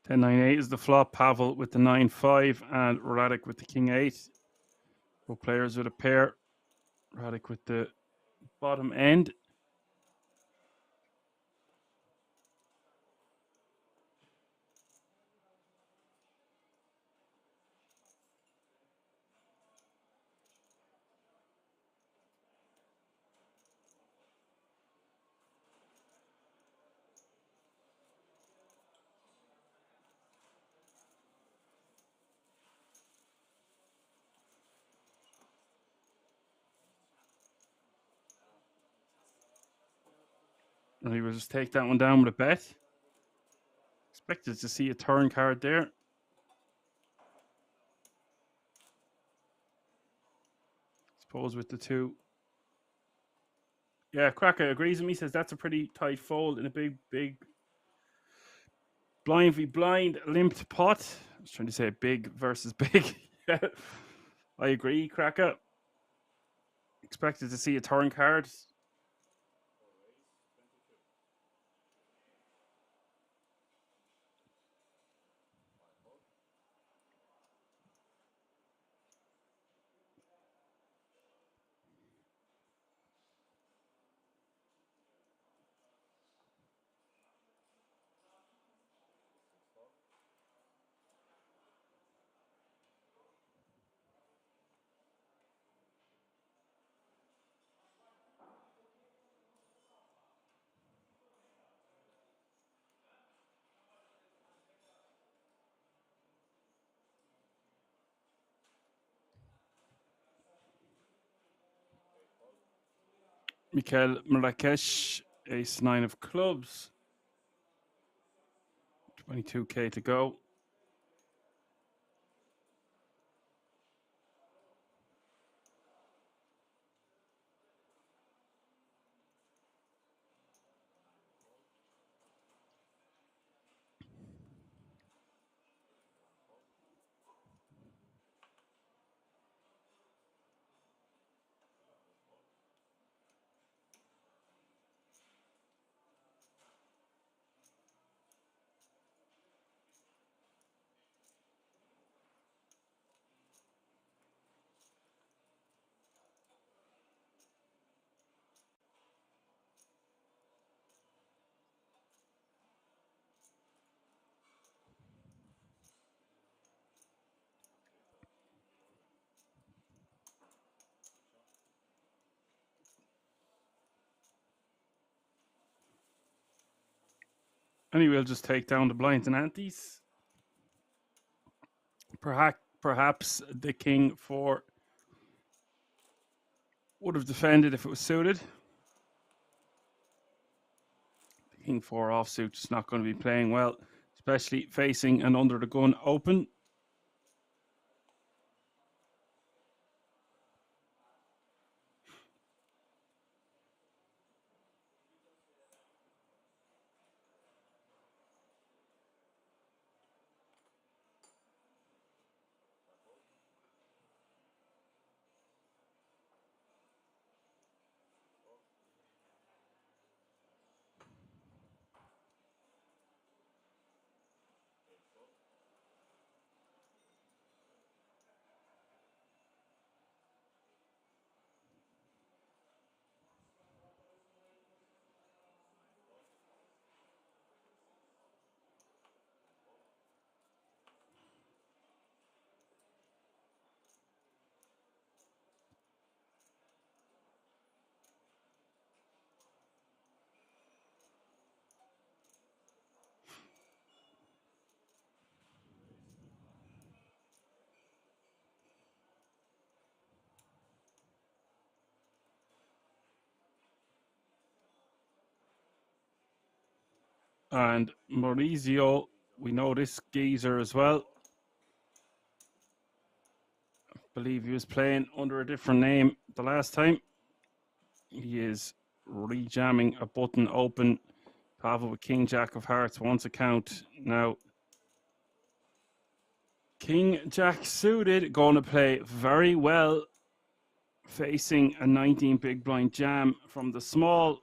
10-9-8 is the flop. Pavel with the 9-5 and Radek with the king 8. Both players with a pair. Radek with the bottom end. And he will just take that one down with a bet. Expected to see a turn card there. Suppose with the 2. Yeah, Cracker agrees with me, says that's a pretty tight fold in a big blind v blind limped pot. I was trying to say big versus big. Yeah, I agree, Cracker. Expected to see a turn card. Mikhail Marrakesh, ace 9 of clubs. 22k to go. Anyway, we'll just take down the blinds and antes. Perhaps the king 4 would have defended if it was suited. The king 4 offsuit is not going to be playing well, especially facing an under the gun open. And Maurizio, we know this geezer as well. I believe he was playing under a different name the last time. He is rejamming a button open. Pavel with King Jack of Hearts wants a count. Now, King Jack suited, going to play very well, facing a 19 big blind jam from the small.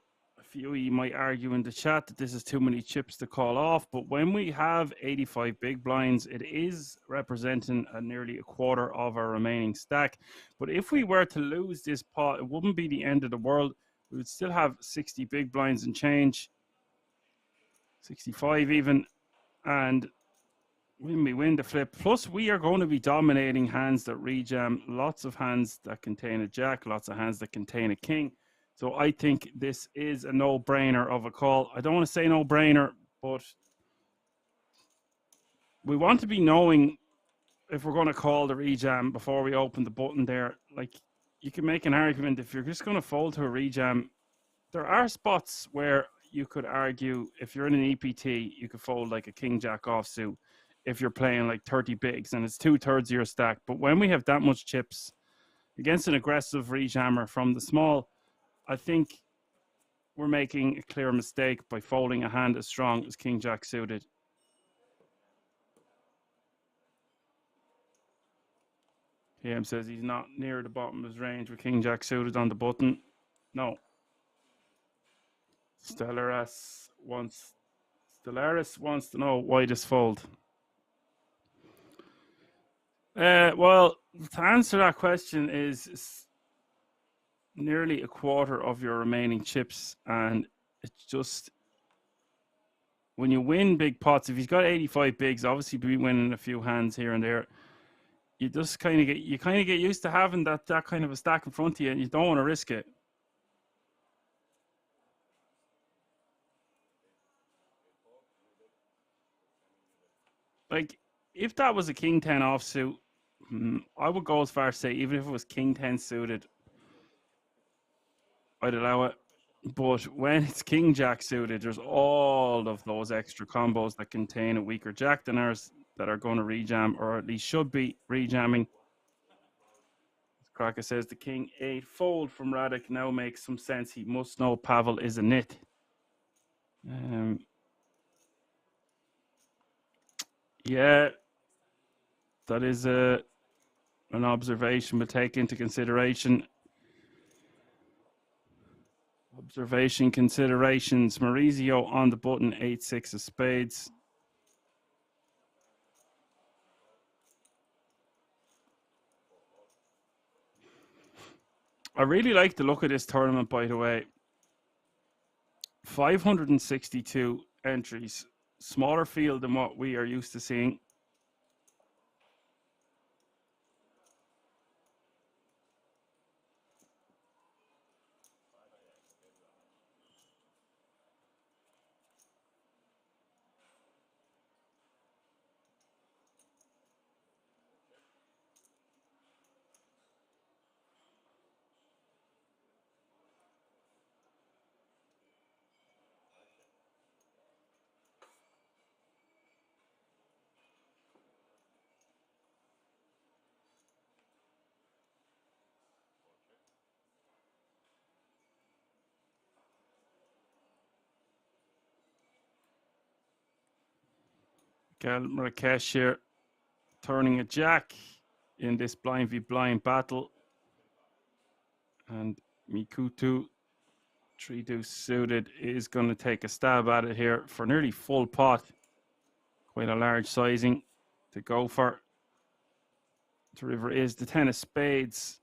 few of you might argue in the chat that this is too many chips to call off, but when we have 85 big blinds, it is representing nearly a quarter of our remaining stack. But if we were to lose this pot, it wouldn't be the end of the world. We would still have 60 big blinds and change, 65 even, and when we win the flip, plus we are going to be dominating hands that rejam, lots of hands that contain a jack, lots of hands that contain a king. So I think this is a no-brainer of a call. I don't want to say no-brainer, but we want to be knowing if we're going to call the rejam before we open the button there. Like, you can make an argument if you're just going to fold to a rejam. There are spots where you could argue if you're in an EPT, you could fold like a king-jack offsuit if you're playing like 30 bigs and it's 2/3 of your stack. But when we have that much chips against an aggressive rejammer from the small, I think we're making a clear mistake by folding a hand as strong as king-jack suited. PM says he's not near the bottom of his range with king-jack suited on the button. No. Stellaris wants to know why this fold. Well, to answer that question is nearly a quarter of your remaining chips, and it's just when you win big pots, if you've got 85 bigs, obviously be winning a few hands here and there. You just kind of get used to having that kind of a stack in front of you, and you don't want to risk it. Like, if that was a king 10 offsuit, I would go as far as say, even if it was king 10 suited, I'd allow it. But when it's king jack suited, there's all of those extra combos that contain a weaker jack than ours that are going to rejam, or at least should be rejamming. Kraker says the king 8 fold from Radek now makes some sense. He must know Pavel is a nit. Yeah, that is an observation we'll take into consideration. Considerations. Maurizio on the button, 8-6 of spades. I really like the look of this tournament, by the way. 562 entries. Smaller field than what we are used to seeing. Gal Marrakesh here, turning a jack in this blind v blind battle. And Mikutu, 3-2 suited, is going to take a stab at it here for nearly full pot. Quite a large sizing to go for. The river is the 10 of spades.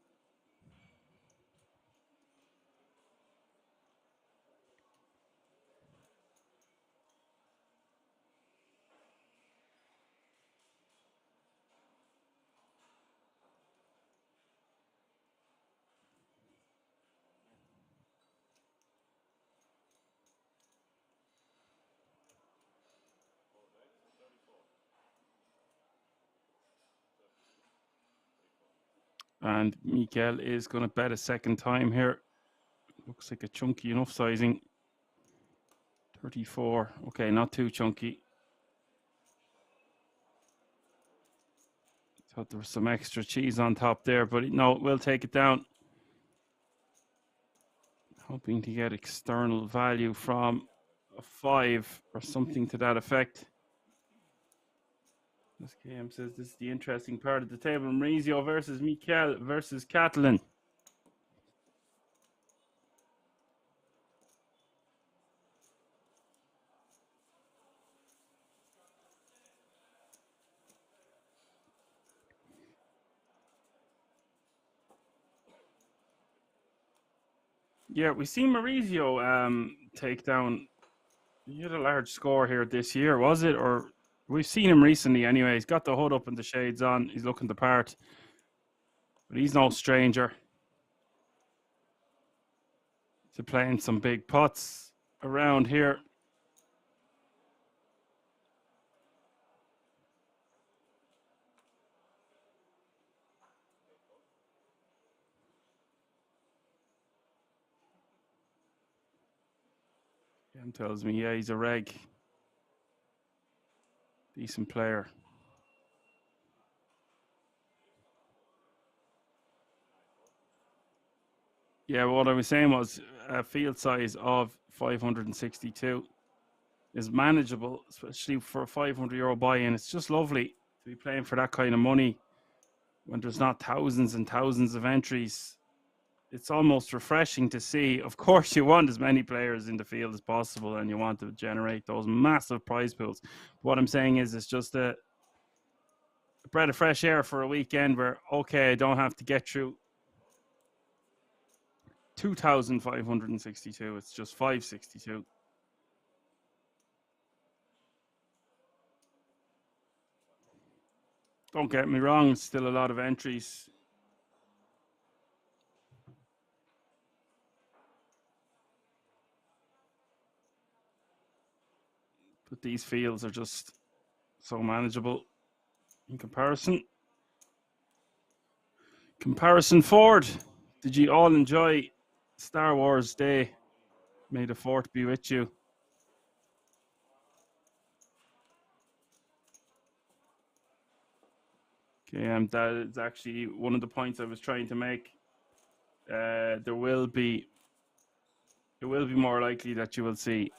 And Mikael is going to bet a second time here. Looks like a chunky enough sizing. 34. Okay, not too chunky. Thought there was some extra cheese on top there, but no, we'll take it down. Hoping to get external value from a 5 or something to that effect. This game says this is the interesting part of the table. Maurizio versus Mikael versus Catalan. Yeah, we see Maurizio take down. He had a large score here this year, was it? Or we've seen him recently anyway. He's got the hood up and the shades on. He's looking the part. But he's no stranger to playing some big pots around here. Cam tells me, yeah, he's a reg. Decent player. Yeah, what I was saying was a field size of 562 is manageable, especially for a 500 euro buy-in. It's just lovely to be playing for that kind of money when there's not thousands and thousands of entries. It's almost refreshing to see. Of course, you want as many players in the field as possible and you want to generate those massive prize pools. What I'm saying is it's just a breath of fresh air for a weekend where, okay, I don't have to get through 2,562. It's just 562. Don't get me wrong, it's still a lot of entries. But these fields are just so manageable in comparison. Comparison Ford. Did you all enjoy Star Wars Day? May the Fourth be with you. Okay, that is actually one of the points I was trying to make. It will be more likely that you will see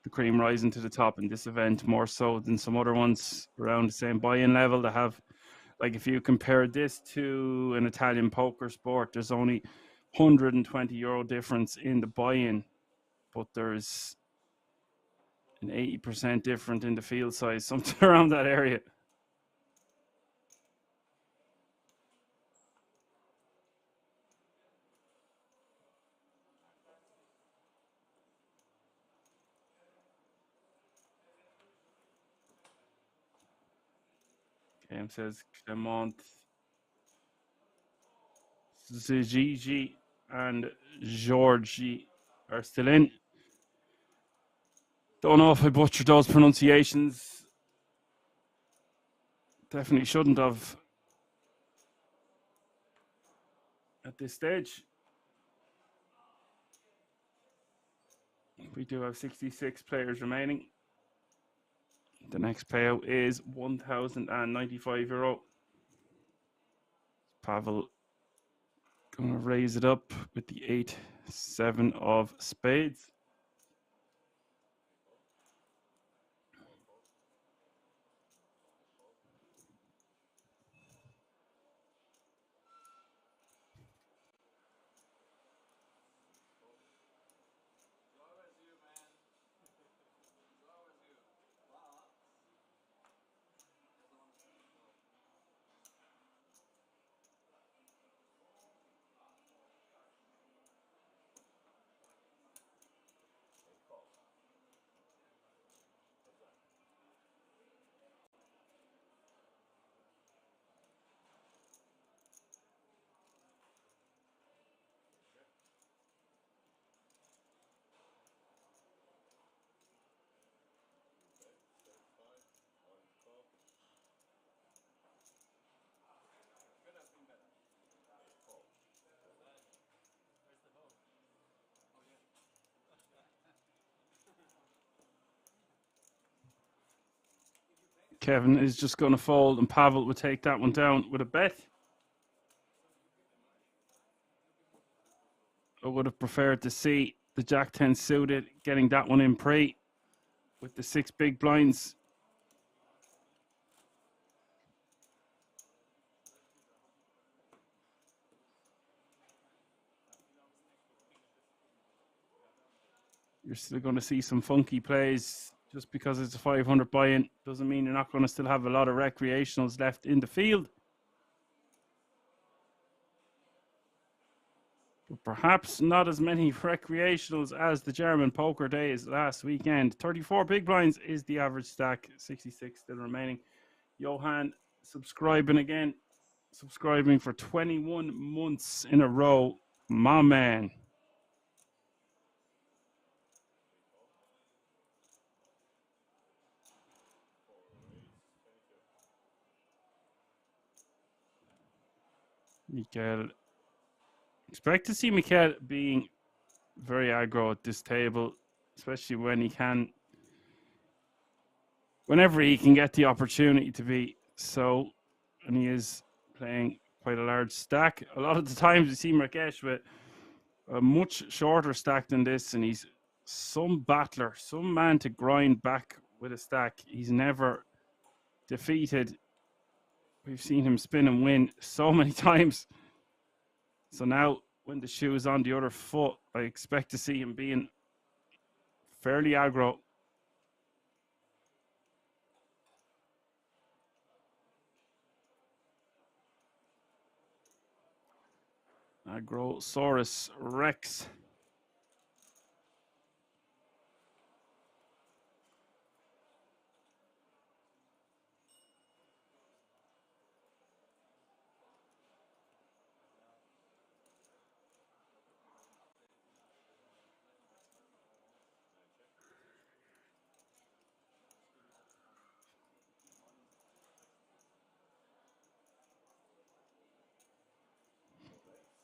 the cream rising to the top in this event more so than some other ones around the same buy-in level that have, like if you compare this to an Italian poker sport, there's only 120 euro difference in the buy-in, but there's an 80% different in the field size, something around that area. Cam says Clement, Gigi, and Georgie are still in. Don't know if I butchered those pronunciations. Definitely shouldn't have at this stage. We do have 66 players remaining. The next payout is 1,095 euro. Pavel going to raise it up with the 8-7 of spades. Kevin is just going to fold, and Pavel will take that one down with a bet. I would have preferred to see the Jack 10 suited getting that one in pre with the 6 big blinds. You're still going to see some funky plays. Just because it's a 500 buy-in doesn't mean you're not going to still have a lot of recreationals left in the field. but perhaps not as many recreationals as the German poker days last weekend. 34 big blinds is the average stack, 66 still remaining. Johan subscribing for 21 months in a row. My man. Mikel. Expect to see Mikel being very aggro at this table, especially when whenever he can get the opportunity to be so, and he is playing quite a large stack. A lot of the times we see Marrakesh with a much shorter stack than this, and he's some battler, some man to grind back with a stack. He's never defeated. We've seen him spin and win so many times. So now, when the shoe is on the other foot, I expect to see him being fairly aggro. Agrosaurus Rex.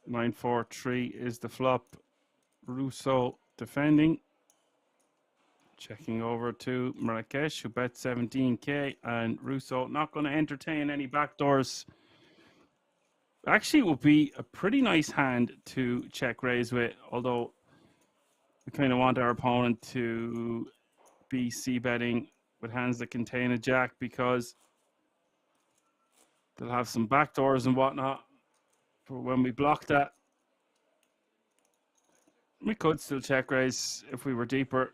Nine, 4, 3 is the flop. Russo defending. Checking over to Marrakesh, who bet 17k, and Russo not going to entertain any backdoors. Actually, it would be a pretty nice hand to check raise with, although we kind of want our opponent to be c-betting with hands that contain a jack, because they'll have some backdoors and whatnot. For when we block that, we could still check raise if we were deeper.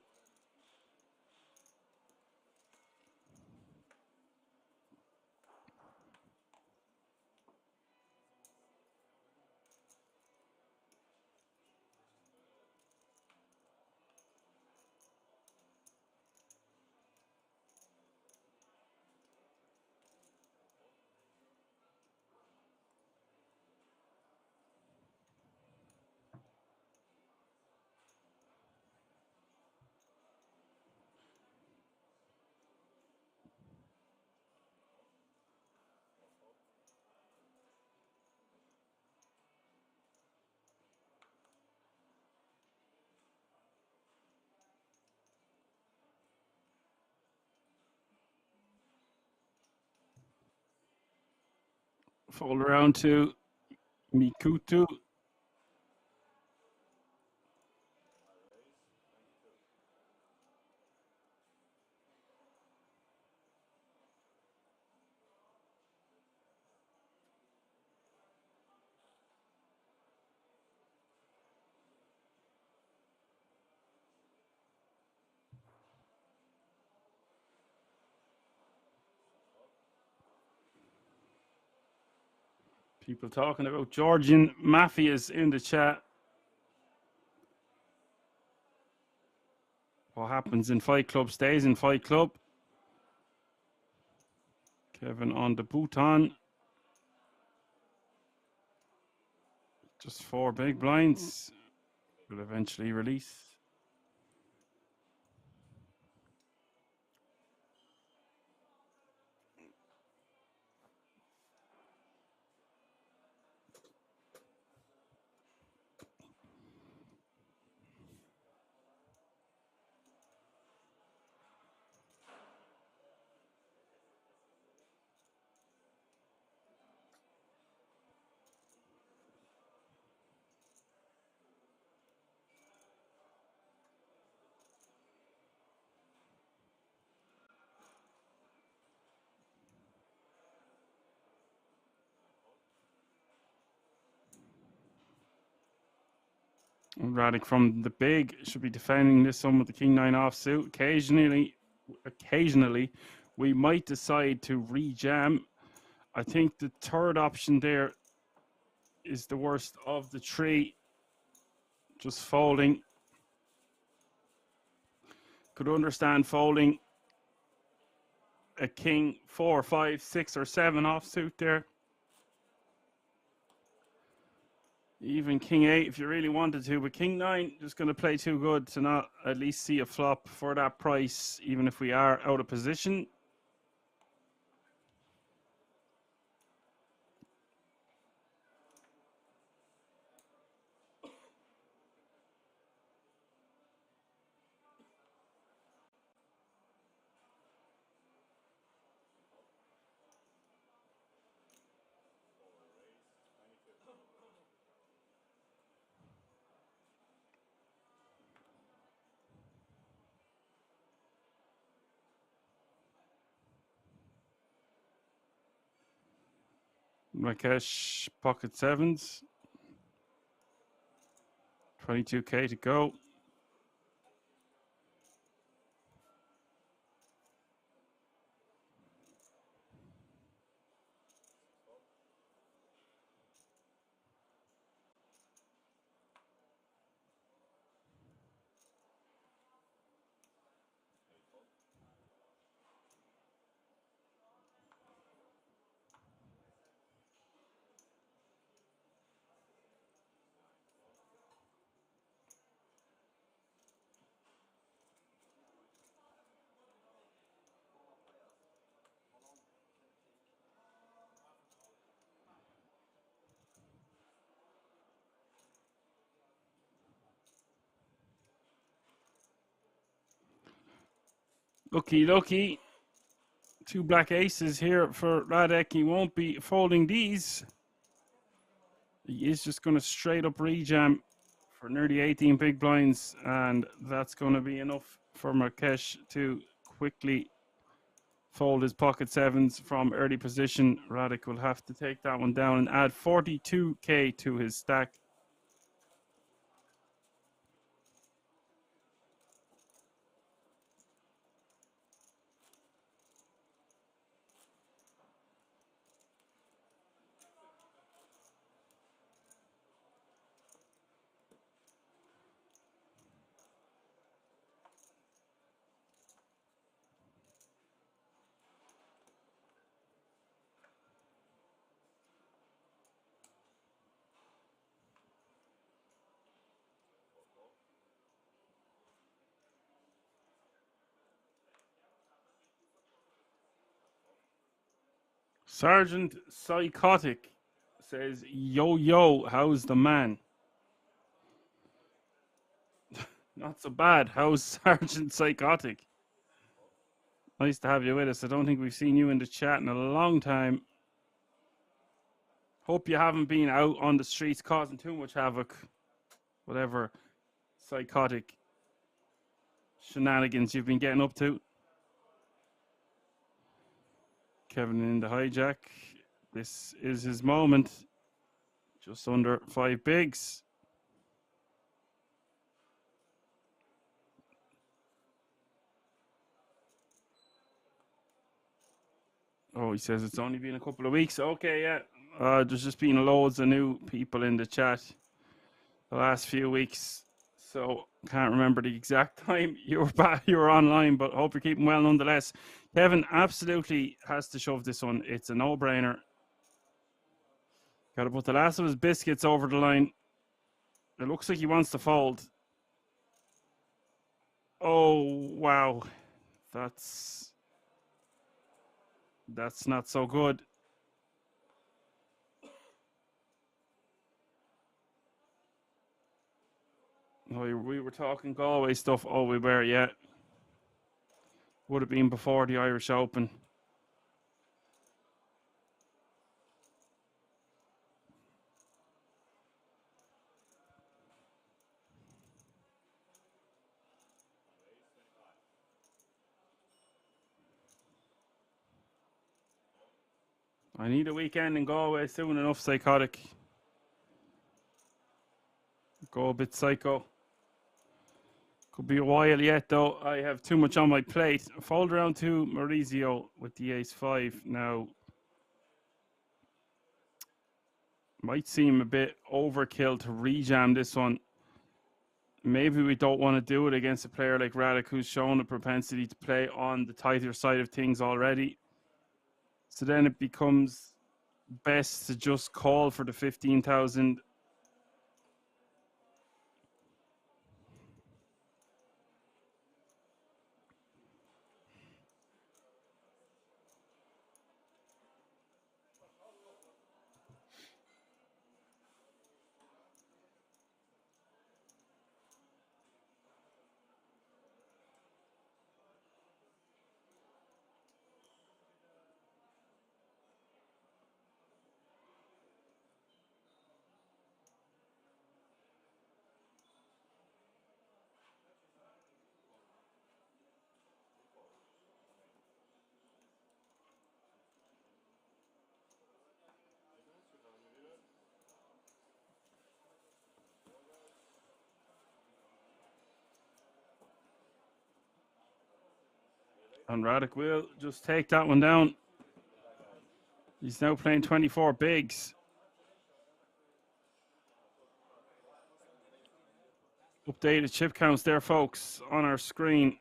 Fold around to Mikutu. People talking about Georgian mafias in the chat. What happens in Fight Club stays in Fight Club. Kevin on the Bhutan. Just 4 big blinds. Will eventually release. Radic from the big should be defending this one with the King 9 offsuit. Occasionally, we might decide to rejam. I think the third option there is the worst of the 3. Just folding. Could understand folding a king 4, 5, 6, or 7 offsuit there. Even king 8 if you really wanted to, but king 9 just going to play too good to not at least see a flop for that price, even if we are out of position. Rakesh pocket 7s. 22k to go. Lucky. 2 black aces here for Radek. He won't be folding these. He is just going to straight up rejam for nearly 18 big blinds, and that's going to be enough for Markesh to quickly fold his pocket 7s from early position. Radek will have to take that one down and add 42k to his stack. Sergeant Psychotic says, yo, how's the man? Not so bad. How's Sergeant Psychotic? Nice to have you with us. I don't think we've seen you in the chat in a long time. Hope you haven't been out on the streets causing too much havoc. Whatever psychotic shenanigans you've been getting up to. Kevin in the hijack. This is his moment. Just under 5 bigs. Oh, he says it's only been a couple of weeks. Okay, yeah. There's just been loads of new people in the chat the last few weeks. So can't remember the exact time you were online, but hope you're keeping well nonetheless. Kevin absolutely has to shove this one. It's a no-brainer. Got to put the last of his biscuits over the line. It looks like he wants to fold. Oh, wow. That's not so good. Oh, we were talking Galway stuff. Oh, we were, yeah. Would have been before the Irish Open. I need a weekend in Galway soon enough, psychotic. Go a bit psycho. Could be a while yet, though. I have too much on my plate. Fold around to Maurizio with the ace-5. Now, might seem a bit overkill to rejam this one. maybe we don't want to do it against a player like Radic, who's shown a propensity to play on the tighter side of things already. So then it becomes best to just call for the 15,000. And Radic will just take that one down. He's now playing 24 bigs. Updated chip counts there, folks, on our screen.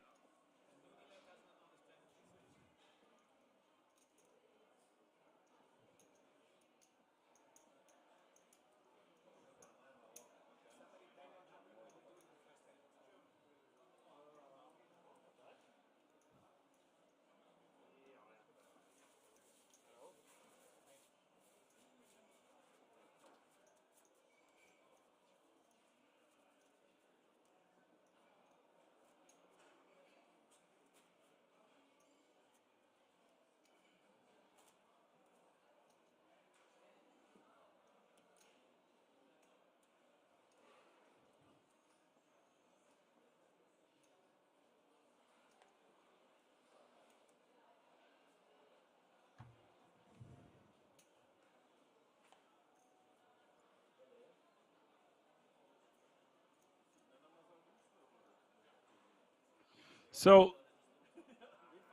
So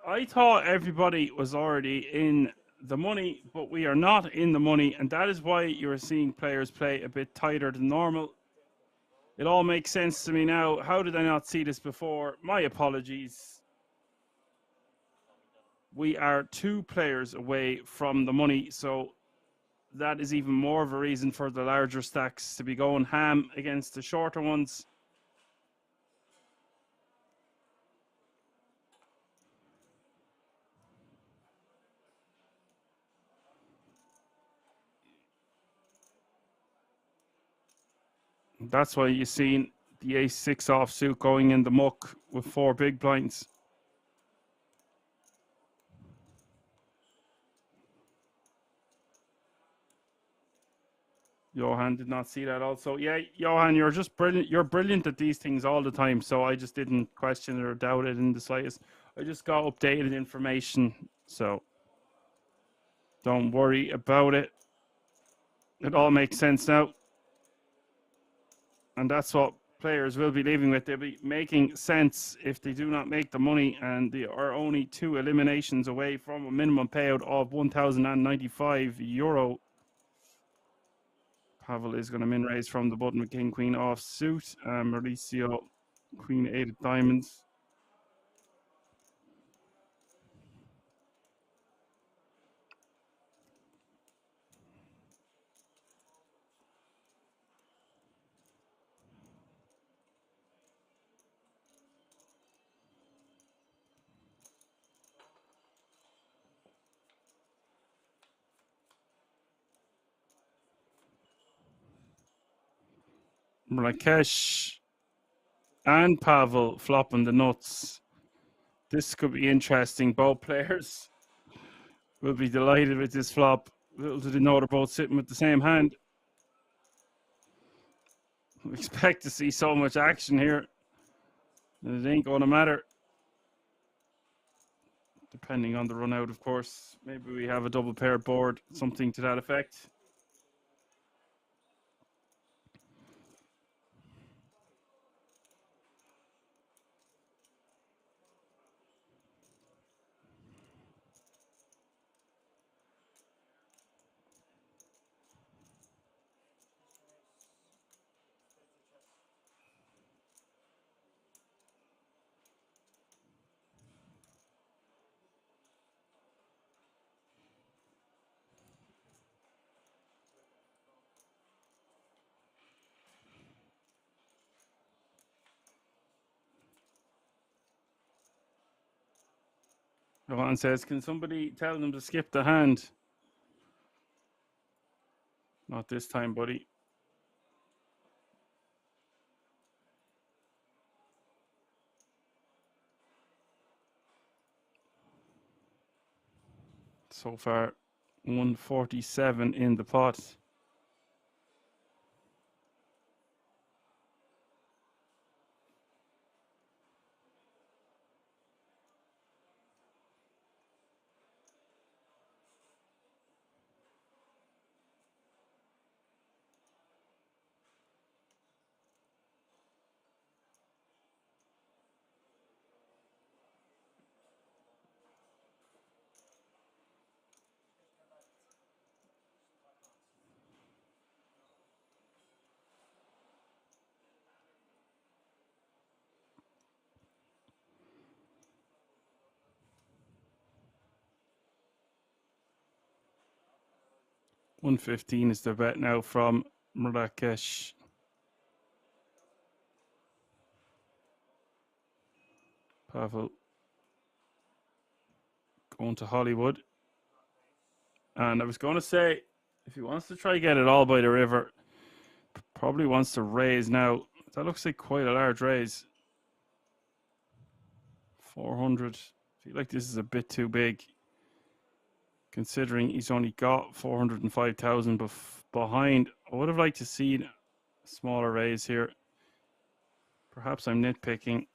I thought everybody was already in the money, but we are not in the money, and that is why you're seeing players play a bit tighter than normal. It all makes sense to me now. How did I not see this before? My apologies. We are 2 players away from the money, so that is even more of a reason for the larger stacks to be going ham against the shorter ones. That's why you've seen the ace-6 offsuit going in the muck with 4 big blinds. Johan did not see that also. Yeah, Johan, you're just brilliant. You're brilliant at these things all the time. So I just didn't question it or doubt it in the slightest. I just got updated information. So don't worry about it. It all makes sense now. And that's what players will be leaving with. They'll be making sense if they do not make the money. And they are only 2 eliminations away from a minimum payout of €1,095. Pavel is going to min raise from the button with King Queen offsuit. Mauricio Queen 8 of diamonds. Rakesh and Pavel flopping the nuts. This could be interesting. Both players will be delighted with this flop. Little do they know they're both sitting with the same hand. We expect to see so much action here. And it ain't going to matter. Depending on the run out, of course. Maybe we have a double pair board, something to that effect. Rohan says, can somebody tell them to skip the hand? Not this time, buddy. So far, 147 in the pot. $115 is the bet now from Marrakesh. Pavel going to Hollywood. And I was going to say, if he wants to try get it all by the river, probably wants to raise now. That looks like quite a large raise. 400. I feel like this is a bit too big, considering he's only got 405,000 behind. I would have liked to see a smaller raise here. Perhaps I'm nitpicking.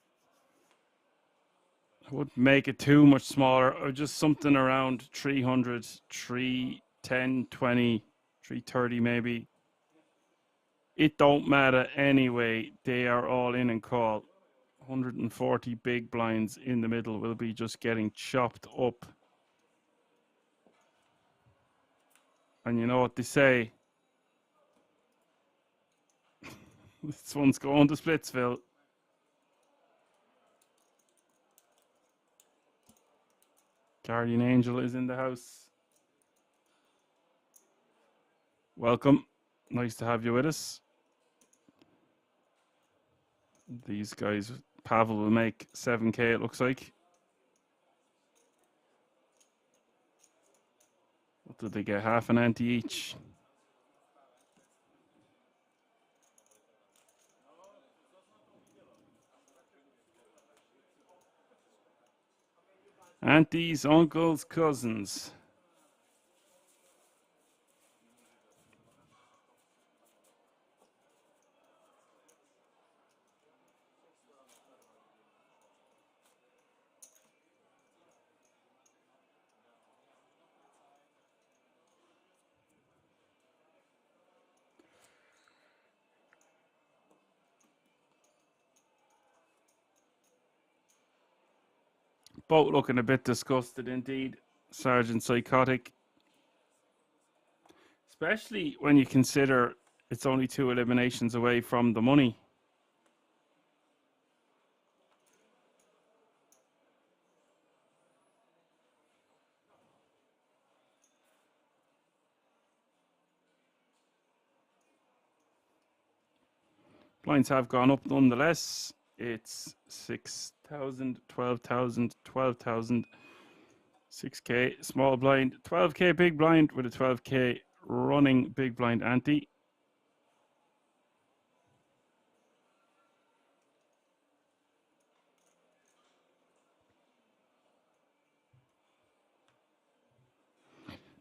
I wouldn't make it too much smaller, or just something around 300, 310, 20, 330 maybe. It don't matter anyway. They are all in and call. 140 big blinds in the middle will be just getting chopped up. And you know what they say? This one's going to Splitsville. Guardian Angel is in the house. Welcome. Nice to have you with us. These guys, Pavel will make 7K, it looks like. What did they get? Half an ante each. Aunties, uncles, cousins. Both looking a bit disgusted indeed. Sergeant Psychotic. Especially when you consider it's only 2 eliminations away from the money. Blinds have gone up nonetheless. It's 6,000, 12,000, 12,000, 6K small blind, 12K big blind with a 12K running big blind ante.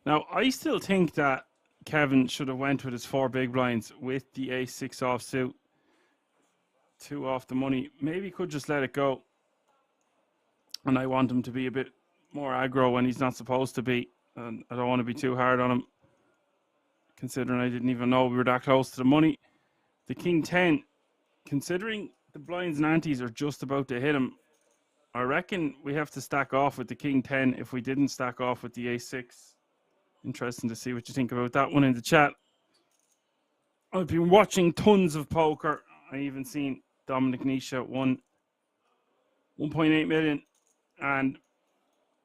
Now, I still think that Kevin should have went with his 4 big blinds with the ace-6 offsuit. 2 off the money. Maybe he could just let it go. And I want him to be a bit more aggro when he's not supposed to be. And I don't want to be too hard on him, considering I didn't even know we were that close to the money. The King 10, considering the blinds and antes are just about to hit him, I reckon we have to stack off with the King 10 if we didn't stack off with the ace-6. Interesting to see what you think about that one in the chat. I've been watching tons of poker. I even seen Dominic Nisha won 1.8 million, and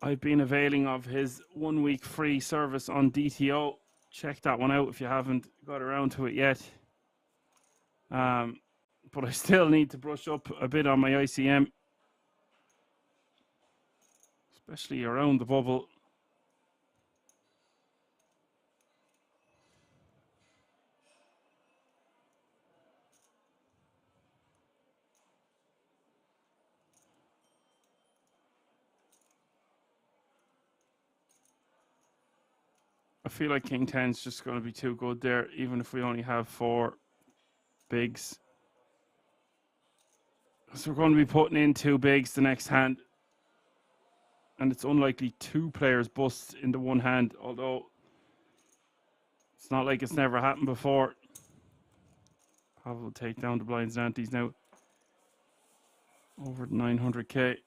I've been availing of his 1 week free service on DTO. Check that one out if you haven't got around to it yet. But I still need to brush up a bit on my ICM. especially around the bubble. I feel like King 10 is just going to be too good there, even if we only have 4 bigs. So we're going to be putting in 2 bigs the next hand. And it's unlikely 2 players bust into one hand, although it's not like it's never happened before. Pavel will take down the blinds and antes now. Over 900k.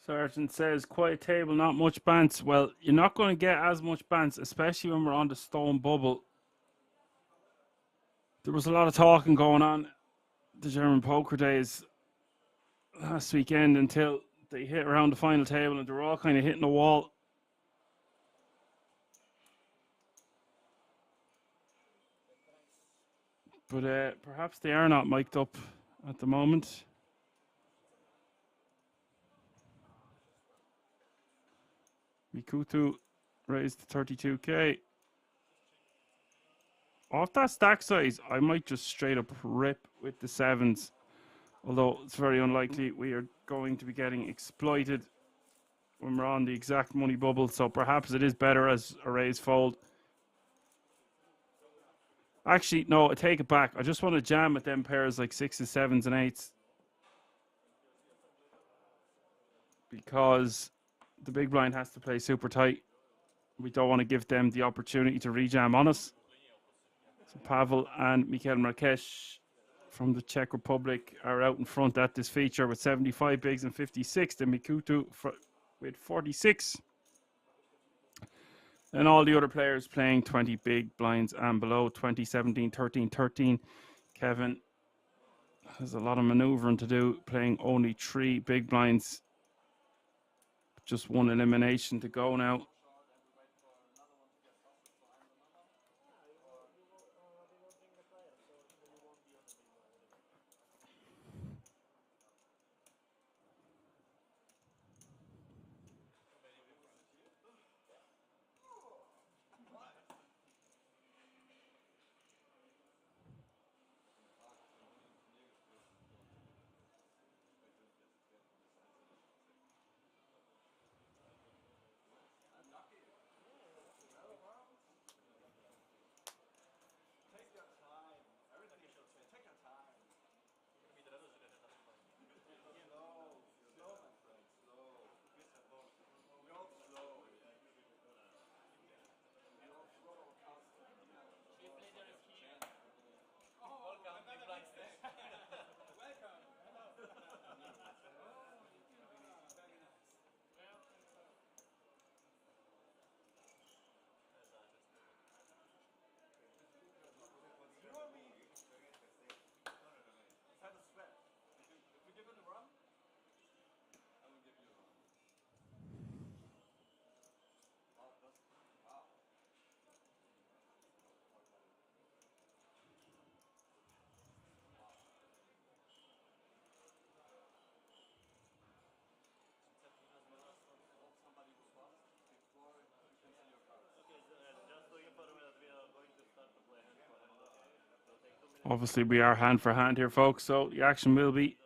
Sergeant says, quiet table, not much bants. Well, you're not going to get as much bants, especially when we're on the stone bubble. There was a lot of talking going on the German poker days last weekend until they hit around the final table and they were all kind of hitting the wall. But perhaps they are not mic'd up at the moment. Mikutu raised to 32k. Off that stack size, I might just straight up rip with the 7s. Although it's very unlikely we are going to be getting exploited when we're on the exact money bubble. So perhaps it is better as a raise fold. Actually, no, I take it back. I just want to jam with them pairs like 6s, 7s, and 8s. Because the big blind has to play super tight. We don't want to give them the opportunity to rejam on us. So Pavel and Mikhail Marques from the Czech Republic are out in front at this feature with 75 bigs and 56. Then Mikutu with 46. And all the other players playing 20 big blinds and below, 20, 17, 13, 13. Kevin has a lot of maneuvering to do, playing only 3 big blinds. Just 1 elimination to go now. Obviously, we are hand for hand here, folks, so the action will be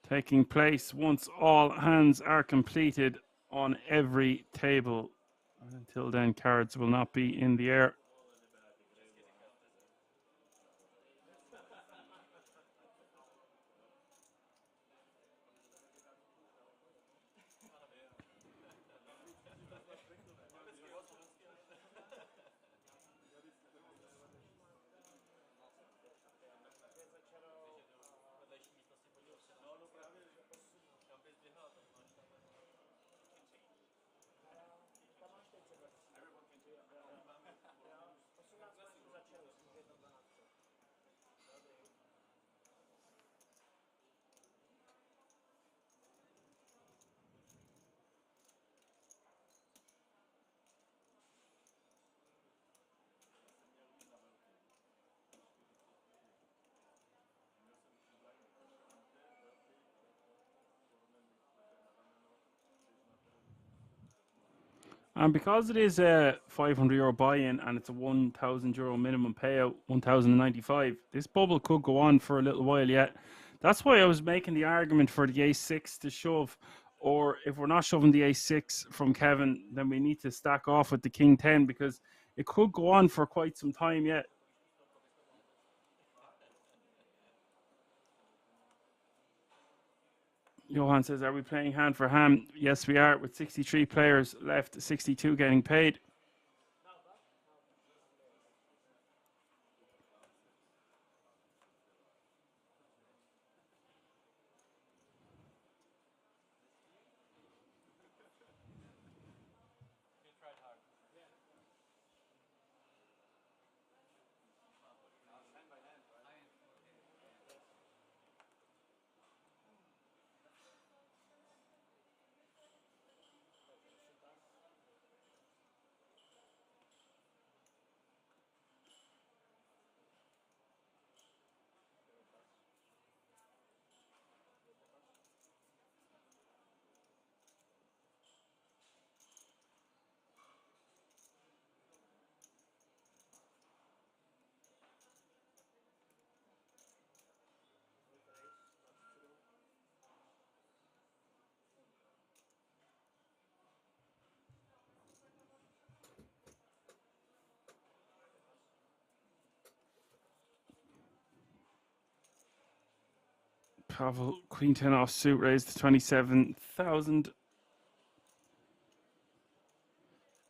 taking place once all hands are completed on every table. Until then, cards will not be in the air. And because it is a €500 buy-in and it's a €1,000 minimum payout, 1,095, this bubble could go on for a little while yet. That's why I was making the argument for the ace-6 to shove, or if we're not shoving the ace-6 from Kevin, then we need to stack off with the king-10 because it could go on for quite some time yet. Johan says, are we playing hand for hand? Yes, we are, with 63 players left, 62 getting paid. Pavel, queen 10 off suit, raised to 27,000.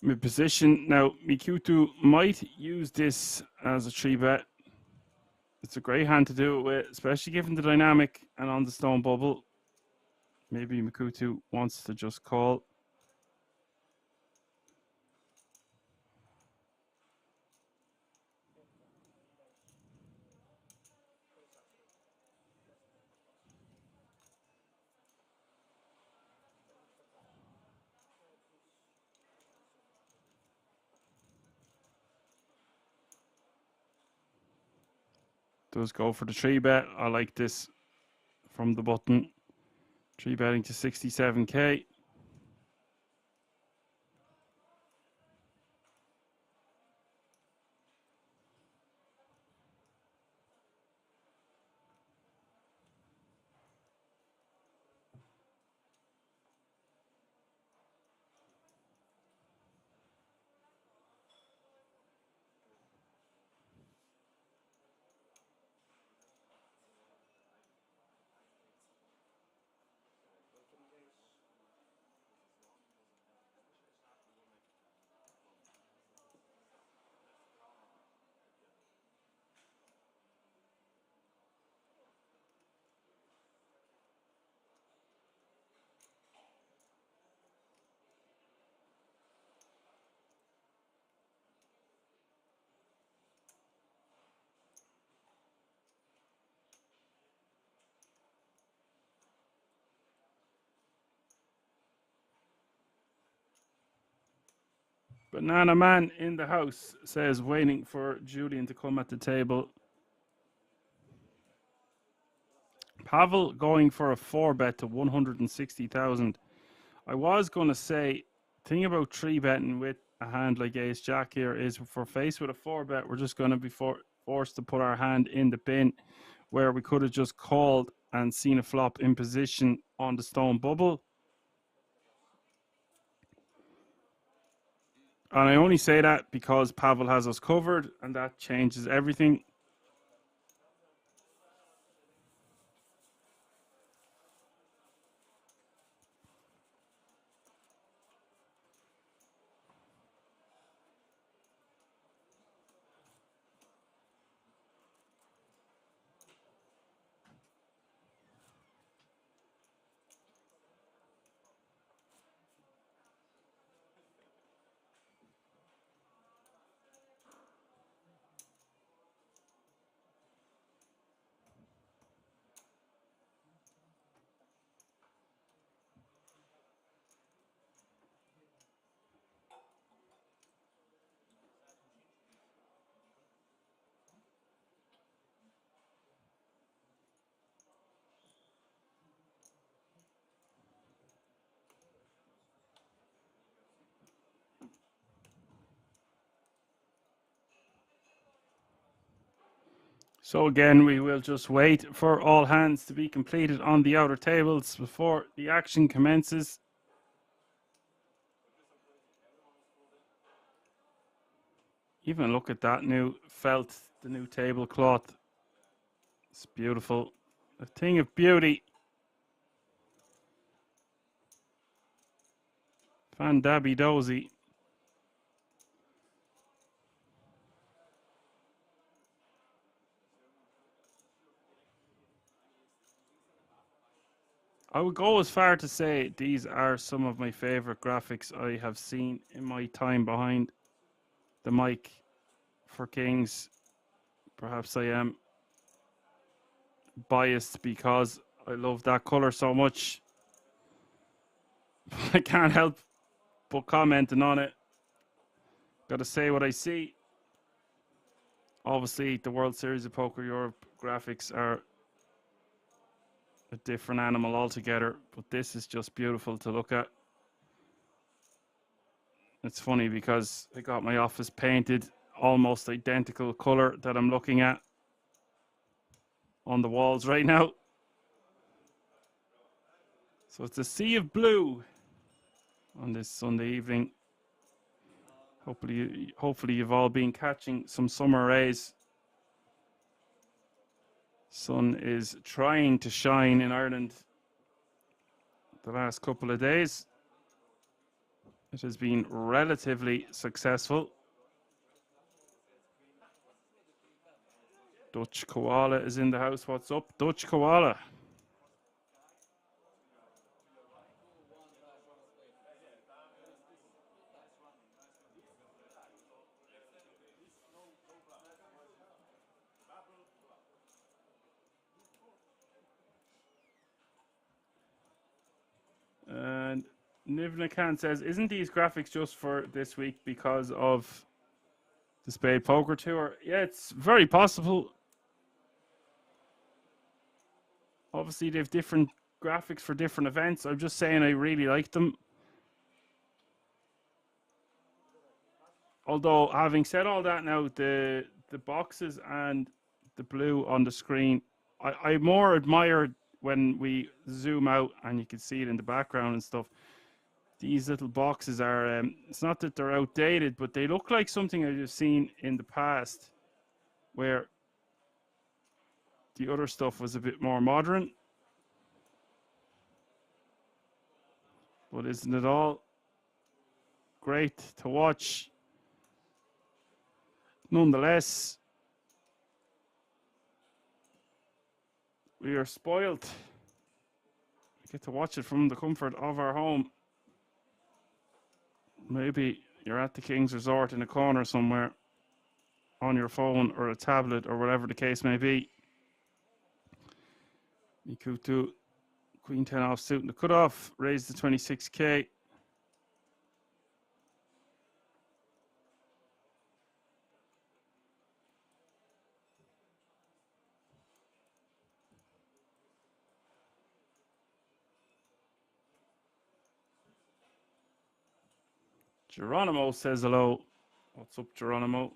Mid position. Now, Mikutu might use this as a 3-bet. It's a great hand to do it with, especially given the dynamic and on the stone bubble. Maybe Mikutu wants to just call. Does go for the 3-bet. I like this from the button. 3-betting to 67k. Banana Man in the house says, waiting for Julian to come at the table. Pavel going for a 4-bet to 160,000. I was going to say, thing about 3-betting with a hand like ace jack here is if we're faced with a 4-bet, we're just going to be forced to put our hand in the bin, where we could have just called and seen a flop in position on the stone bubble. And I only say that because Pavel has us covered, and that changes everything. So again, we will just wait for all hands to be completed on the outer tables before the action commences. Even look at that new felt, the new tablecloth. It's beautiful. A thing of beauty. Fan-dabby dozy. I would go as far to say these are some of my favorite graphics I have seen in my time behind the mic for Kings. Perhaps I am biased because I love that color so much. I can't help but commenting on it. Gotta say what I see. Obviously, the World Series of Poker Europe graphics are a different animal altogether, but this is just beautiful to look at. It's funny because I got my office painted almost identical color that I'm looking at on the walls right now. So it's a sea of blue on this Sunday evening. Hopefully you've all been catching some summer rays. Sun is trying to shine in Ireland the last couple of days. It has been relatively successful. Dutch Koala is in the house. What's up, Dutch Koala? And Nivna Khan says, isn't these graphics just for this week because of the Spade Poker Tour? Yeah, it's very possible. Obviously, they have different graphics for different events. I'm just saying I really like them. Although, having said all that now, the boxes and the blue on the screen, I more admire when we zoom out and you can see it in the background and stuff. These little boxes are, it's not that they're outdated, but they look like something I've seen in the past where the other stuff was a bit more modern. But isn't it all great to watch? Nonetheless, we are spoiled. We get to watch it from the comfort of our home. Maybe you're at the King's Resort in a corner somewhere on your phone or a tablet or whatever the case may be. Mikutu, Queen 10 off suit in the cutoff, raise the 26k. Geronimo says hello. What's up, Geronimo?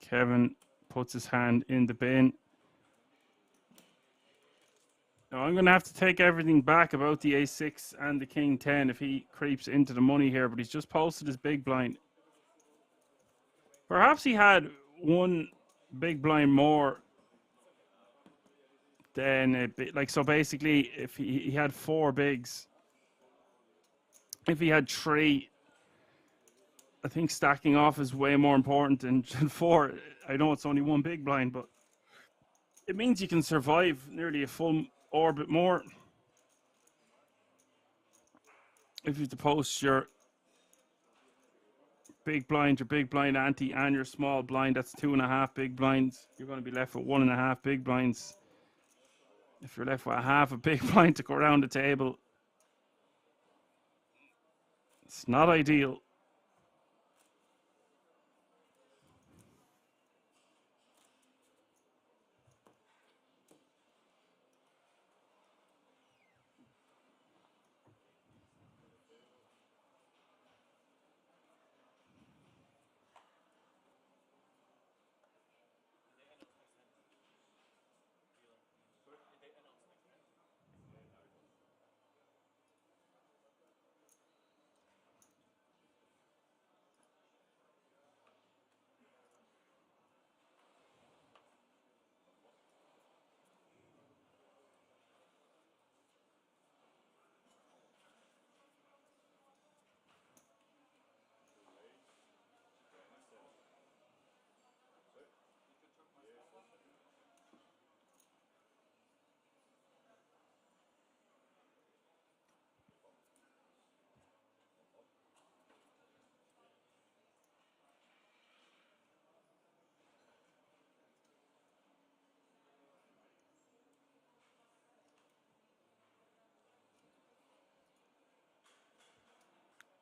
Kevin puts his hand in the bin. Now I'm going to have to take everything back about the A6 and the King 10 if he creeps into the money here, but he's just posted his big blind. Perhaps he had one big blind more than a bit. Like, so basically, if he had 4 bigs, if he had 3, I think stacking off is way more important than 4. I know it's only 1 big blind, but it means you can survive nearly a full orbit more. If you have to post your big blind, your big blind ante, and your small blind, that's 2.5 big blinds. You're going to be left with 1.5 big blinds. If you're left with a half a big blind to go around the table, it's not ideal.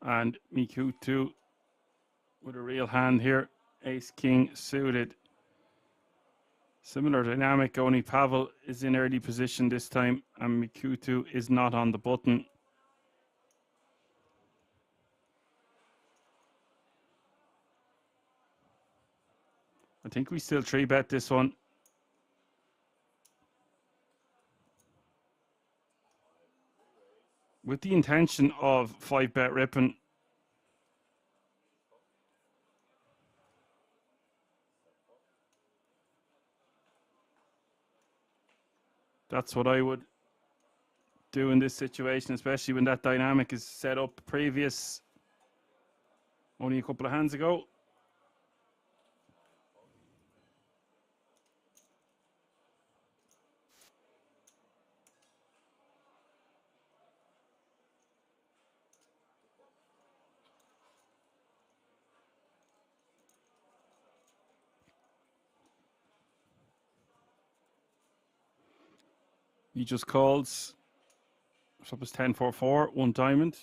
And Miku2 with a real hand here. Ace King suited. Similar dynamic, only Pavel is in early position this time, and Miku2 is not on the button. I think we still 3-bet this one. With the intention of 5-bet ripping. That's what I would do in this situation, especially when that dynamic is set up previous, only a couple of hands ago. He just calls. So it was 10-4-4, 1 diamond.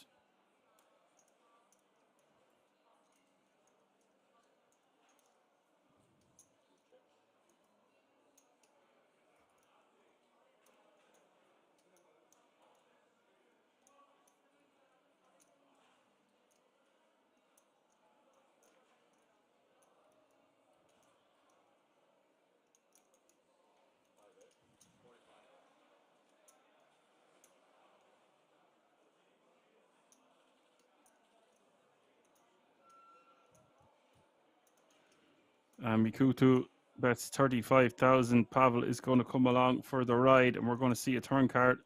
Mikutu bets 35,000. Pavel is going to come along for the ride, and we're going to see a turn card.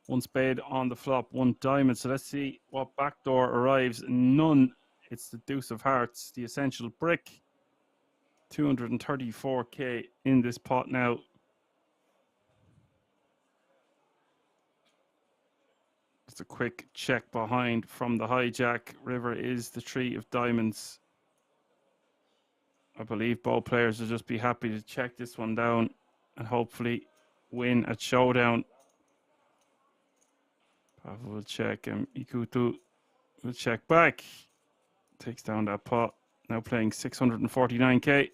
1 spade on the flop, 1 diamond. So let's see what backdoor arrives. None. It's the deuce of hearts, the essential brick. 234k in this pot now. Just a quick check behind from the hijack. River is the 3 of diamonds. I believe both players will just be happy to check this one down and hopefully win at showdown. Pavel will check and Ikutu will check back. Takes down that pot. Now playing 649k.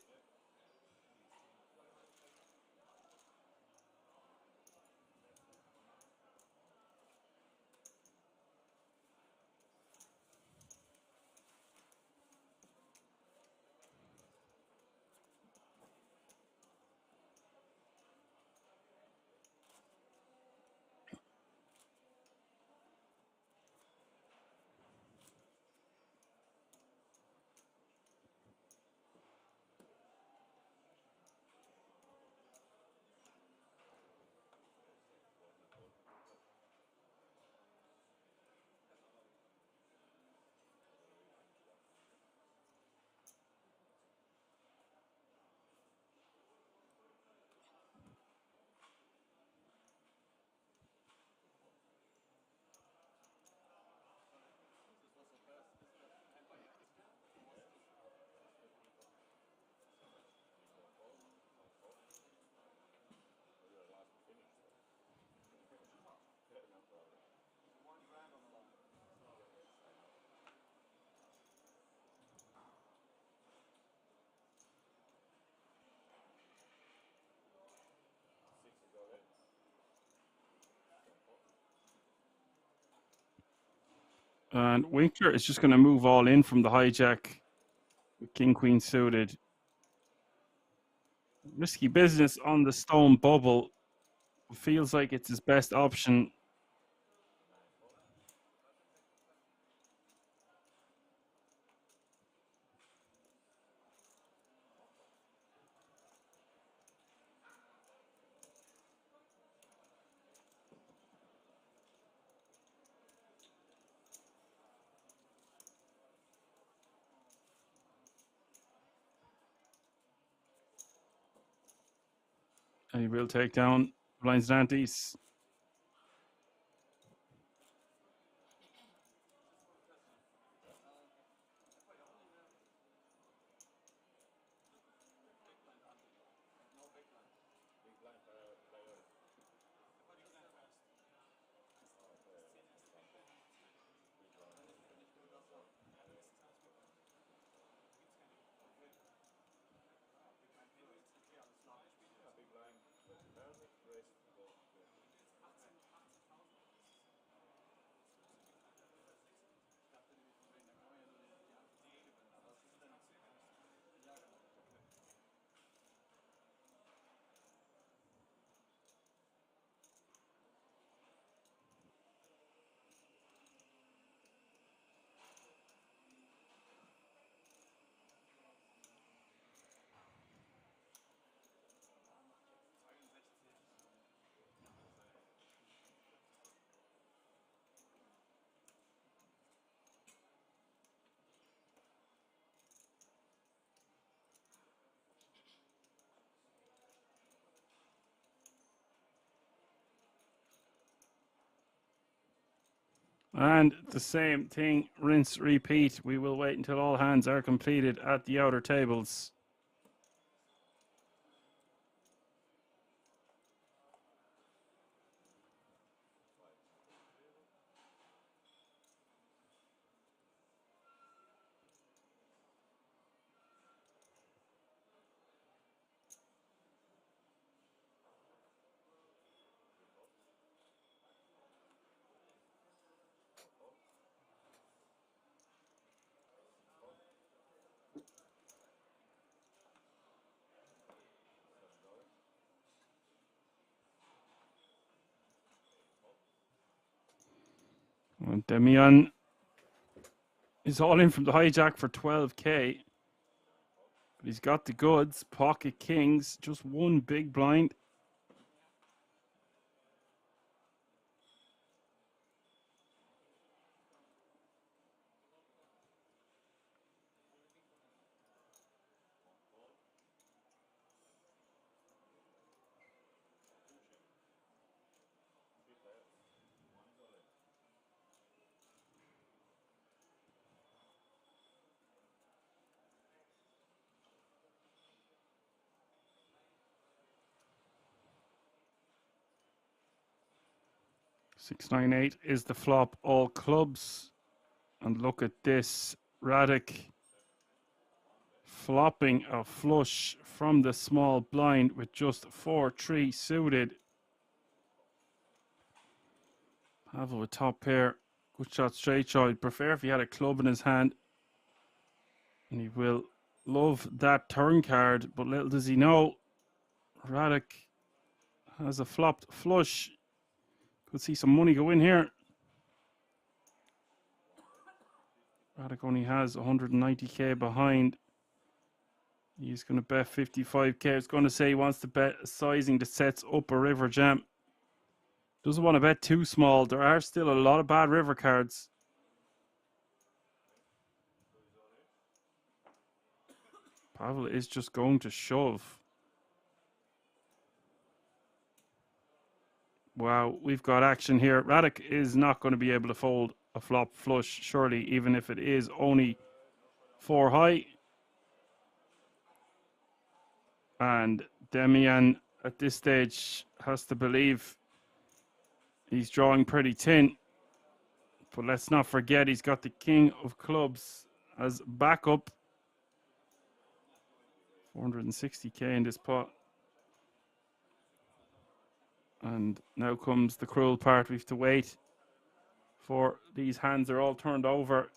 And Winkler is just going to move all in from the hijack with King Queen suited. Risky business on the stone bubble. Feels like it's his best option. And he will take down blinds and antes. And the same thing, rinse, repeat. We will wait until all hands are completed at the outer tables. And Demian is all in from the hijack for 12k. But he's got the goods. Pocket kings, just one big blind. Six, nine, eight is the flop. All clubs. And look at this. Radic flopping a flush from the small blind with just 4-3 suited. Pavel with top pair. Good shot straight shot. I'd prefer if he had a club in his hand. And he will love that turn card. But little does he know, Radic has a flopped flush. Could see some money go in here. Radic only has 190k behind. He's going to bet 55k. I was going to say he wants to bet a sizing that sets up a river jam. Doesn't want to bet too small. There are still a lot of bad river cards. Pavel is just going to shove. Wow, we've got action here. Radic is not going to be able to fold a flop flush, surely, even if it is only 4 high. And Demian at this stage has to believe he's drawing pretty thin. But let's not forget he's got the king of clubs as backup. 460k in this pot. And now comes the cruel part. We have to wait before these hands are all turned over.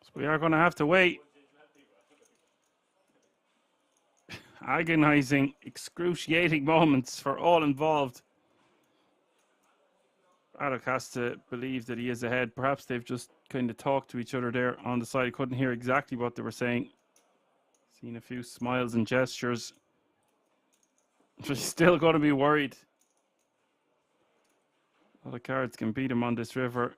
So we are going to have to wait. Agonizing, excruciating moments for all involved. Braddock has to believe that he is ahead. Perhaps they've just kind of talked to each other there on the side. I couldn't hear exactly what they were saying. Seen a few smiles and gestures. But he's still going to be worried. All the cards can beat him on this river.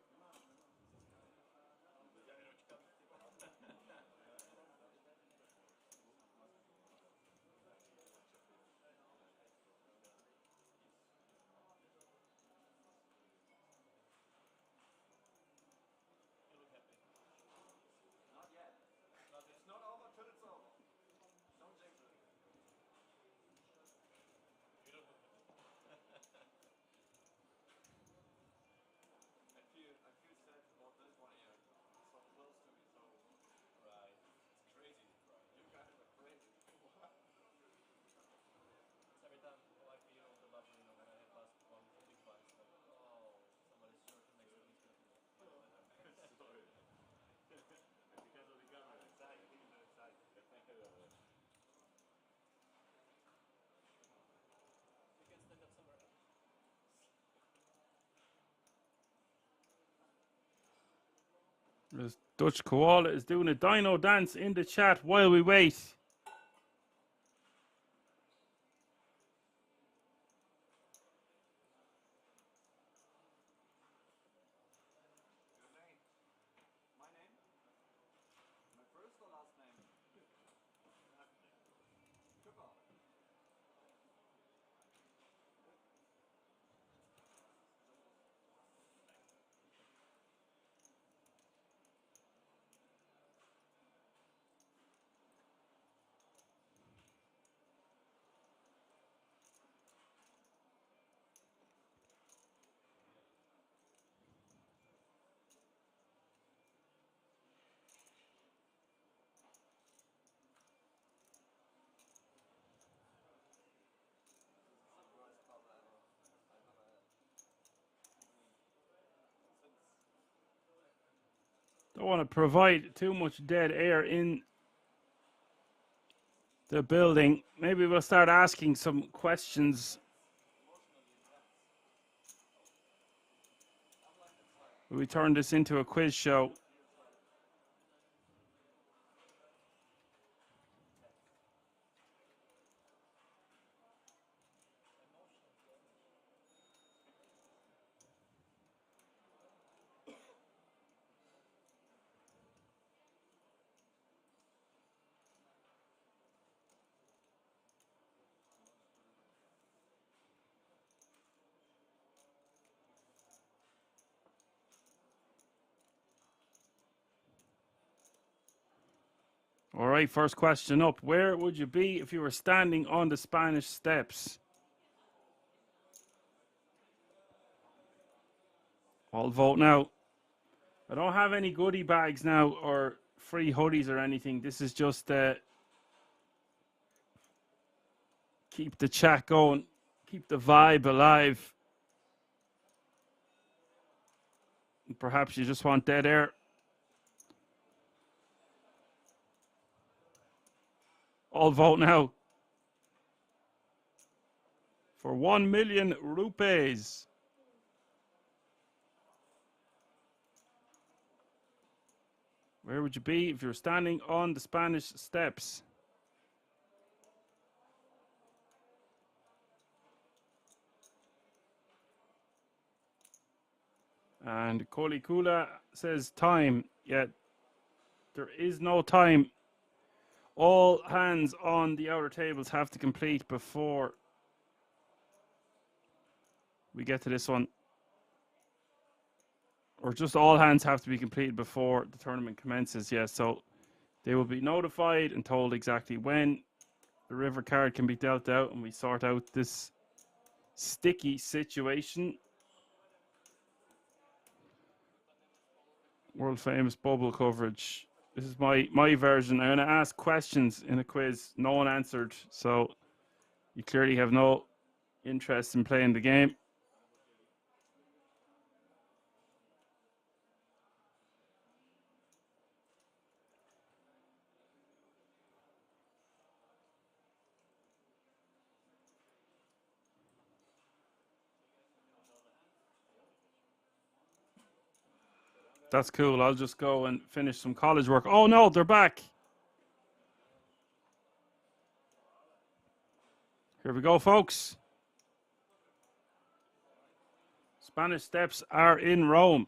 This Dutch Koala is doing a dino dance in the chat while we wait. Don't want to provide too much dead air in the building. Maybe we'll start asking some questions. We turn this into a quiz show. All right, first question up. Where would you be if you were standing on the Spanish Steps? All vote now. I don't have any goodie bags now or free hoodies or anything. This is just keep the chat going, keep the vibe alive. Perhaps you just want dead air. All vote now. For 1 million rupees. Where would you be if you're standing on the Spanish Steps? And Koli Kula says time. Yeah, there is no time. All hands on the outer tables have to complete before we get to this one. Or just all hands have to be completed before the tournament commences. Yeah, so they will be notified and told exactly when the river card can be dealt out, and we sort out this sticky situation. World famous bubble coverage. This is my version. I'm going to ask questions in a quiz. No one answered, so you clearly have no interest in playing the game. That's cool. I'll just go and finish some college work. Oh no, they're back. Here we go, folks. Spanish steps are in Rome.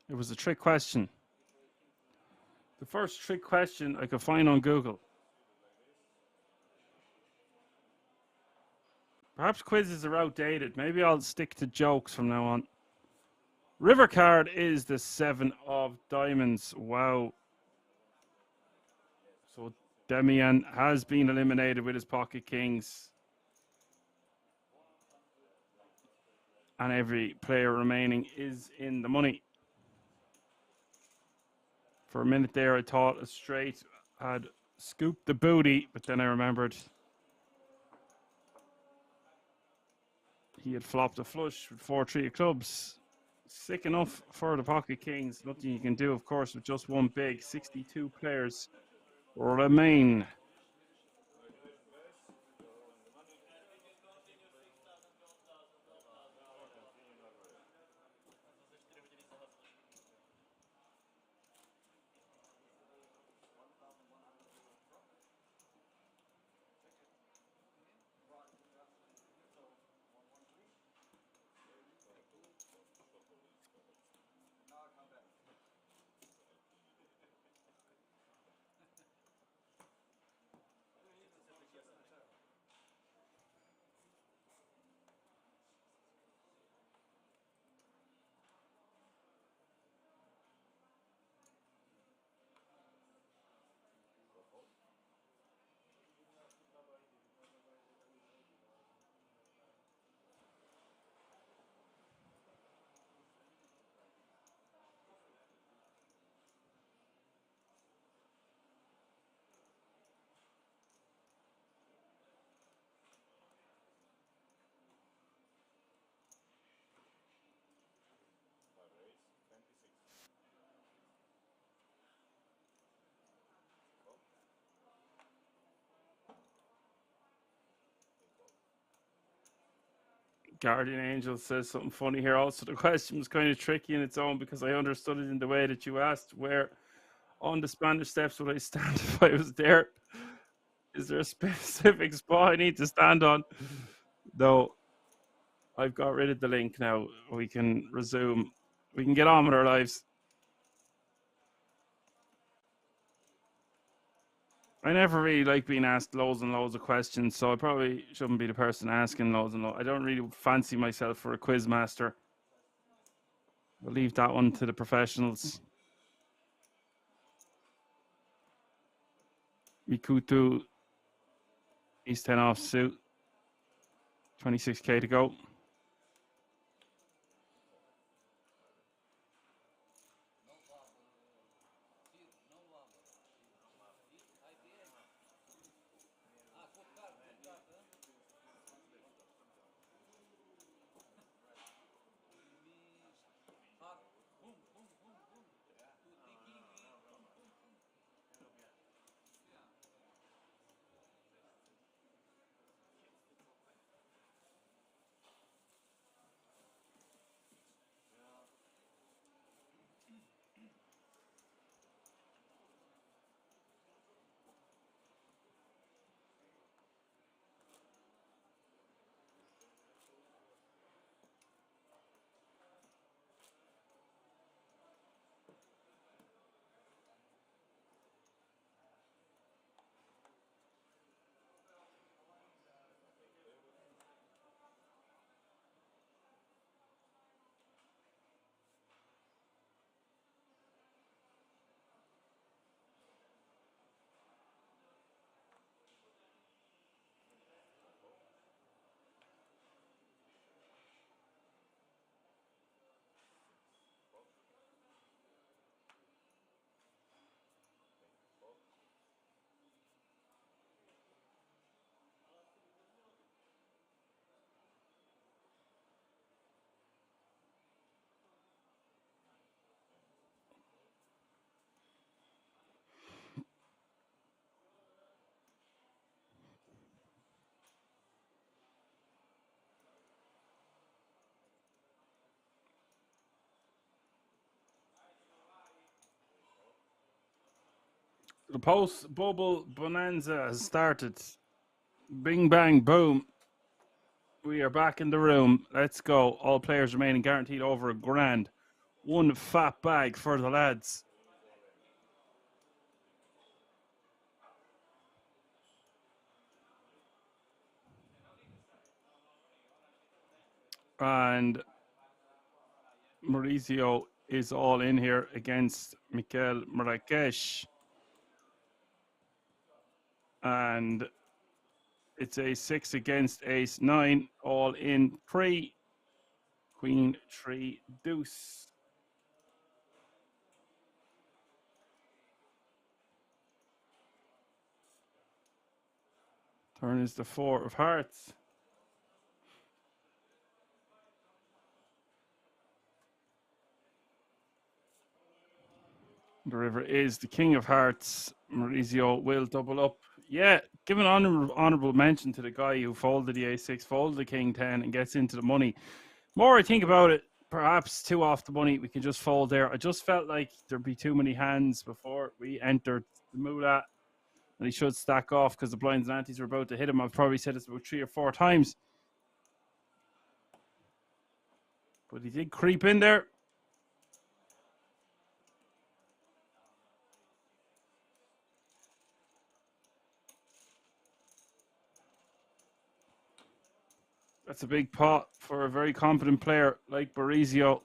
It was a trick question. The first trick question I could find on Google. Perhaps quizzes are outdated. Maybe I'll stick to jokes from now on. River card is the 7 of diamonds. Wow. So Demian has been eliminated with his pocket kings. And every player remaining is in the money. For a minute there, I thought a straight had scooped the booty, but then I remembered he had flopped a flush with 4-3 of clubs. Sick enough for the pocket kings. Nothing you can do, of course, with just one big. 62 players remain. Guardian Angel says something funny here. Also, the question was kind of tricky in its own because I understood it in the way that you asked. Where on the Spanish steps would I stand if I was there? Is there a specific spot I need to stand on? No, I've got rid of the link now. We can resume. We can get on with our lives. I never really like being asked loads and loads of questions, so I probably shouldn't be the person asking loads and loads. I don't really fancy myself for a quiz master. We'll leave that one to the professionals. Mikutu, East 10 off suit. 26k to go. The post bubble bonanza has started. Bing bang boom. We are back in the room. Let's go. All players remaining guaranteed over $1,000. One fat bag for the lads. And Mauricio is all in here against Mikel Marrakesh. And it's ace-6 against ace-9, all in 3. Queen, 3, deuce. Turn is the 4 of hearts. The river is the king of hearts. Maurizio will double up. Yeah, give an honorable mention to the guy who folded the a6, folded the king 10, and gets into the money. More I think about it, perhaps 2 off the money. We can just fold there. I just felt like there'd be too many hands before we entered the moolah. And he should stack off because the blinds and antes were about to hit him. I've probably said this about 3 or 4 times. But he did creep in there. That's a big pot for a very confident player like Maurizio.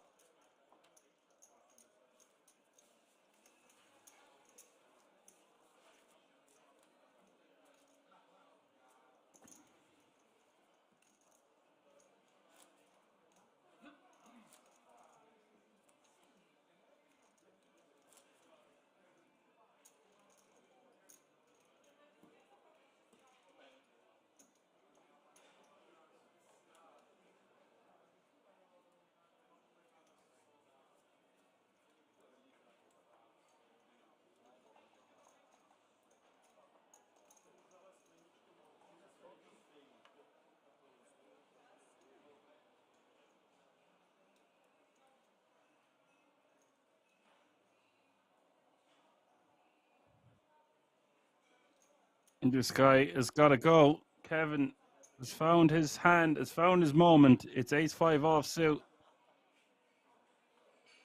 And this guy has got to go. Kevin has found his hand, has found his moment. It's ace-5 offsuit.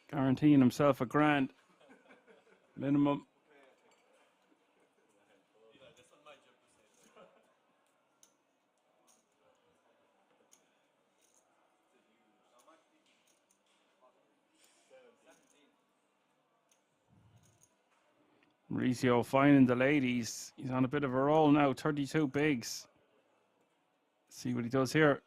Guaranteeing himself $1,000 minimum. Maurizio finding the ladies. He's on a bit of a roll now. 32 bigs. See what he does here.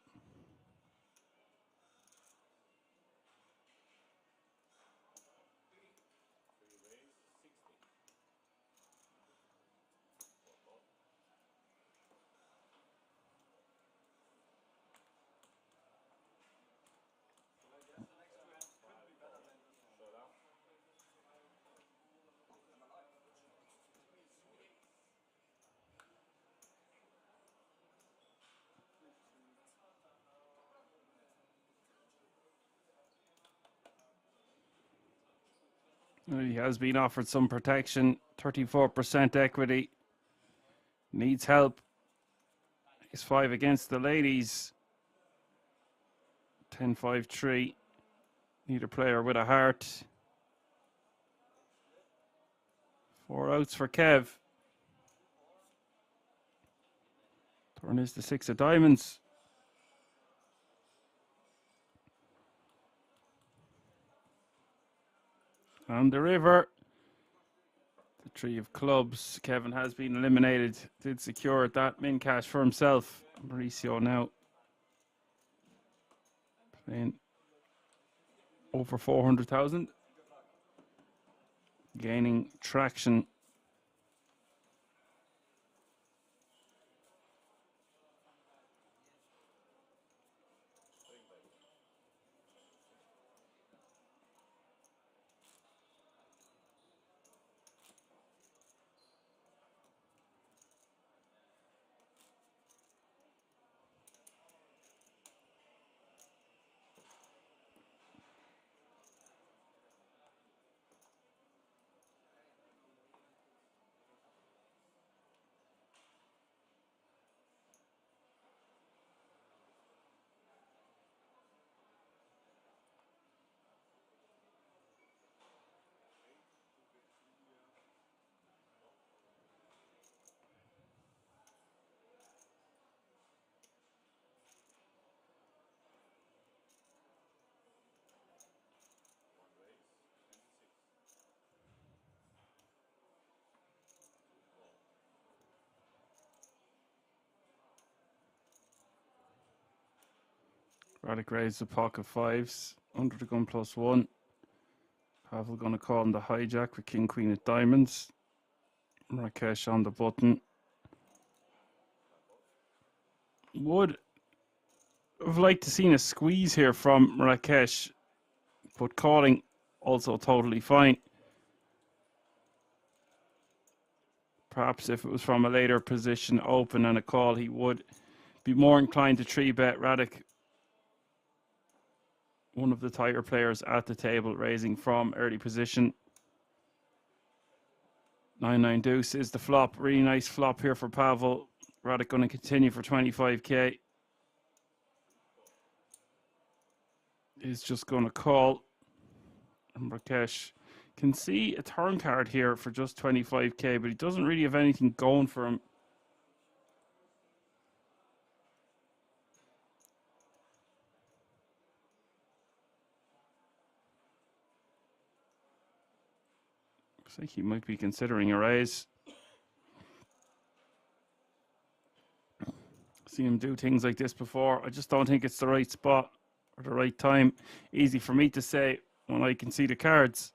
He has been offered some protection. 34% equity. Needs help. Ace-5 against the ladies. 10-5-3. Need a player with a heart. 4 outs for Kev. Turn is the 6 of diamonds. And the river. The 3 of clubs. Kevin has been eliminated. Did secure that min cash for himself. Mauricio now playing over 400,000. Gaining traction. Radek raised the pocket fives. Under the gun +1. Pavel going to call him the hijack with king, queen of diamonds. Rakesh on the button. Would have liked to seen a squeeze here from Rakesh, but calling also totally fine. Perhaps if it was from a later position open and a call, he would be more inclined to 3-bet. Radek, one of the tighter players at the table, raising from early position. 9-9 deuce is the flop. Really nice flop here for Pavel. Radek going to continue for 25k. He's just going to call. And Rakesh can see a turn card here for just 25k, but he doesn't really have anything going for him. Looks like he might be considering a raise. Seen him do things like this before. I just don't think it's the right spot or the right time. Easy for me to say when I can see the cards.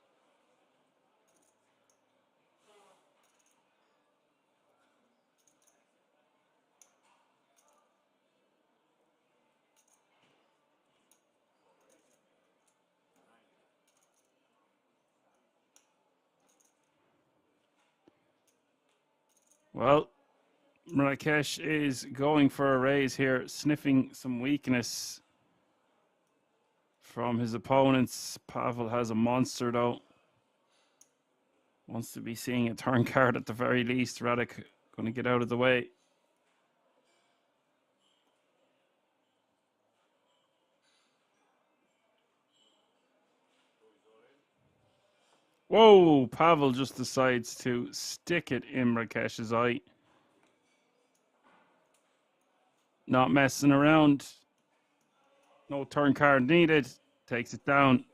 Well, Rakesh is going for a raise here, sniffing some weakness from his opponents. Pavel has a monster though. Wants to be seeing a turn card at the very least. Radek going to get out of the way. Whoa, Pavel just decides to stick it in Rakesh's eye. Not messing around. No turn card needed. Takes it down.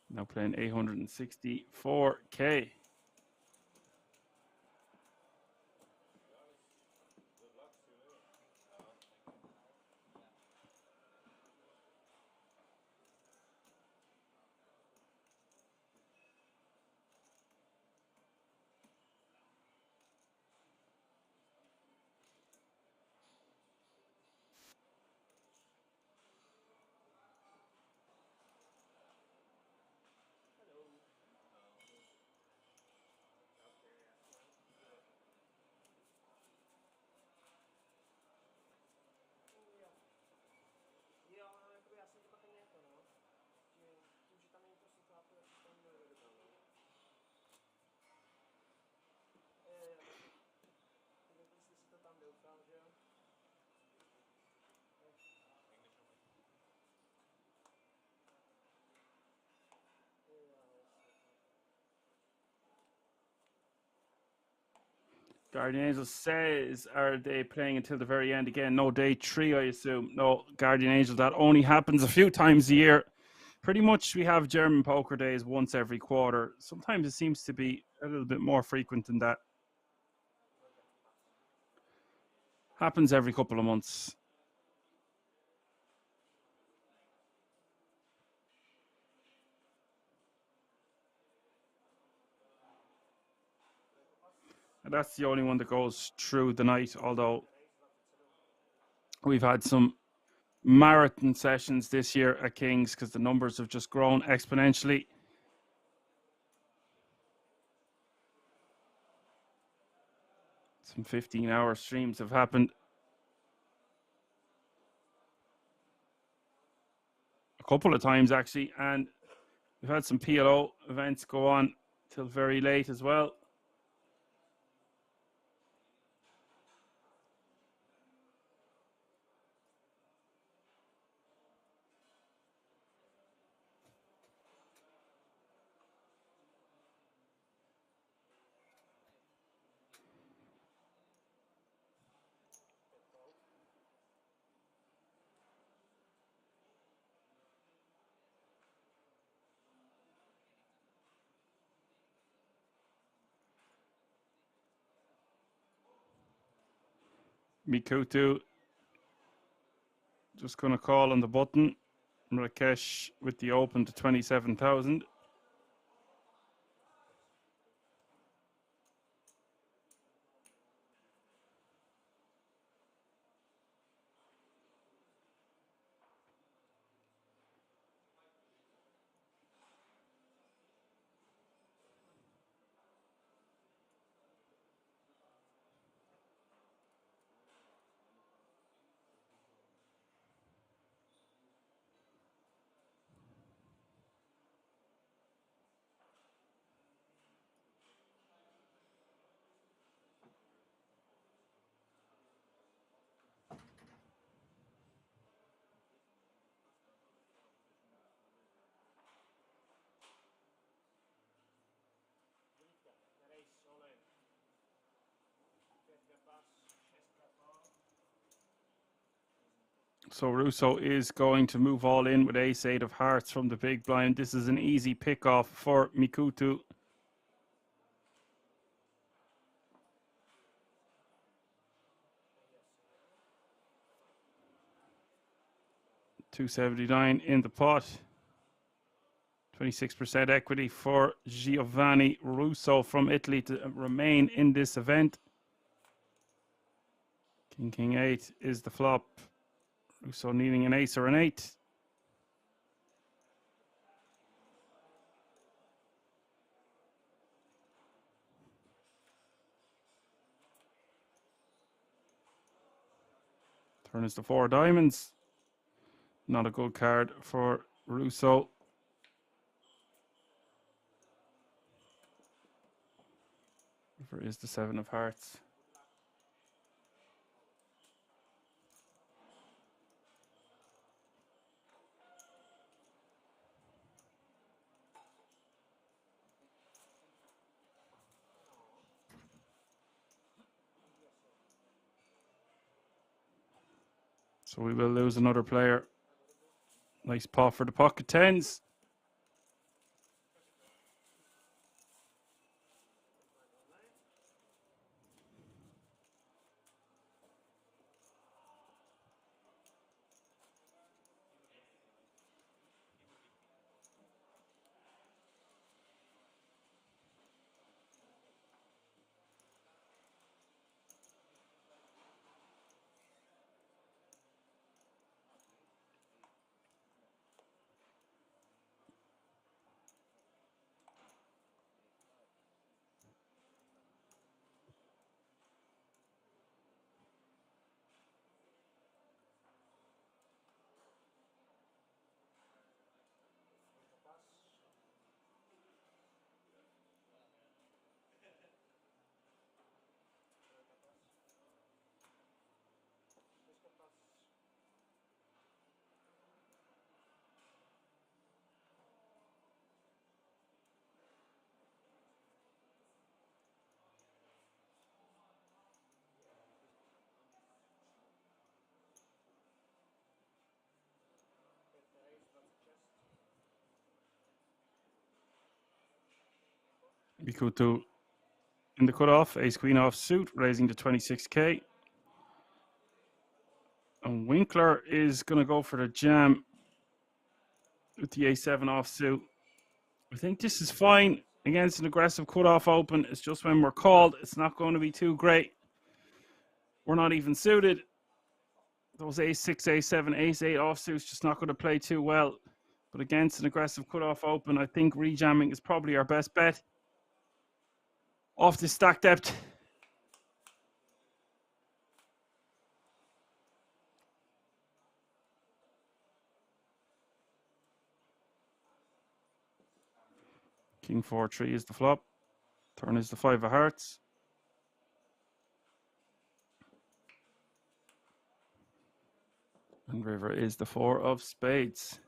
Now playing 864k. Guardian Angel says, are they playing until the very end again? No, day 3, I assume. No, Guardian Angel, that only happens a few times a year. Pretty much we have German poker days once every quarter. Sometimes it seems to be a little bit more frequent than that. Happens every couple of months. And that's the only one that goes through the night, although we've had some marathon sessions this year at Kings because the numbers have just grown exponentially. Some 15-hour streams have happened. A couple of times, actually, and we've had some PLO events go on till very late as well. Mikutu Just going to call on the button. Rakesh with the open to 27,000. So Russo is going to move all in with ace-8 of hearts from the big blind. This is an easy pick-off for Mikutu. $279 in the pot. 26% equity for Giovanni Russo from Italy to remain in this event. King 8 is the flop. Russo needing an ace or an 8. Turn is the 4 diamonds. Not a good card for Russo. River is the 7 of hearts. So we will lose another player. Nice pot for the pocket tens. Mikutu in the cutoff. Ace queen off suit, raising to 26k. And Winkler is going to go for the jam with the a7 offsuit. I think this is fine against an aggressive cutoff open. It's just when we're called, it's not going to be too great. We're not even suited. Those a6, a7, ace8 offsuits just not going to play too well. But against an aggressive cutoff open, I think rejamming is probably our best bet. Off the stack depth. King 4-3 is the flop. Turn is the 5 of hearts. And river is the 4 of spades.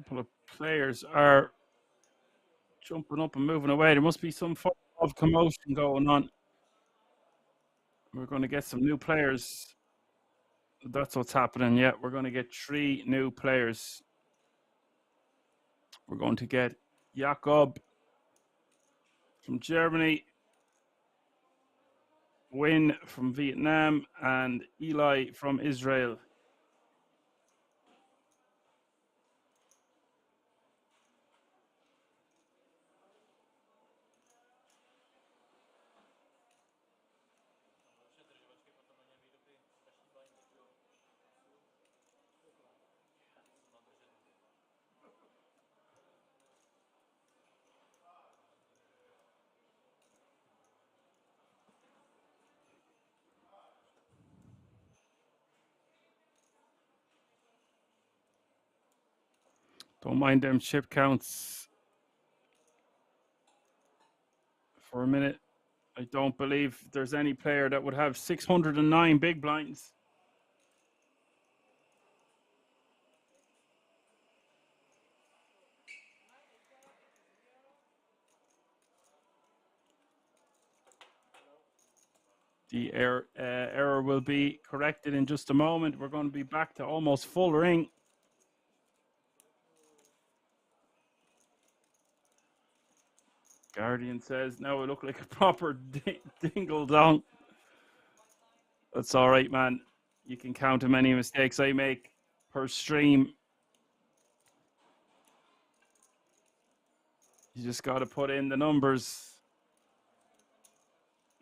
couple of players are jumping up and moving away. There must be some form of commotion going on. We're going to get some new players. That's what's happening. Yeah, we're going to get 3 new players. We're going to get Jakob from Germany, Win from Vietnam, and Eli from Israel. Don't mind them chip counts for a minute. I don't believe there's any player that would have 609 big blinds. The error will be corrected in just a moment. We're going to be back to almost full ring. Guardian says, now it looked like a proper dingle dong. That's all right, man. You can count how many mistakes I make per stream. You just got to put in the numbers.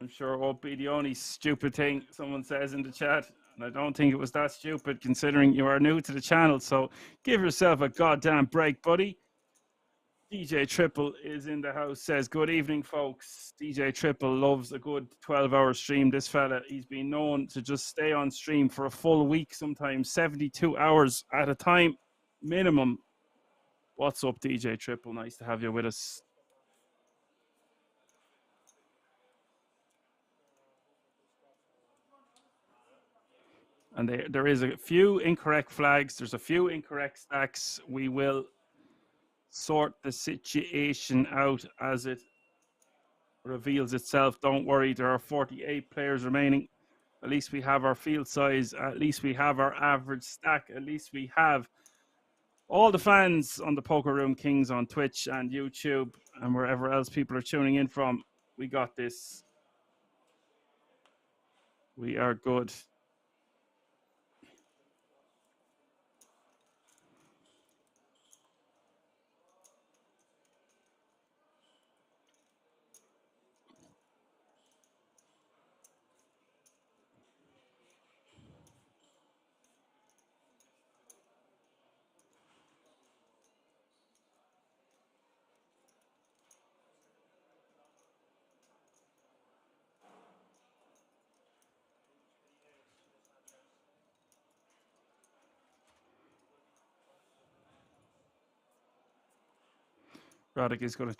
I'm sure it won't be the only stupid thing someone says in the chat. And I don't think it was that stupid considering you are new to the channel. So give yourself a goddamn break, buddy. DJ Triple is in the house, says, good evening, folks. DJ Triple loves a good 12-hour stream. This fella, he's been known to just stay on stream for a full week, sometimes 72 hours at a time, minimum. What's up, DJ Triple? Nice to have you with us. And there is a few incorrect flags. There's a few incorrect stacks. We will sort the situation out as it reveals itself. Don't worry, there are 48 players remaining. At least we have our field size. At least we have our average stack. At least we have all the fans on the Poker Room Kings on Twitch and YouTube and wherever else people are tuning in from. We got this. We are good. Roddick is going to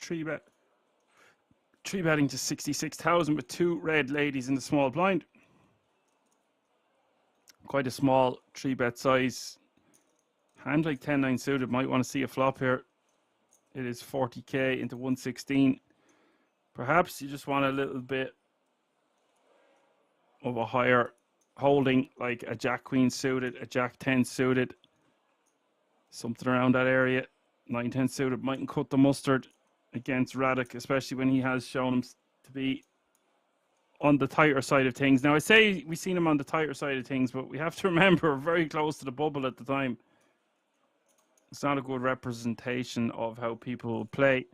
three betting to 66,000 with 2 red ladies in the small blind. Quite a small 3-bet size. Hand like 10-9 suited might want to see a flop here. It is 40k into 116. Perhaps you just want a little bit of a higher holding, like a Jack Queen suited, a Jack 10 suited, something around that area. 9-10 suited mightn't cut the mustard against Radek, especially when he has shown him to be on the tighter side of things. Now, I say we've seen him on the tighter side of things, but we have to remember we're very close to the bubble at the time. It's not a good representation of how people play.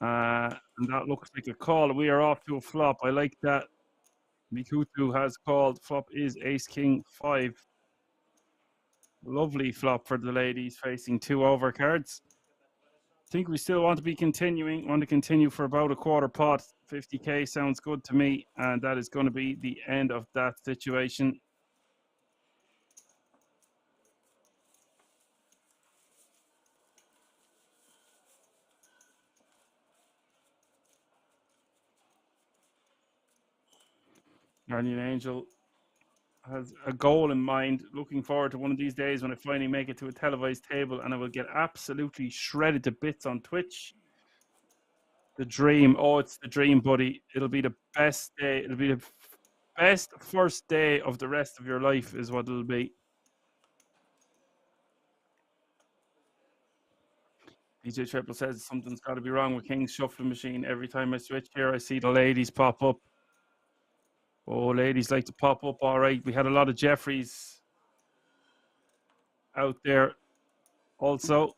And that looks like a call. We are off to a flop. I like that. Mikutu has called. Flop is Ace King 5. Lovely flop for the ladies facing 2 overcards. I think we still want to be continuing. Want to continue for about a quarter pot. 50k sounds good to me. And that is going to be the end of that situation. Guardian Angel has a goal in mind. Looking forward to one of these days when I finally make it to a televised table and I will get absolutely shredded to bits on Twitch. The dream. Oh, it's the dream, buddy. It'll be the best day. It'll be the best first day of the rest of your life, is what it'll be. DJ Triple says something's got to be wrong with King's shuffling machine. Every time I switch here, I see the ladies pop up. Oh, ladies like to pop up. All right. We had a lot of Jeffreys out there also.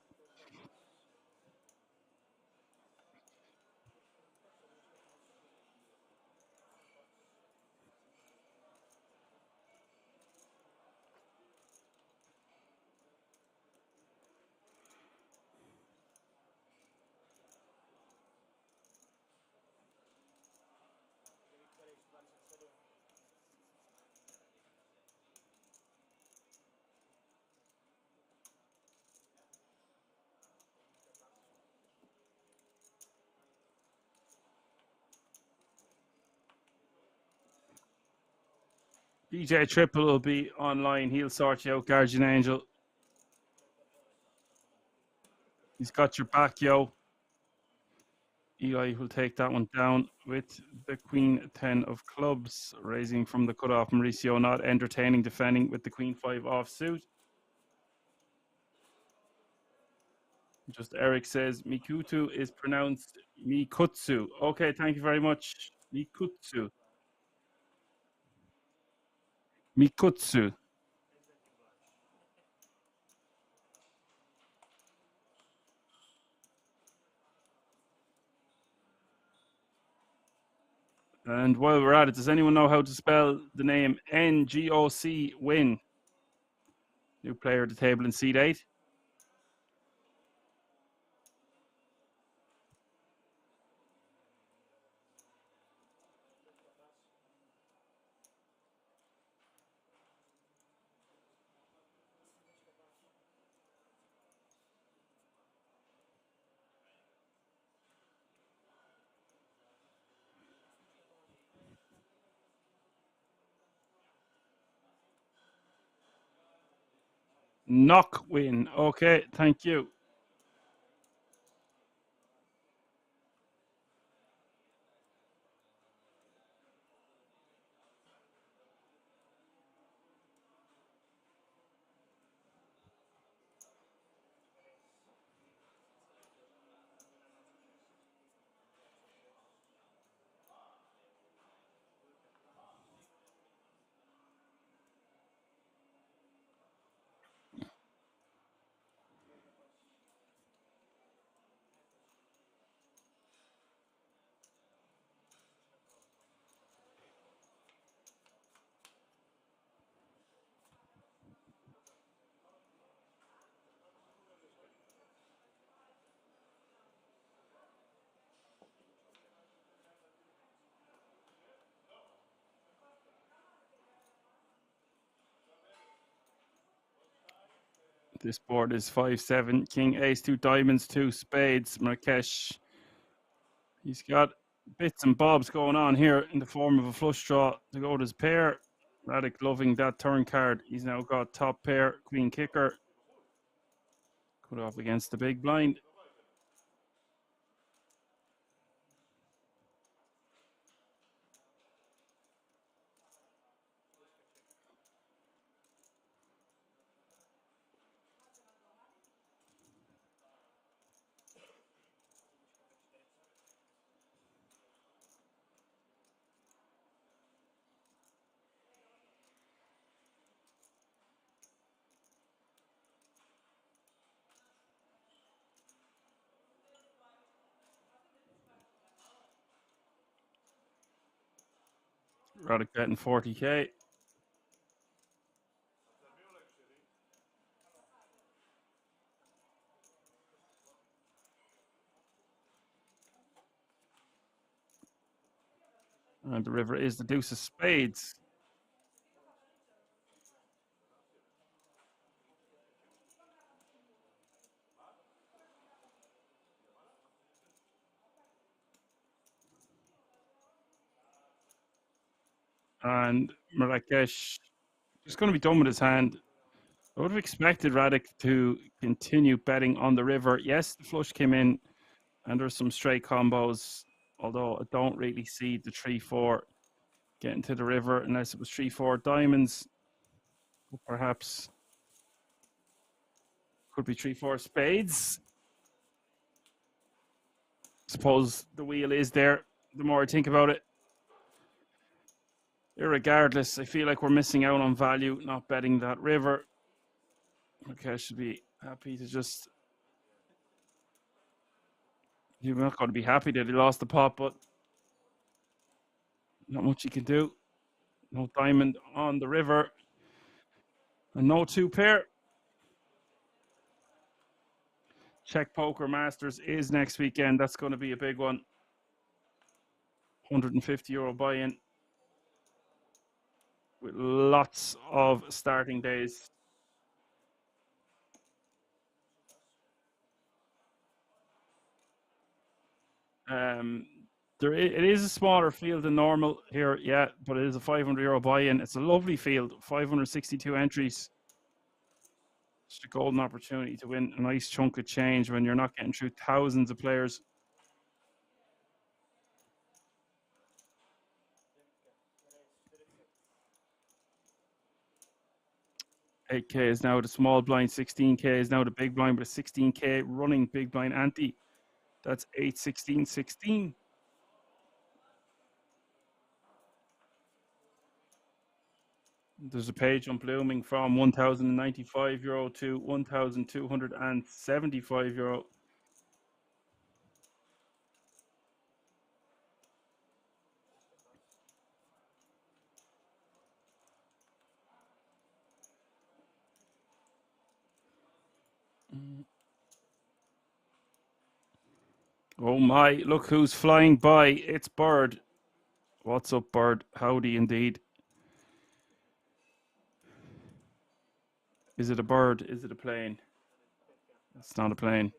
DJ Triple will be online. He'll sort you out, Guardian Angel. He's got your back, yo. Eli will take that one down with the Queen 10 of clubs, raising from the cutoff. Mauricio not entertaining, defending with the Queen 5 offsuit. Just Eric says Mikutu is pronounced Mikutsu. Okay, thank you very much. Mikutsu. Mikutsu. And while we're at it, does anyone know how to spell the name NGOC Win? New player at the table in seed 8. Knock Win. Okay, thank you. This board is 5-7. King, ace, 2 diamonds, 2 spades. Marrakesh. He's got bits and bobs going on here in the form of a flush draw to go to his pair. Radic loving that turn card. He's now got top pair, queen kicker. Cut off against the big blind. Radic betting 40k. And the river is the deuce of spades. And Marrakesh He's going to be done with his hand. I would have expected Radic to continue betting on the river. Yes, the flush came in, and there's some straight combos, although I don't really see the 3-4 getting to the river unless it was 3-4 diamonds. Perhaps could be 3-4 spades. Suppose the wheel is there the more I think about it. Irregardless, I feel like we're missing out on value not betting that river. Okay, I should be happy to just... You're not going to be happy that he lost the pot, but not much you can do. No diamond on the river. And no 2-pair. Czech Poker Masters is next weekend. That's going to be a big one. €150 buy-in with lots of starting days. It is a smaller field than normal here, yeah, but it is a €500 buy-in. It's a lovely field, 562 entries. It's a golden opportunity to win a nice chunk of change when you're not getting through thousands of players. $8K is now the small blind, 16K is now the big blind, with a 16K running big blind ante. That's 8, 16, 16. There's a page on Blooming from €1,095 to €1,275. Oh my, look who's flying by. It's Bird. What's up, Bird? Howdy indeed. Is it a bird? Is it a plane? It's not a plane.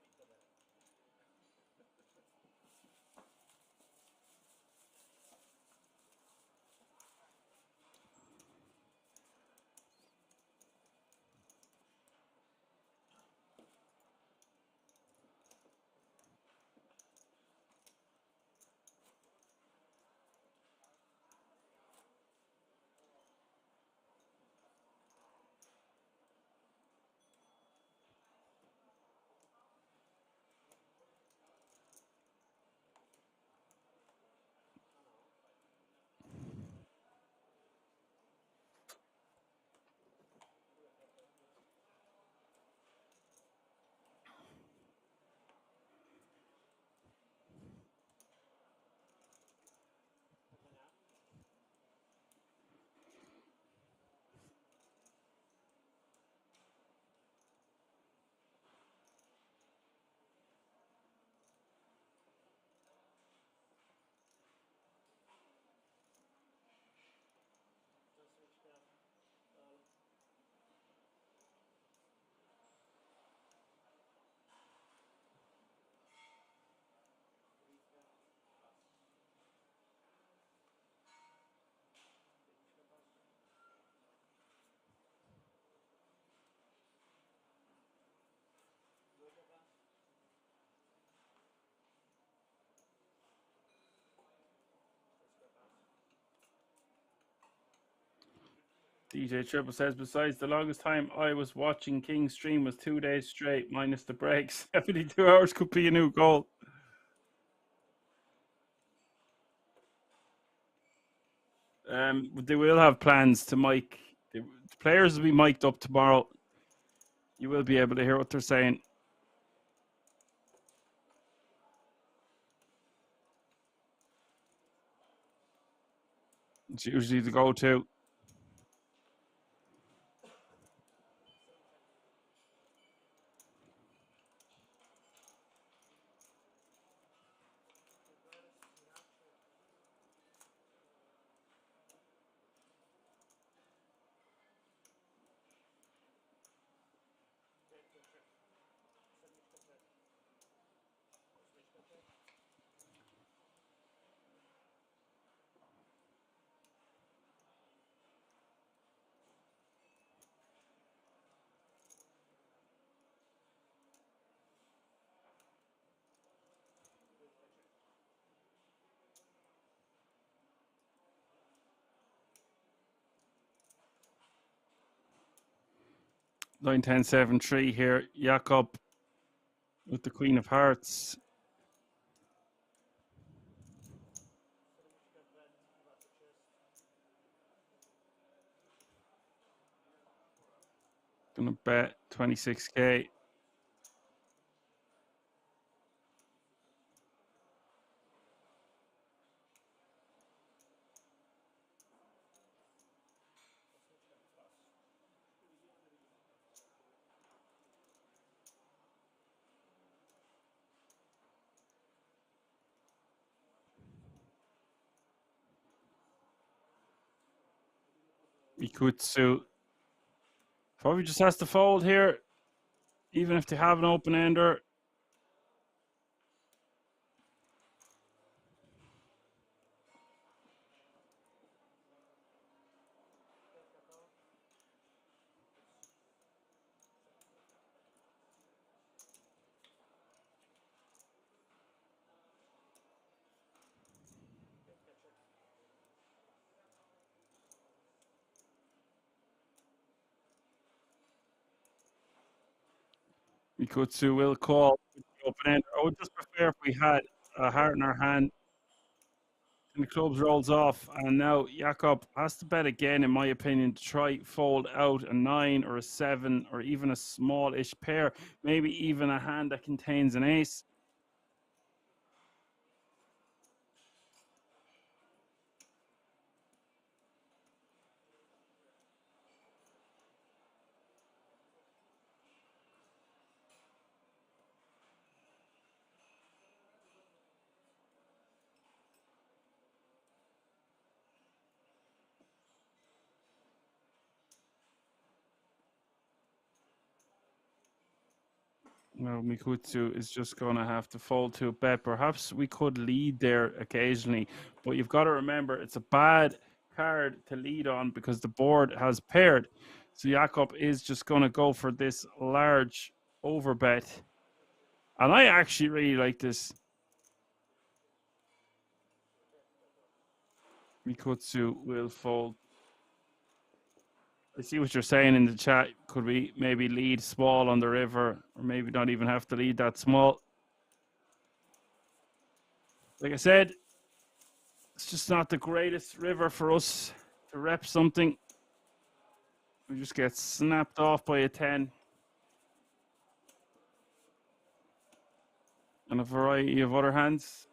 DJ Triple says, besides the longest time I was watching King's stream was 2 days straight, minus the breaks. 72 hours could be a new goal. They will have plans to mic. The players will be mic'd up tomorrow. You will be able to hear what they're saying. It's usually the go-to. 9, 10, 7, 3 here. Jakob with the Queen of Hearts. Gonna bet 26k. He could suit. Probably just has to fold here, even if they have an open ender. Mikutsu will call open ender. I would just prefer if we had a heart in our hand and the clubs rolls off. And now Jakob has to bet again, in my opinion, to try fold out a 9 or a 7 or even a small-ish pair, maybe even a hand that contains an ace. Well, Mikutsu is just going to have to fold to a bet. Perhaps we could lead there occasionally, but you've got to remember it's a bad card to lead on because the board has paired. So Jakob is just going to go for this large overbet. And I actually really like this. Mikutsu will fold. I see what you're saying in the chat. Could we maybe lead small on the river, or maybe not even have to lead that small? Like I said, it's just not the greatest river for us to rep something. We just get snapped off by a 10. And a variety of other hands.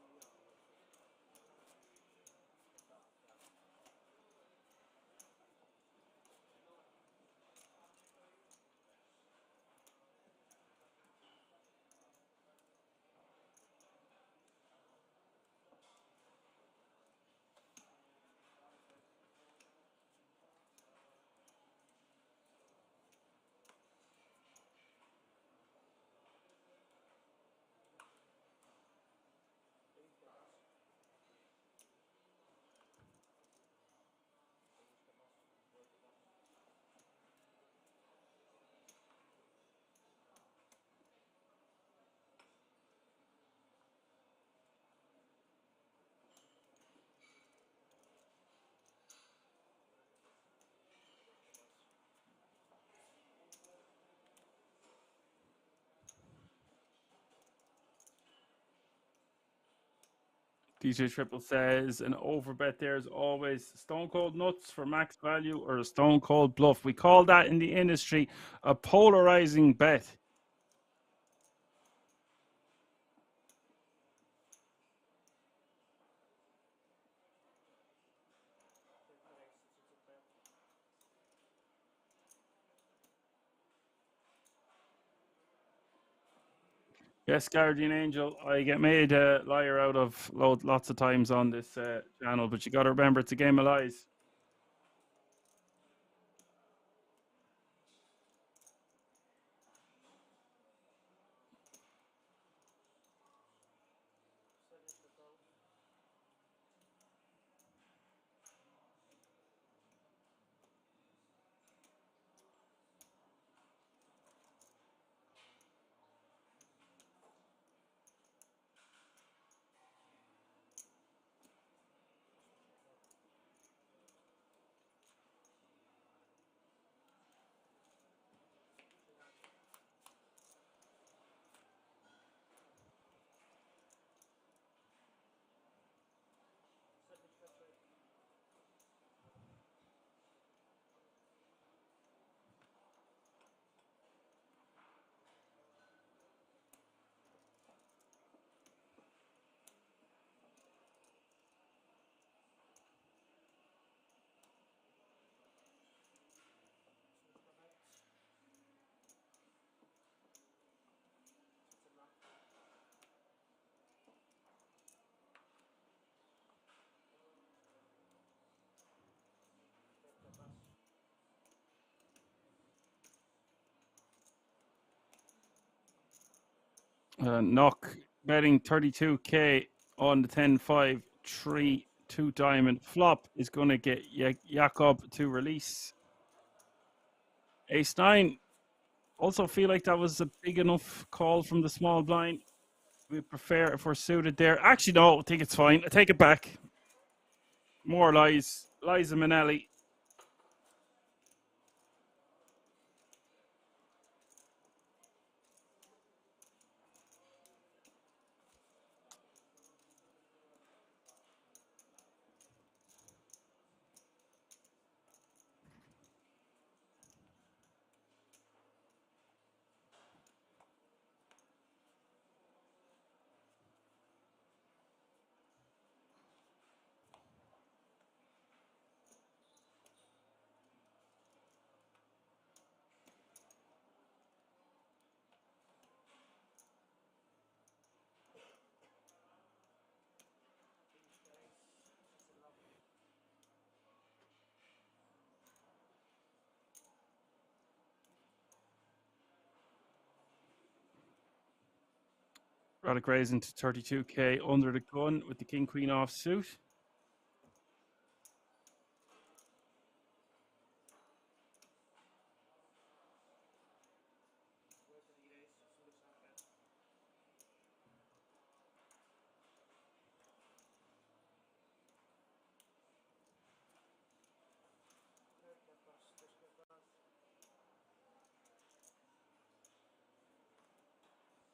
DJ Triple says an overbet there is always stone cold nuts for max value or a stone cold bluff. We call that in the industry a polarizing bet. Yes, Guardian Angel, I get made a liar out of lots of times on this channel, but you got to remember it's a game of lies. Knock betting 32k on the 10-5, 3, 2 diamond. Flop is going to get Jakob to release. Ace 9. Also feel like that was a big enough call from the small blind. We prefer if we're suited there. Actually, no, I think it's fine. I take it back. More lies. Liza Minnelli. Roddick raising to 32k under the gun with the king queen off suit.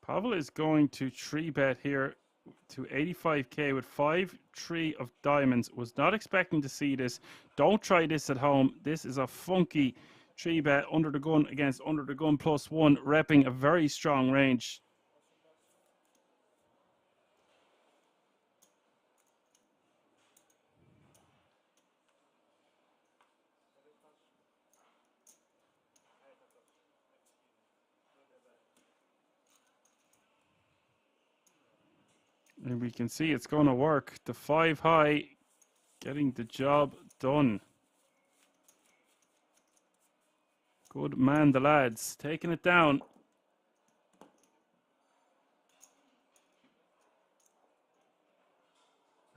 Pavel is going to 3-bet here to 85k with 5-3 of diamonds. Was not expecting to see this. Don't try this at home. This is a funky 3-bet under the gun against under the gun +1, repping a very strong range. And we can see it's going to work. The 5 high getting the job done. Good man, the lads. Taking it down.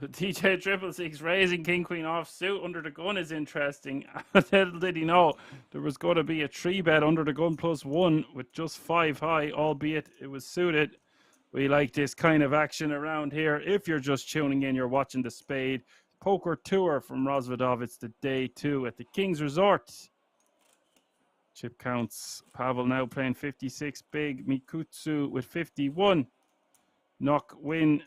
The DJ 666 raising king queen off suit under the gun is interesting. Little did he know there was going to be a 3-bet under the gun +1 with just 5 high, albeit it was suited. We like this kind of action around here. If you're just tuning in, you're watching the Spade Poker Tour from Rozvadov. It's the day 2 at the King's Resort. Chip counts. Pavel now playing 56 big. Mikutsu with 51. Knock win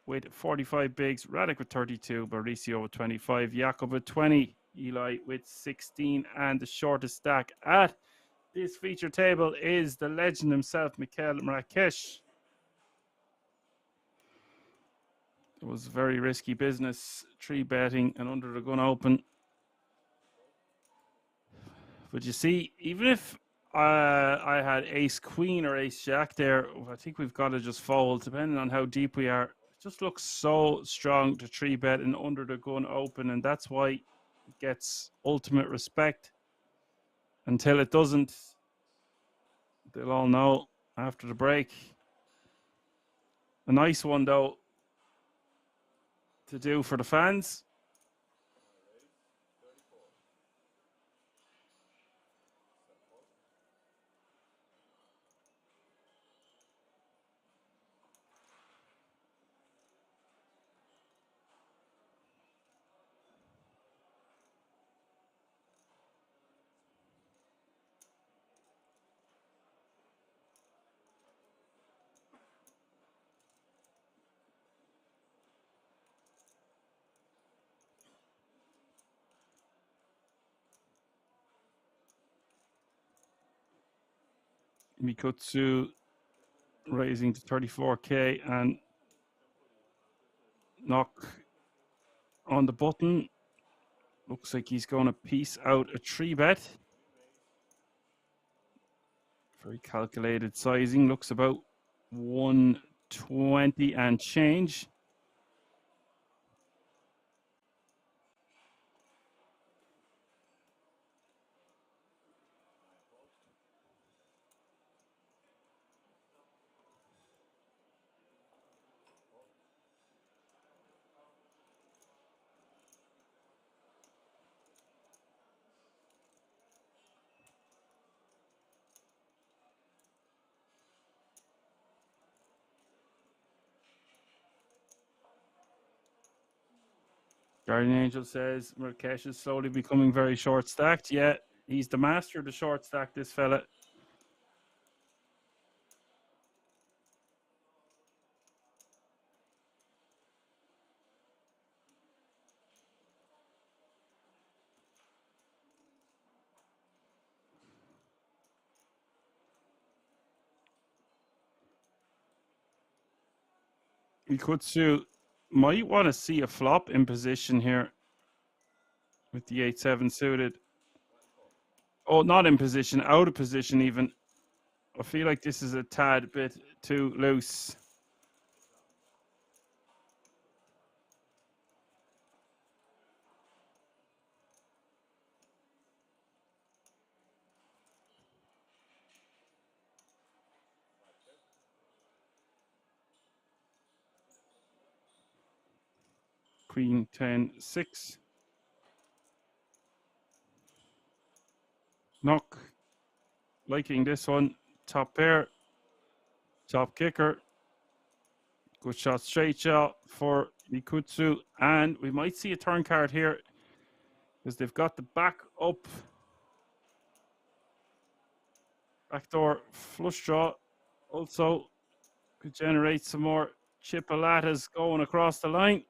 with 45 bigs. Radek with 32. Mauricio with 25. Jakob with 20. Eli with 16. And the shortest stack at this feature table is the legend himself, Mikhail Marrakesh. It was very risky business, 3-betting and under the gun open. But you see, even if I had ace queen or ace jack there, I think we've got to just fold, depending on how deep we are. It just looks so strong to 3-bet and under the gun open, and that's why it gets ultimate respect. Until it doesn't, they'll all know after the break. A nice one, though, to do for the fans. Mikutsu raising to 34k and knock on the button. Looks like he's going to piece out a 3-bet. Very calculated sizing. Looks about 120 and change. Guardian Angel says Marrakesh is slowly becoming very short stacked. Yeah, he's the master of the short stack, this fella. Ikutsu might want to see a flop in position here with the 8-7 suited. Oh, not in position, out of position even. I feel like this is a tad bit too loose. Queen 10-6. Knock. Liking this one. Top pair. Top kicker. Good shot, straight shot for Ikutsu. And we might see a turn card here because they've got the back up. Backdoor flush draw. Also could generate some more chipolatas going across the line.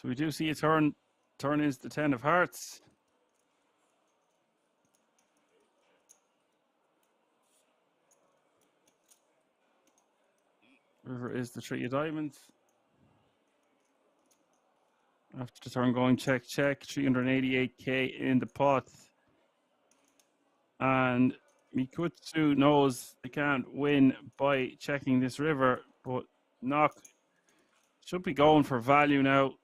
So we do see a turn. Turn is the 10 of hearts. River is the 3 of diamonds. After the turn going check, check. 388k in the pot. And Mikutsu knows they can't win by checking this river, but Knock should be going for value now.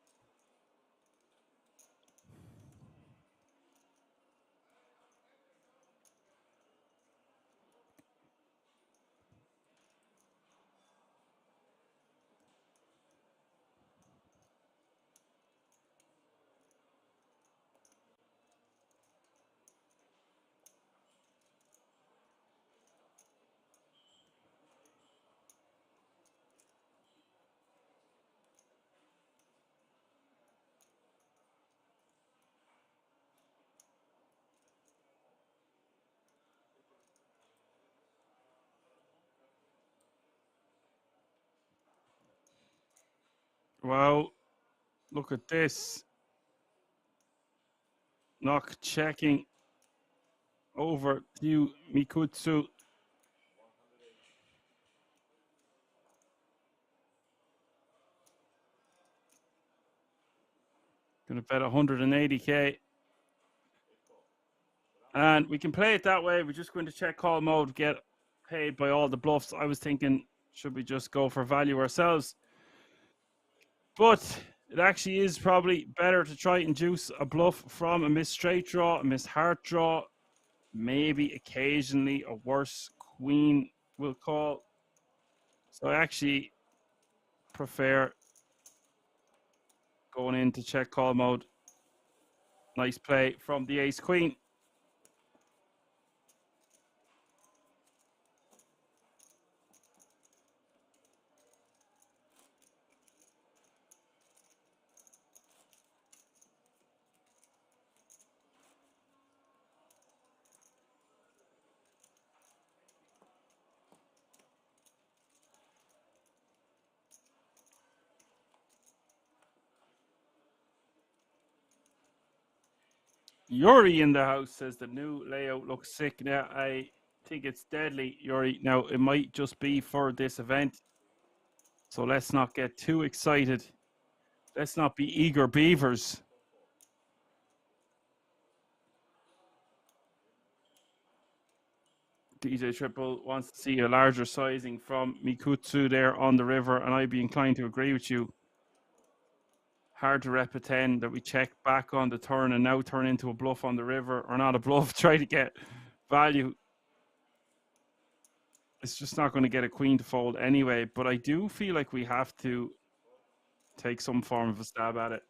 Wow, look at this. Knock checking over to Mikutsu. Gonna bet 180k. And we can play it that way. We're just going to check call mode, get paid by all the bluffs. I was thinking, should we just go for value ourselves? But it actually is probably better to try and juice a bluff from a missed straight draw, a missed heart draw, maybe occasionally a worse queen will call. So I actually prefer going into check call mode. Nice play from the ace queen. Yuri in the house says the new layout looks sick. Now, I think it's deadly, Yuri. Now, it might just be for this event. So let's not get too excited. Let's not be eager beavers. DJ Triple wants to see a larger sizing from Mikutsu there on the river, and I'd be inclined to agree with you. Hard to rep a 10 that we check back on the turn and now turn into a bluff on the river, or not a bluff, try to get value. It's just not going to get a queen to fold anyway, but I do feel like we have to take some form of a stab at it.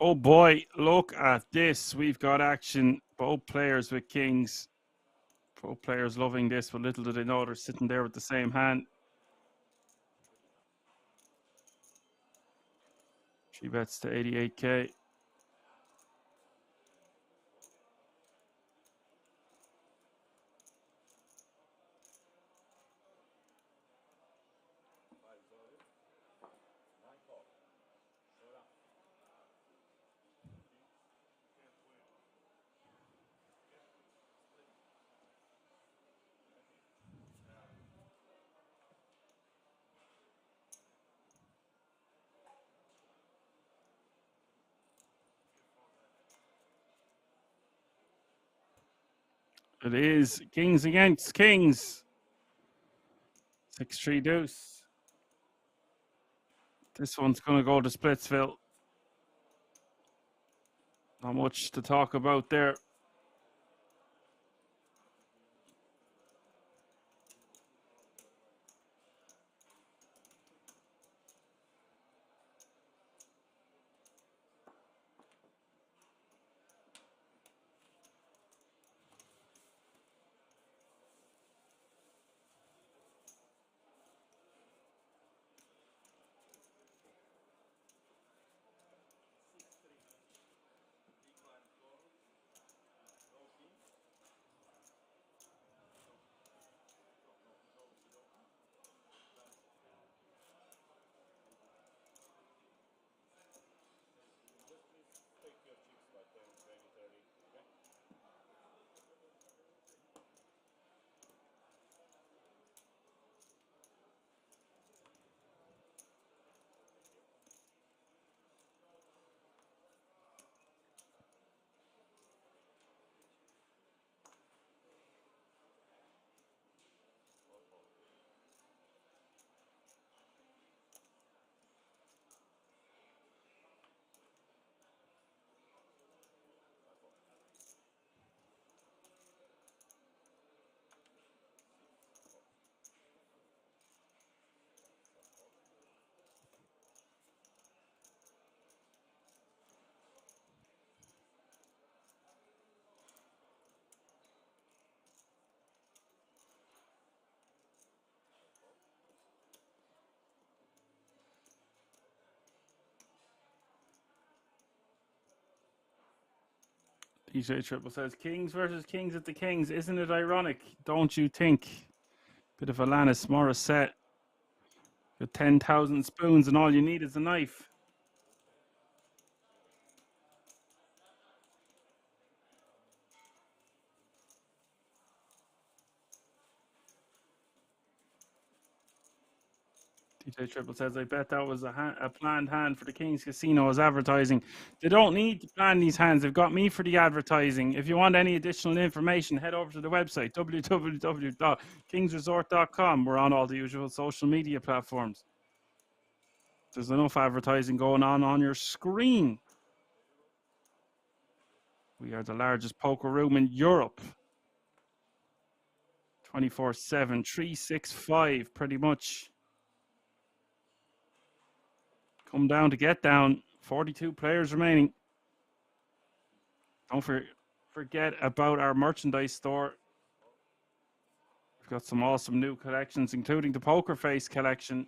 Oh boy, look at this. We've got action. Both players with kings. Both players loving this, but little do they know they're sitting there with the same hand. She bets to 88k. It is kings against kings. 6-3 deuce. This one's going to go to Splitsville. Not much to talk about there. DJ Triple says, kings versus kings at the kings. Isn't it ironic? Don't you think? Bit of Alanis Morissette. With 10,000 spoons and all you need is a knife. DJ Triple says, I bet that was a planned hand for the Kings Casino as advertising. They don't need to plan these hands. They've got me for the advertising. If you want any additional information, head over to the website, www.kingsresort.com. We're on all the usual social media platforms. There's enough advertising going on your screen. We are the largest poker room in Europe. 24/7, 365, pretty much. Come down to get down. 42 players remaining. Don't forget about our merchandise store. We've got some awesome new collections, including the Poker Face collection.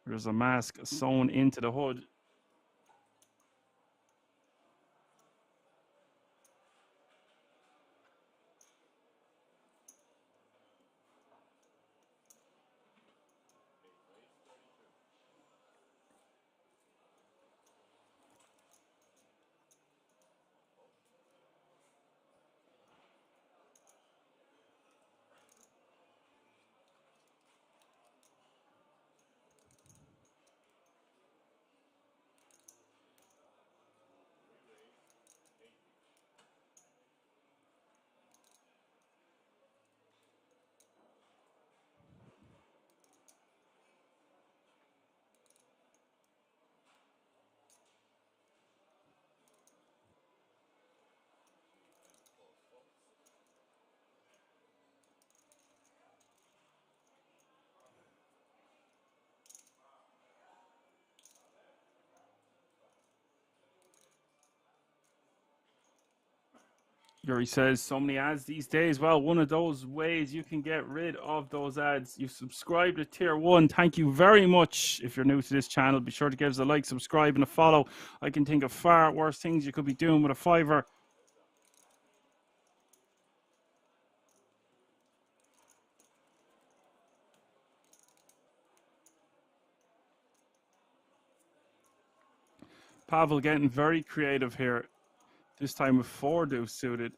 There's a mask sewn into the hood. Yuri says, so many ads these days. Well, one of those ways you can get rid of those ads, you subscribe to Tier 1. Thank you very much. If you're new to this channel, be sure to give us a like, subscribe, and a follow. I can think of far worse things you could be doing with a fiver. Pavel getting very creative here. This time with 4 deuce suited.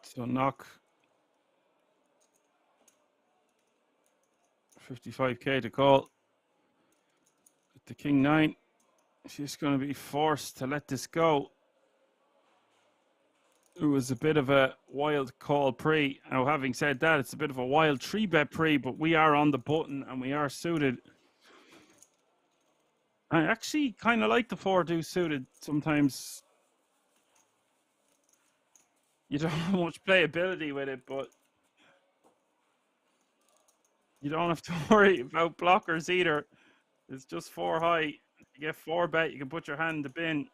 So knock 55k to call. With the king 9, she's going to be forced to let this go. It was a bit of a wild call pre. Now, having said that, it's a bit of a wild 3-bet pre, but we are on the button and we are suited. I actually kind of like the 4 deuce suited. Sometimes you don't have much playability with it, but you don't have to worry about blockers either. It's just 4 high. You get 4 bet, you can put your hand in the bin.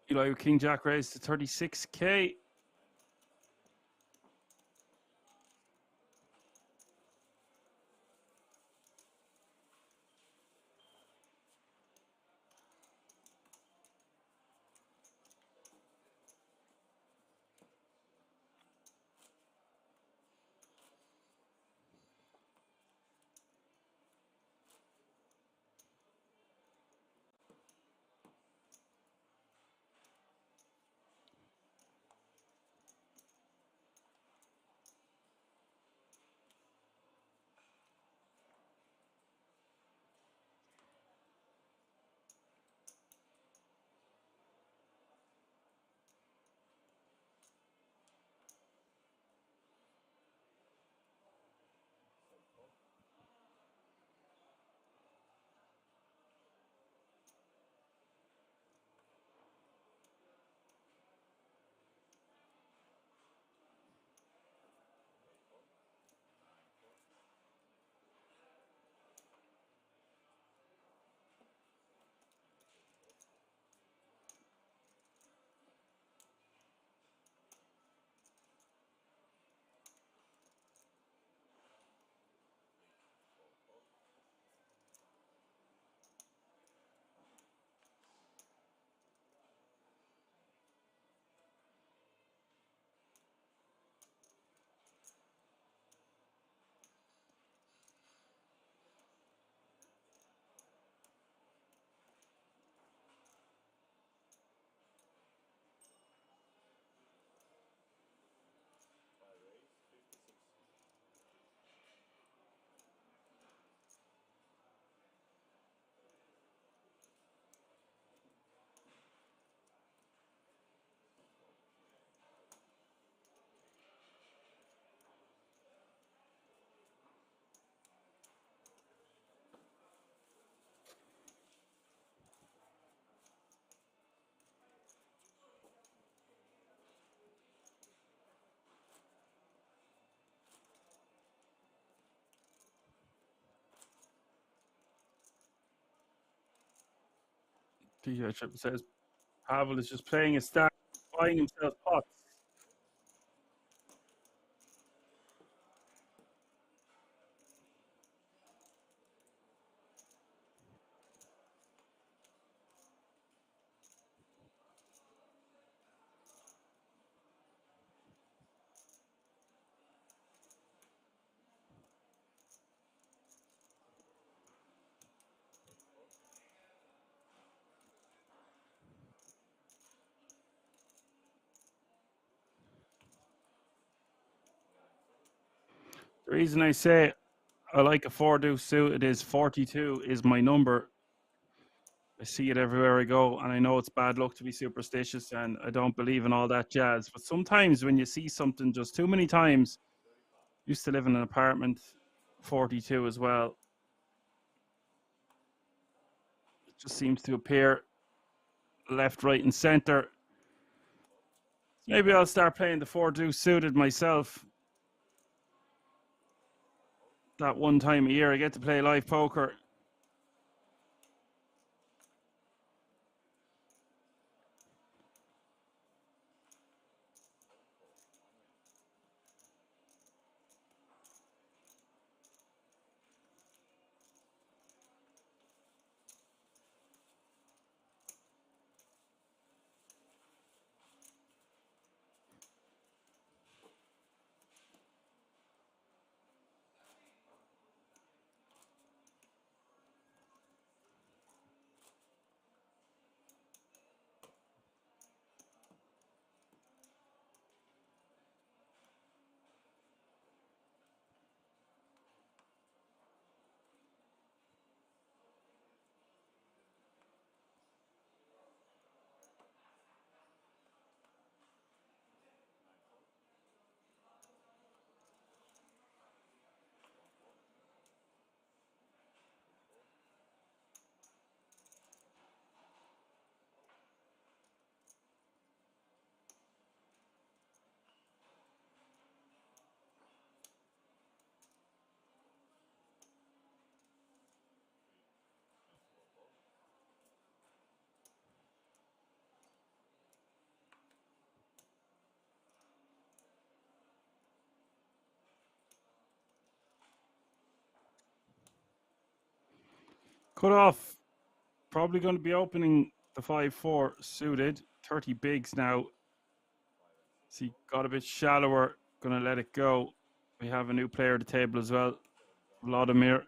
You like King Jack raised to 36k. TJ Triple says Pavel is just playing a stack, buying himself pots. The reason I say I like a 4-deuce suit, it is 42 is my number. I see it everywhere I go, and I know it's bad luck to be superstitious, and I don't believe in all that jazz. But sometimes when you see something just too many times, used to live in an apartment, 42 as well. It just seems to appear left, right, and center. Maybe I'll start playing the 4-deuce suited myself. That one time a year I get to play live poker. Cut off. Probably going to be opening the 5-4 suited. 30 bigs now. See, got a bit shallower. Going to let it go. We have a new player at the table as well. Vladimir.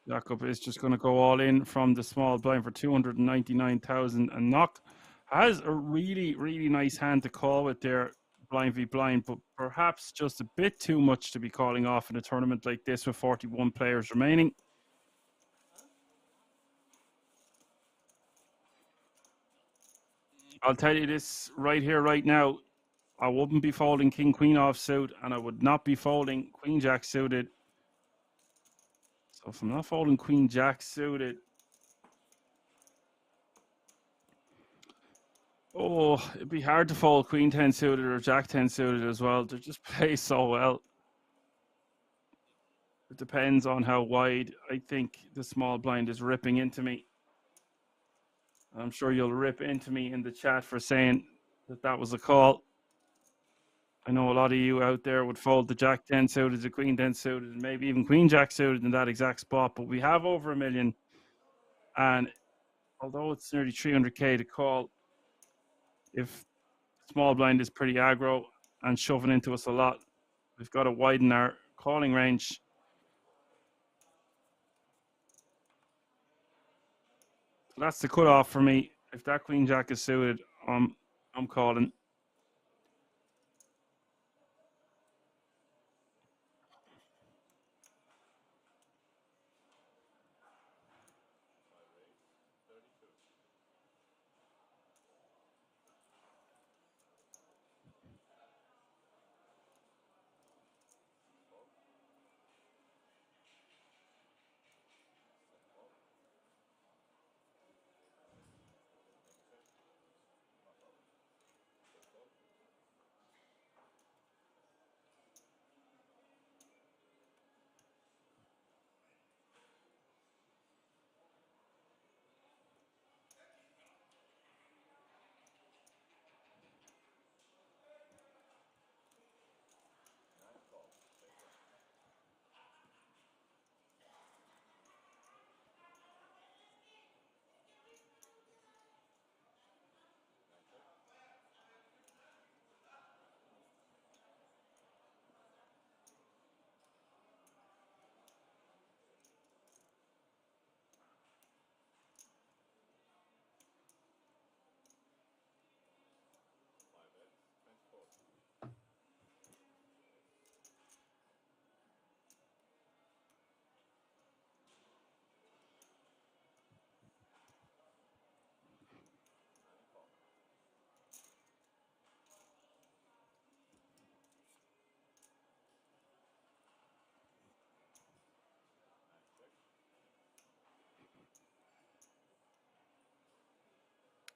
Jakob is just going to go all in from the small blind for 299,000 and knock. Has a really, really nice hand to call with there, blind v blind, but perhaps just a bit too much to be calling off in a tournament like this with 41 players remaining. I'll tell you this right here, right now. I wouldn't be folding King Queen offsuit, and I would not be folding Queen Jack suited. So if I'm not folding Queen Jack suited, oh, it'd be hard to fold Queen 10 suited or Jack 10 suited as well. They just play so well. It depends on how wide I think the small blind is ripping into me. I'm sure you'll rip into me in the chat for saying that that was a call. I know a lot of you out there would fold the Jack 10 suited, the Queen 10 suited, and maybe even Queen Jack suited in that exact spot. But we have over 1 million. And although it's nearly 300k to call, if small blind is pretty aggro and shoving into us a lot, we've got to widen our calling range. So that's the cutoff for me. If that Queen Jack is suited, I'm calling.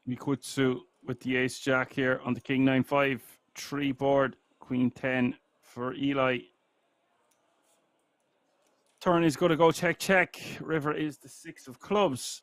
Mikutsu with the ace jack here on the king 9-5 3 board, queen 10 for Eli. Turn is going to go check, check. River is the 6 of clubs.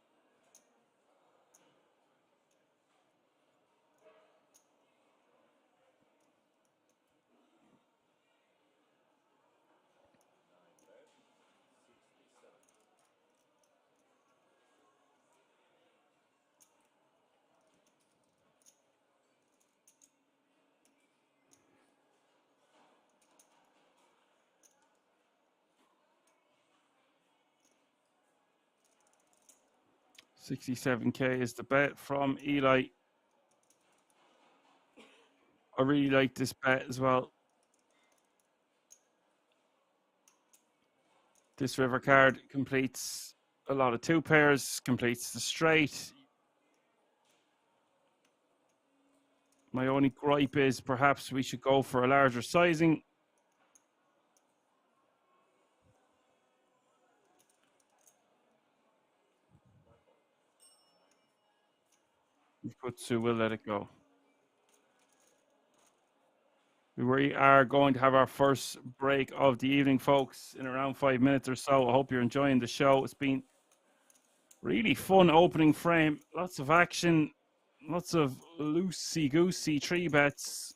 $67K is the bet from Eli. I really like this bet as well. This river card completes a lot of 2 pairs, completes the straight. My only gripe is perhaps we should go for a larger sizing. Mikutsu will let it go. We are going to have our first break of the evening, folks, in around 5 minutes or so. I hope you're enjoying the show. It's been really fun opening frame. Lots of action, lots of loosey-goosey 3 bets.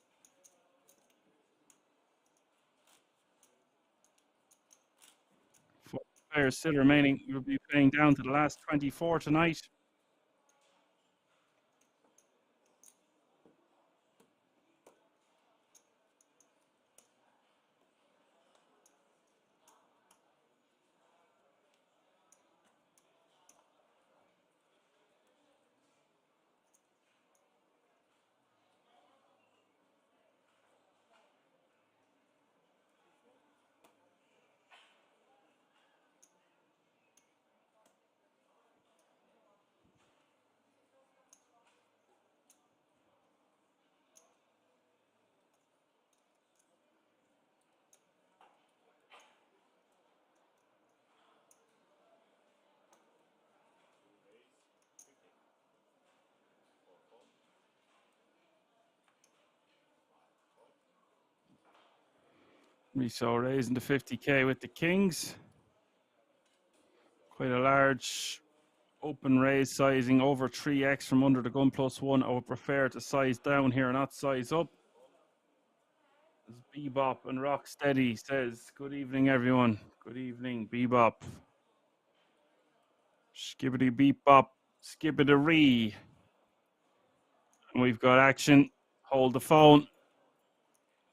Players still remaining. We'll be playing down to the last 24 tonight. We saw raising the 50K with the Kings. Quite a large open raise sizing over 3x from under the gun +1. I would prefer to size down here, not size up. As Bebop and Rocksteady says, good evening, everyone. Good evening, Bebop. Skibbity bebop, skibbity-ree. And we've got action. Hold the phone.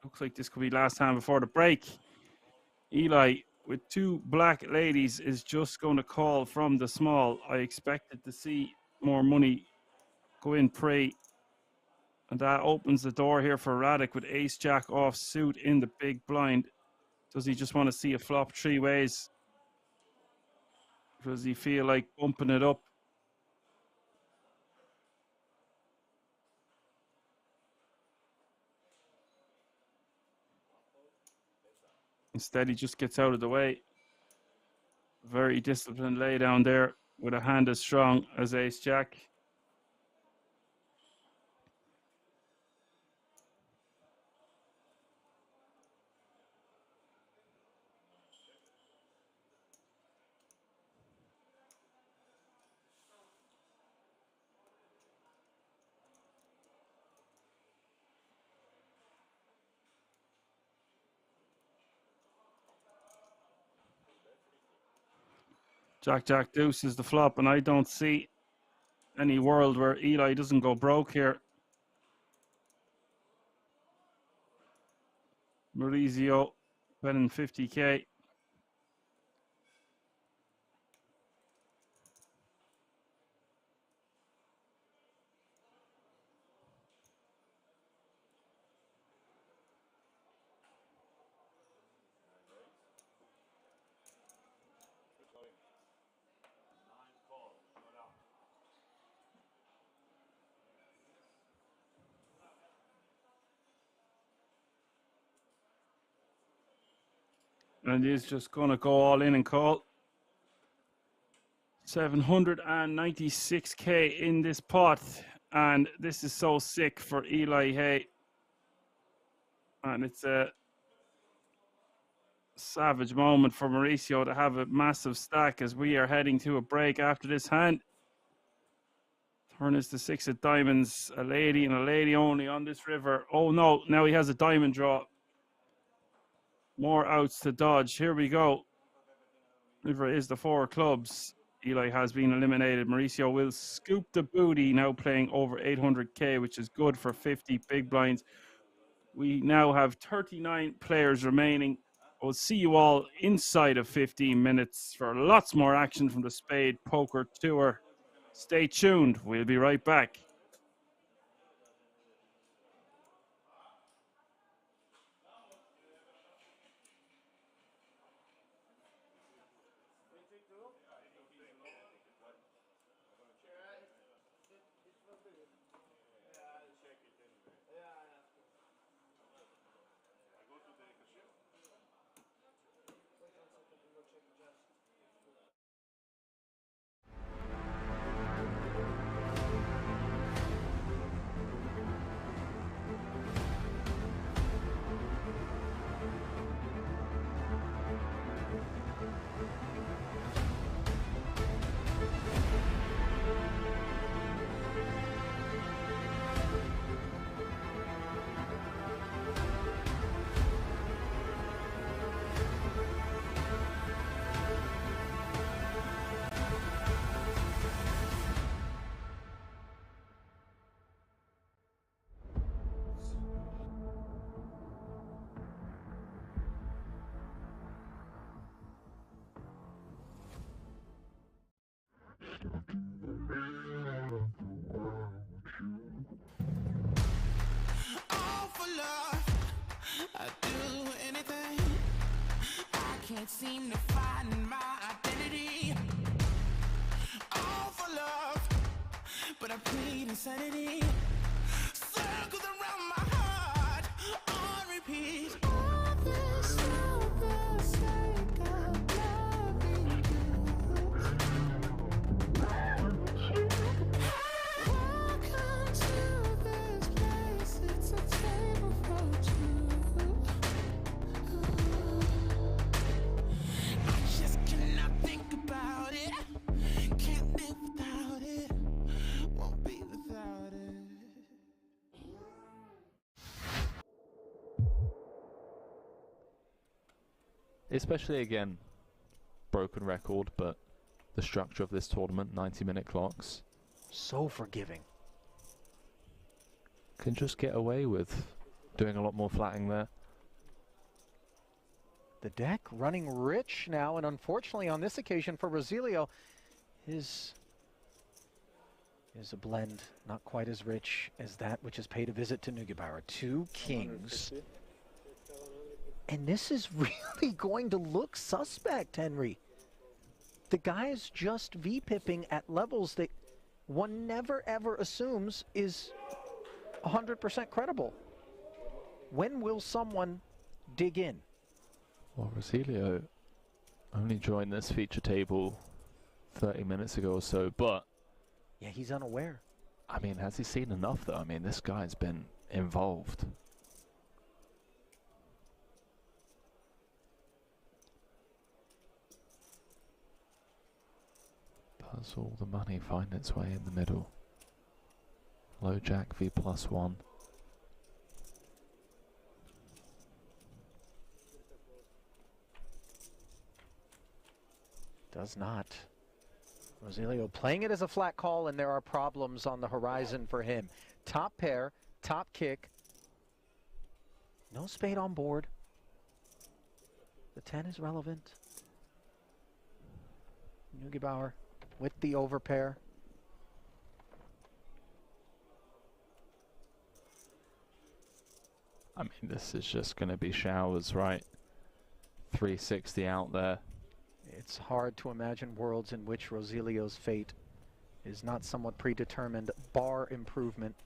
Looks like this could be last hand before the break. Eli, with 2 black ladies, is just going to call from the small. I expected to see more money go in pre. And that opens the door here for Radic with ace jack off suit in the big blind. Does he just want to see a flop 3 ways? Does he feel like bumping it up? Instead, he just gets out of the way. Very disciplined lay down there with a hand as strong as ace jack. Jack, jack, deuce is the flop, and I don't see any world where Eli doesn't go broke here. Maurizio betting 50K. And he's just going to go all in and call. 796K in this pot. And this is so sick for Eli Hay. And it's a savage moment for Mauricio to have a massive stack as we are heading to a break after this hand. Turn is the 6 of diamonds, a lady and a lady only on this river. Oh no, now he has a diamond draw. More outs to dodge. Here we go. River is the 4 of clubs. Eli has been eliminated. Mauricio will scoop the booty, now playing over 800k, which is good for 50 big blinds. We now have 39 players remaining. We'll see you all inside of 15 minutes for lots more action from the Spade Poker Tour. Stay tuned. We'll be right back. Can't seem to find my identity. All for love, but I plead insanity. Circles around my heart on repeat. All this for the sake of loving you. Welcome to this place. It's a table for two. Especially again, broken record, but the structure of this tournament, 90-minute clocks, so forgiving. Can just get away with doing a lot more flatting there. The deck running rich now, and unfortunately on this occasion for Rosilio, is a blend not quite as rich as that which has paid a visit to Neugebauer. 2 kings. And this is really going to look suspect, Henry. The guy is just V-pipping at levels that one never ever assumes is 100% credible. When will someone dig in? Well, Rosilio only joined this feature table 30 minutes ago or so, but... yeah, he's unaware. I mean, has he seen enough, though? I mean, this guy's been involved. Does all the money find its way in the middle? Low jack v +1. Does not. Rosilio playing it as a flat call, and there are problems on the horizon for him. Top pair, top kick. No spade on board. The 10 is relevant. Neugebauer with the overpair. I mean, this is just going to be showers, right? 360 out there. It's hard to imagine worlds in which Rosilio's fate is not somewhat predetermined, bar improvement.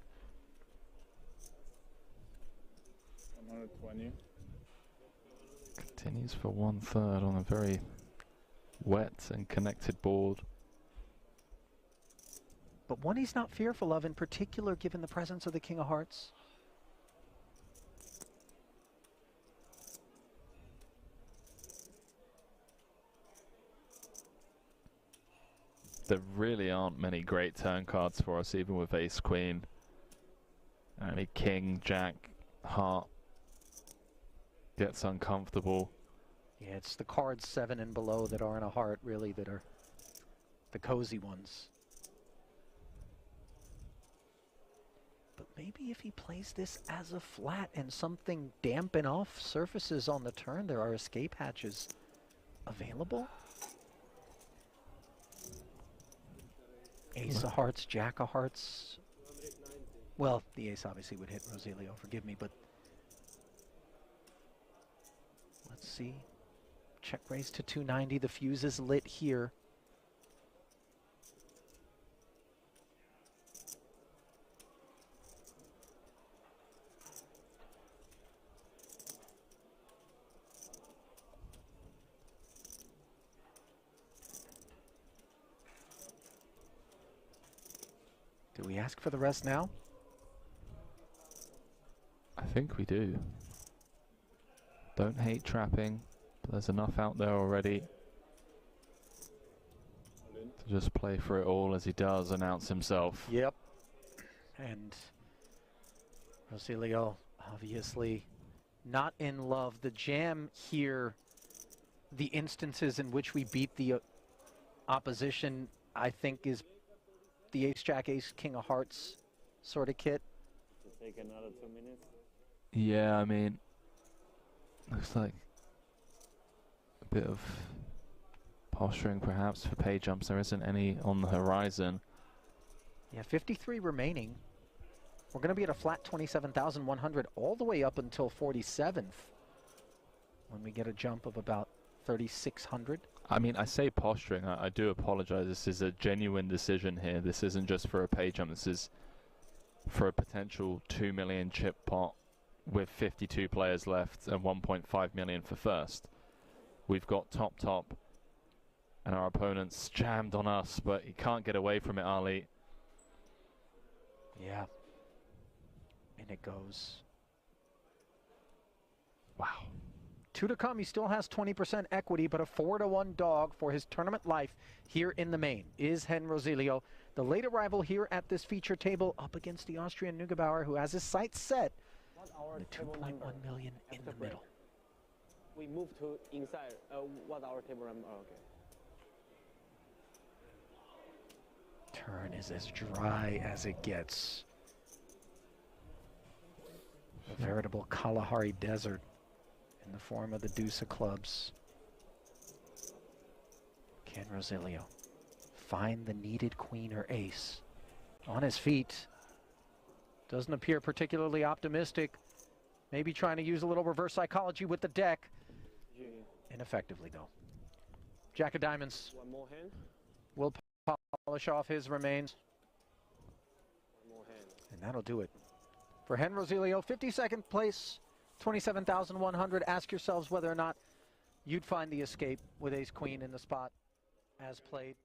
120. Continues for 1/3 on a very wet and connected board. but one he's not fearful of, in particular given the presence of the King of Hearts. There really aren't many great turn cards for us, even with ace queen. Only king, jack, heart gets uncomfortable. Yeah, it's the cards 7 and below that aren't a heart, really, that are the cozy ones. But maybe if he plays this as a flat and something dampen off surfaces on the turn, there are escape hatches available. Ace of hearts, jack of hearts. Well, the ace obviously would hit Rosilio, forgive me, but let's see. Check raise to 290. The fuse is lit here. Do we ask for the rest now? I think we do. Don't hate trapping, but there's enough out there already to just play for it all as he does announce himself. Yep. And Rosilio obviously not in love. The jam here, the instances in which we beat the opposition, I think is the ace, jack, ace, king of hearts sort of kit. Take another 2 minutes. Yeah, I mean, looks like a bit of posturing perhaps for pay jumps. There isn't any on the horizon. Yeah, 53 remaining. We're going to be at a flat 27,100 all the way up until 47th when we get a jump of about 3,600. I mean, I say posturing. I do apologize. This is a genuine decision here. This isn't just for a pay jump. This is for a potential 2 million chip pot with 52 players left and 1.5 million for first. We've got top, and our opponent's jammed on us, but he can't get away from it, Ali. Yeah. And it goes. Wow. 2 to come. He still has 20% equity, but a 4-1 dog for his tournament life here in the main is Hen Rosilio, the late arrival here at this feature table up against the Austrian Neugebauer, who has his sights set on the 2.1 million in the middle. We move to inside. What our table number? Oh, okay. Turn is as dry as it gets. A veritable Kalahari desert in the form of the deuce of clubs. Can Rosilio find the needed queen or ace? On his feet. Doesn't appear particularly optimistic. Maybe trying to use a little reverse psychology with the deck. Ineffectively, though. Jack of diamonds. One more hand. Will polish off his remains. One more hand. And that'll do it. For Hen Rosilio, 52nd place, 27,100. Ask yourselves whether or not you'd find the escape with ace queen in the spot as played.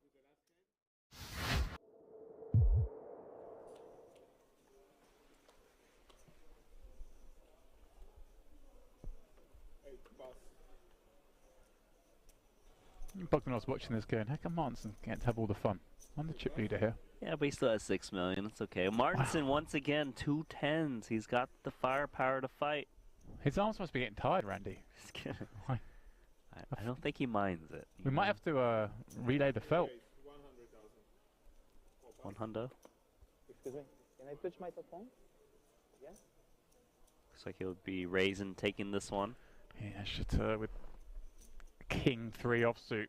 Bogdan was watching this going, how come Martinson can't have all the fun? I'm the chip leader here. Yeah, but he still has 6 million. It's okay. Martinson, once again, 2 10s. He's got the firepower to fight. His arms must be getting tired, Randy. Just kidding. I don't think he minds it. We might have to relay the felt. 100. Excuse me. Can I touch my phone? Yeah. Looks like he'll be raising, taking this one. Yeah, should with King 3 offsuit.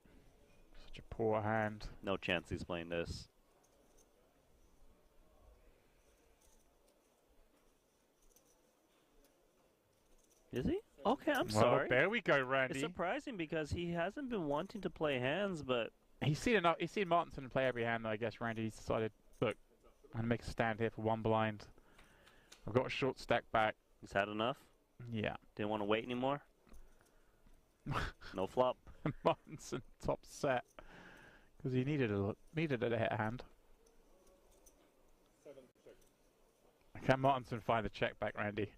Such a poor hand. No chance he's playing this. Is he? Okay, I'm Well, sorry. there we go, Randy. It's surprising because he hasn't been wanting to play hands, but He's seen enough. He's seen Martinson play every hand, though, I guess. Randy's decided, look, I'm going to make a stand here for one blind. I've got a short stack back. he's had enough. Yeah. Didn't want to wait anymore. No flop. Martinson top set because he needed a hit hand. Can Martinson find a check back, Randy?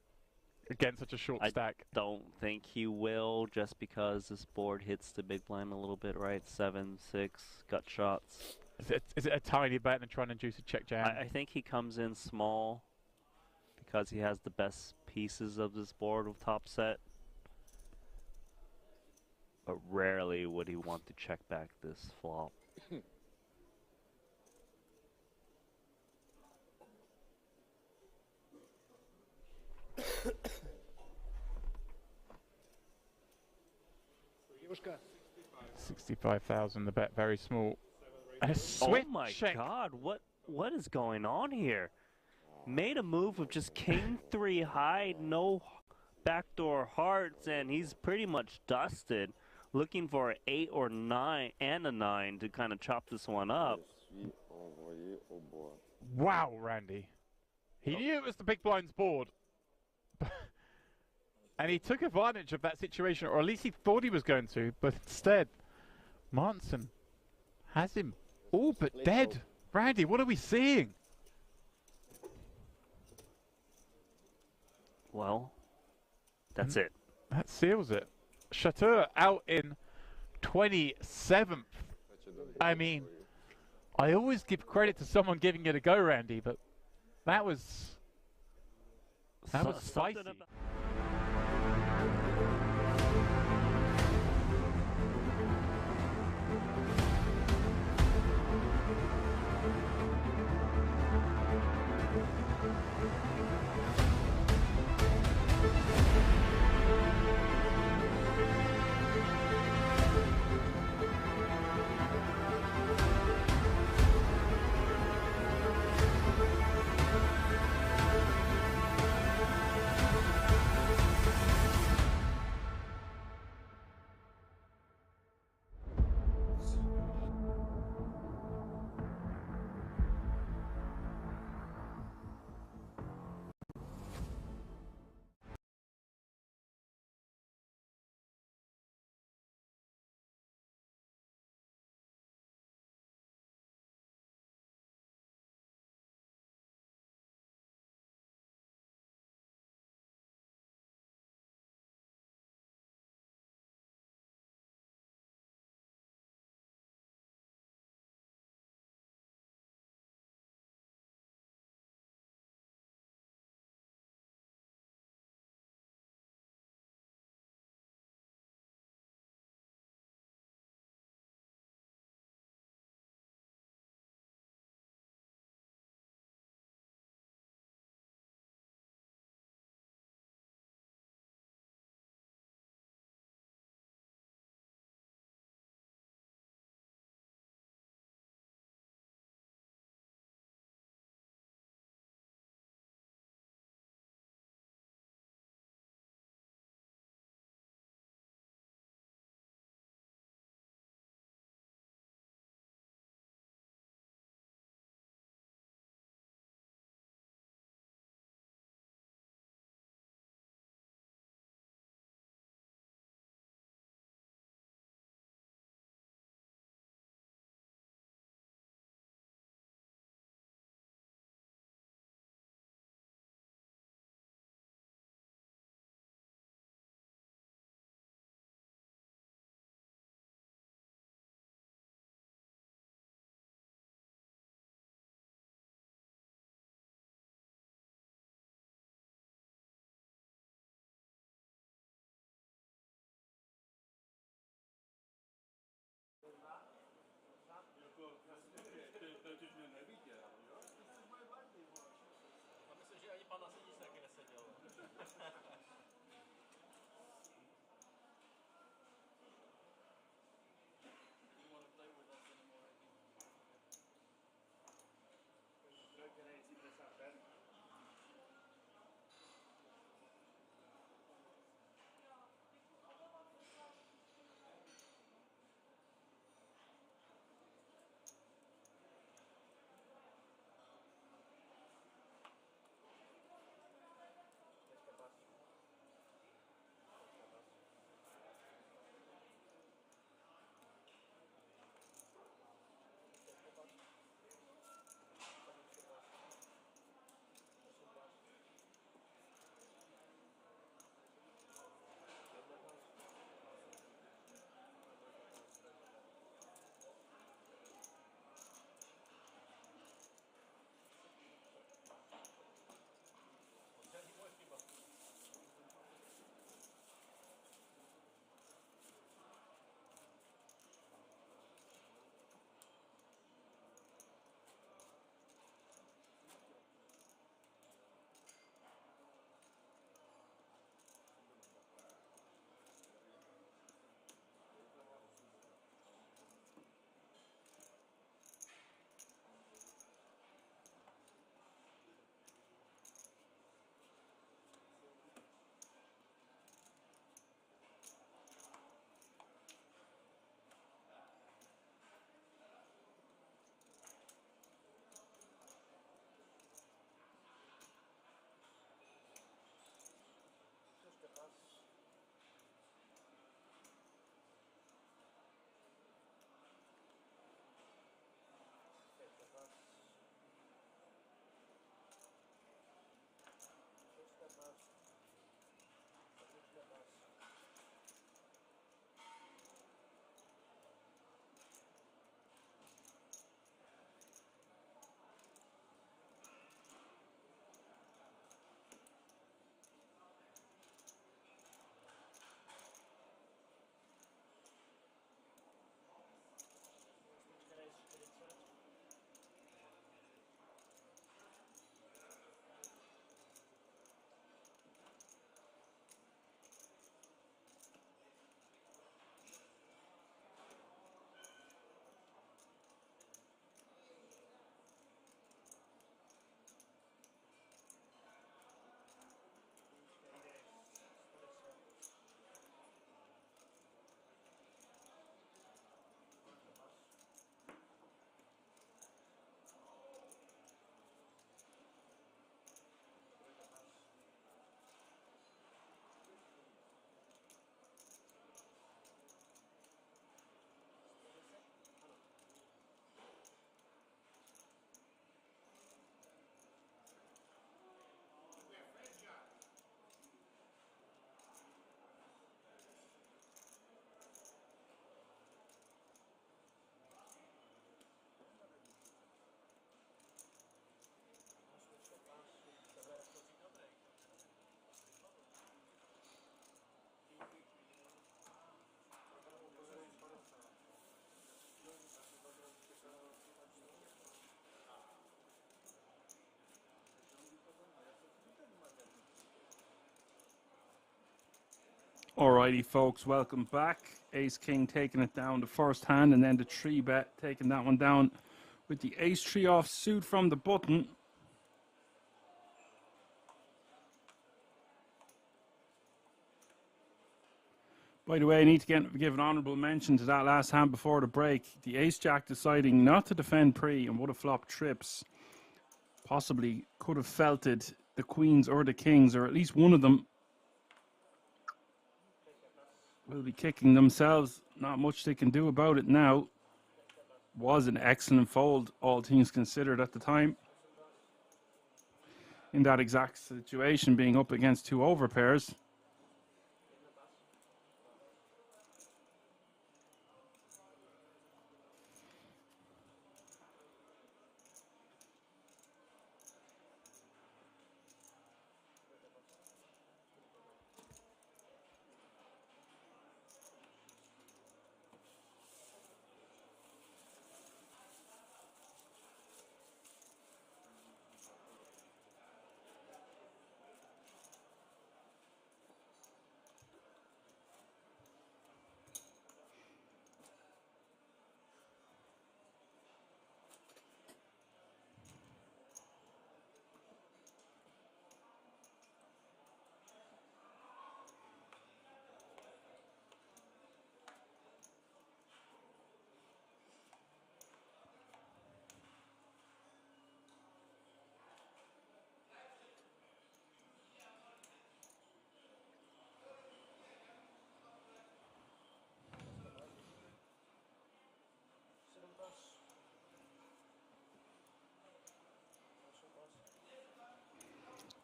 Against such a short stack. Don't think he will, just because this board hits the big blind a little bit, right? 7, 6, gut shots. Is it a tiny bet and trying to induce a check jam? I think he comes in small because he has the best pieces of this board with top set. But rarely would he want to check back this flop. $65,000. The bet very small. And a switch Oh my check. god, what is going on here? Made a move with just king 3 high, no backdoor hearts, and he's pretty much dusted. Looking for an 8 or 9 and a 9 to kind of chop this one up. Wow, Randy. He knew it was the big blind's board. And he took advantage of that situation, or at least he thought he was going to, but instead, Martinson has him all but dead. Randy, what are we seeing? Well, that's it. That seals it. Chateau out in 27th. I mean, I always give credit to someone giving it a go, Randy, but that was spicy. Alrighty, folks, welcome back. Ace King taking it down the first hand, and then the 3-bet taking that one down with the Ace 3 off suit from the button. By the way, I need to give an honourable mention to that last hand before the break. The Ace Jack deciding not to defend pre and would have flopped trips. Possibly could have felted the Queens or the Kings, or at least one of them will be kicking themselves. Not much they can do about it now. Was an excellent fold, all things considered at the time. In that exact situation, being up against two overpairs.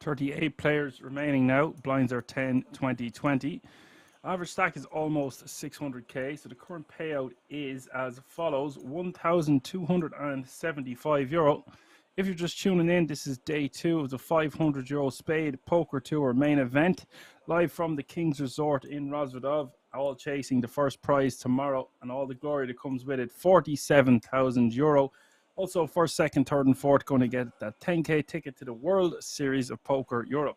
.38 players remaining now. Blinds are 10, 20, 20. Average stack is almost 600k, so the current payout is as follows: €1,275. If you're just tuning in, this is day 2 of the €500 Spade Poker Tour main event, live from the King's Resort in Rozvadov, all chasing the first prize tomorrow and all the glory that comes with it, €47,000. Also, first, second, third, and fourth going to get that 10k ticket to the World Series of Poker Europe.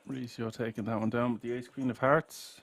Mauricio taking that one down with the Ace Queen of Hearts.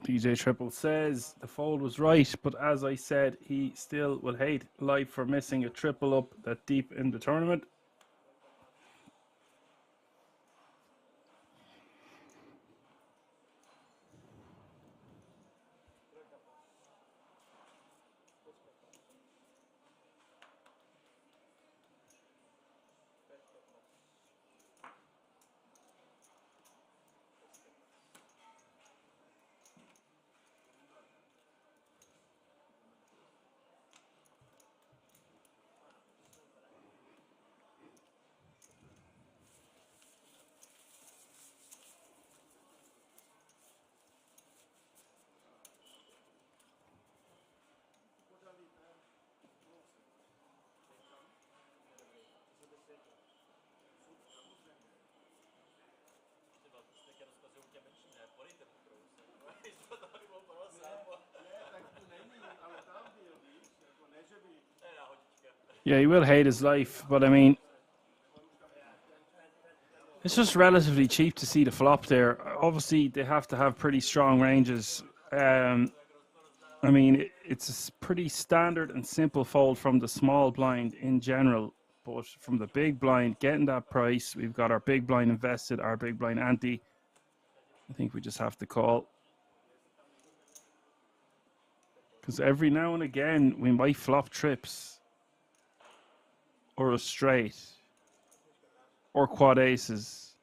DJ Triple says the fold was right, but as I said, he still will hate life for missing a triple up that deep in the tournament. Yeah, he will hate his life, but I mean, it's just relatively cheap to see the flop there. Obviously, they have to have pretty strong ranges. I mean, it's a pretty standard and simple fold from the small blind in general, but from the big blind, getting that price, we've got our big blind invested, our big blind ante. I think we just have to call. Because every now and again, we might flop trips, or a straight, or quad aces.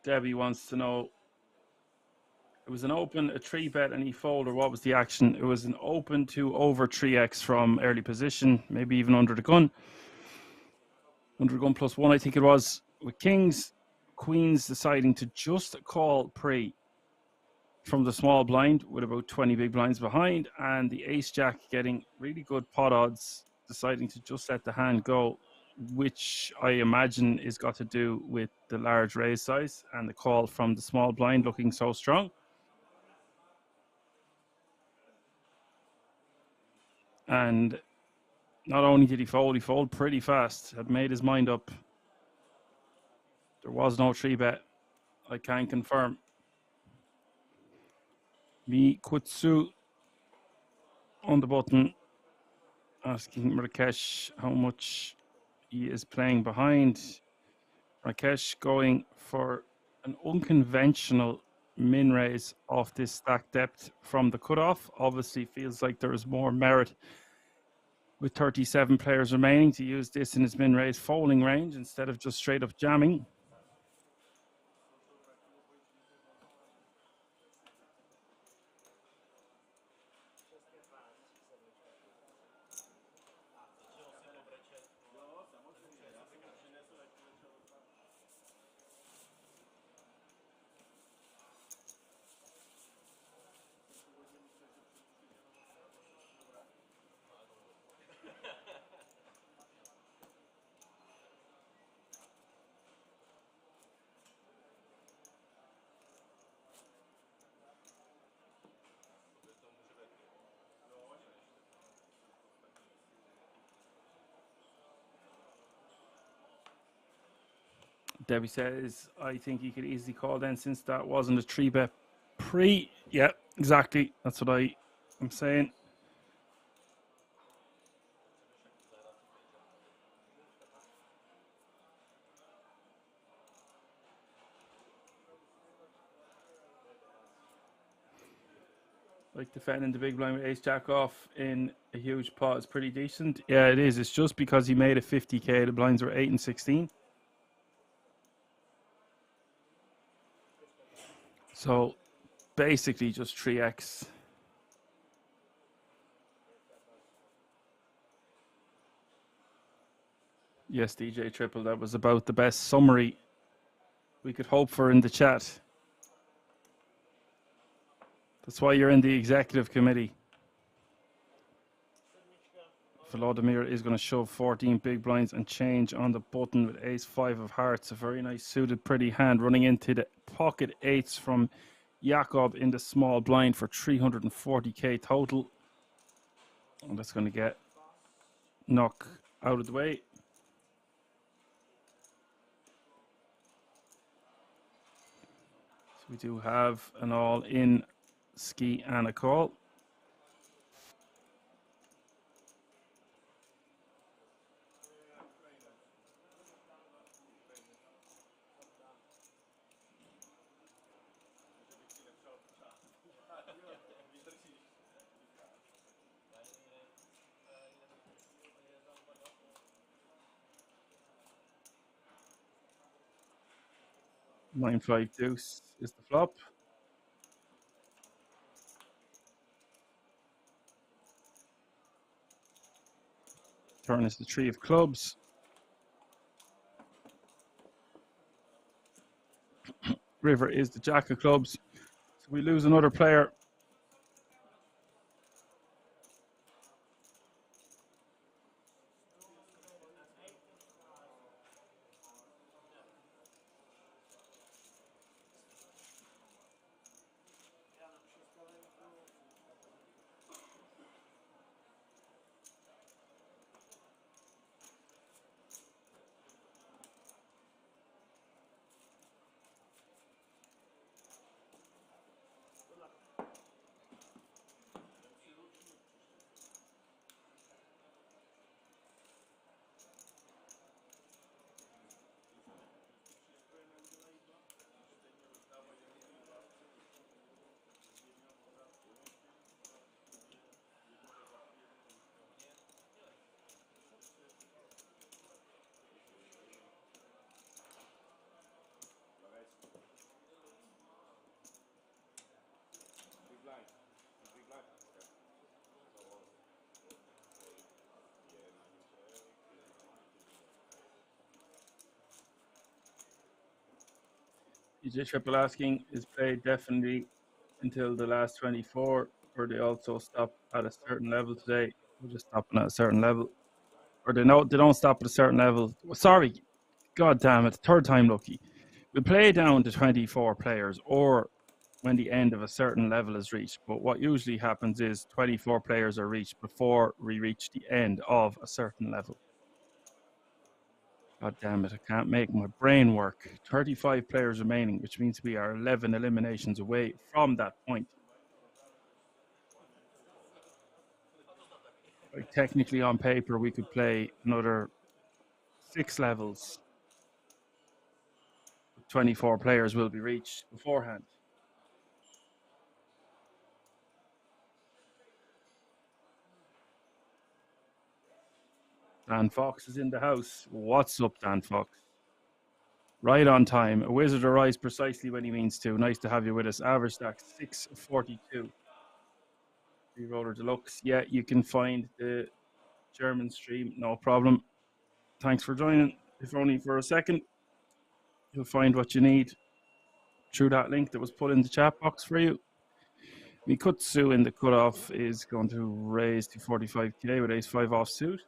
Debbie wants to know, it was an open, a 3-bet, and he folded, or what was the action? It was an open to over 3x from early position, maybe even under the gun. Under the gun +1, I think it was, with kings, queens deciding to just call pre from the small blind with about 20 big blinds behind, and the ace-jack getting really good pot odds, deciding to just let the hand go, which I imagine is got to do with the large raise size and the call from the small blind looking so strong. And not only did he fold pretty fast, had made his mind up. There was no 3-bet, I can confirm. Mi Kutsu on the button, asking Rakesh how much he is playing behind. Rakesh going for an unconventional min raise off this stack depth from the cutoff. Obviously feels like there is more merit with 37 players remaining to use this in his min raise folding range instead of just straight up jamming. Debbie says, I think he could easily call then since that wasn't a 3-bet pre. Yeah, exactly. That's what I'm saying. Like defending the big blind with ace jack off in a huge pot is pretty decent. Yeah, it is. It's just because he made a 50k, the blinds were 8 and 16. So basically just 3x. Yes, DJ Triple, that was about the best summary we could hope for in the chat. That's why you're in the executive committee. Volodymyr is going to shove 14 big blinds and change on the button with ace-5 of hearts. A very nice suited, pretty hand running into the pocket eights from Jakob in the small blind for 340k total. And that's going to get knock out of the way. So we do have an all-in ski and a call. 9-5 deuce is the flop. Turn is the 3 of clubs. River is the jack of clubs. So we lose another player. DJ Triple asking, is play definitely until the last 24, or they also stop at a certain level today? We're just stopping at a certain level. Or they don't stop at a certain level. Sorry, god damn it, third time lucky. We play down to 24 players or when the end of a certain level is reached. But what usually happens is 24 players are reached before we reach the end of a certain level. God damn it, I can't make my brain work. 35 players remaining, which means we are 11 eliminations away from that point. Like, technically, on paper, we could play another 6 levels. 24 players will be reached beforehand. Dan Fox is in the house. What's up, Dan Fox? Right on time. A wizard arrives precisely when he means to. Nice to have you with us. Average stack 642. Reroller Deluxe. Yeah, you can find the German stream, no problem. Thanks for joining, if only for a second. You'll find what you need through that link that was put in the chat box for you. Mikutsu in the cutoff is going to raise to 45k with ace-5 offsuit.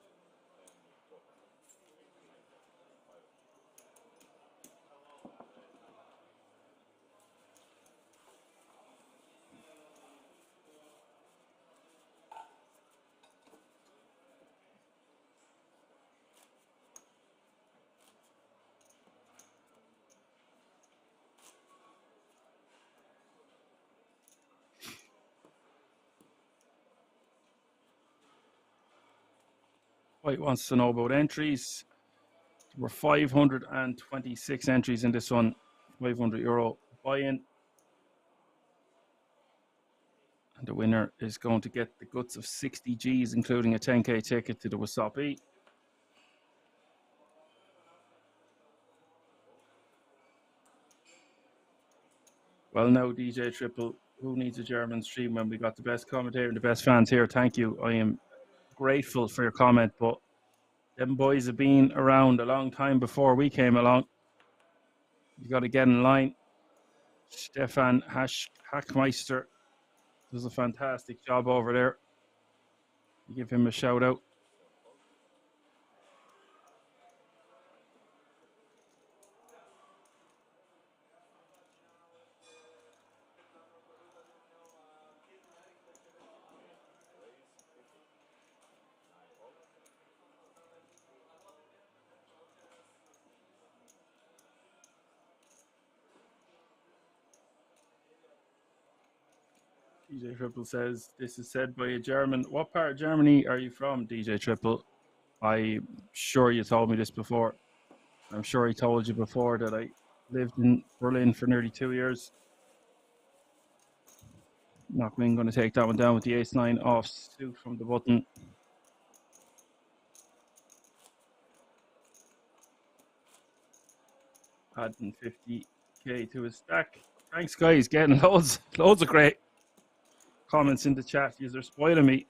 White wants to know about entries. There were 526 entries in this one. €500 buy-in. And the winner is going to get the guts of 60 Gs, including a 10k ticket to the Wasabi. Well, now, DJ Triple, who needs a German stream when we got the best commentator and the best fans here? Thank you. I am grateful for your comment, but them boys have been around a long time before we came along. You got to get in line. Stefan Hackmeister does a fantastic job over there. You give him a shout out. DJ Triple says, this is said by a German. What part of Germany are you from, DJ Triple? I'm sure you told me this before. I'm sure he told you before that I lived in Berlin for nearly 2 years. Not going to take that one down with the ace-9 off suit from the button. Adding 50 Okay, to his stack. Thanks, guys. Getting loads of great comments in the chat. You're spoiling me.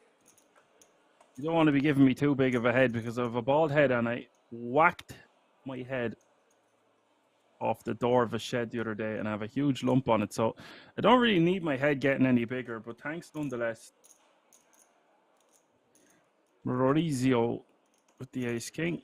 You don't want to be giving me too big of a head because I have a bald head and I whacked my head off the door of a shed the other day and I have a huge lump on it. So I don't really need my head getting any bigger, but thanks nonetheless. Maurizio with the ace king.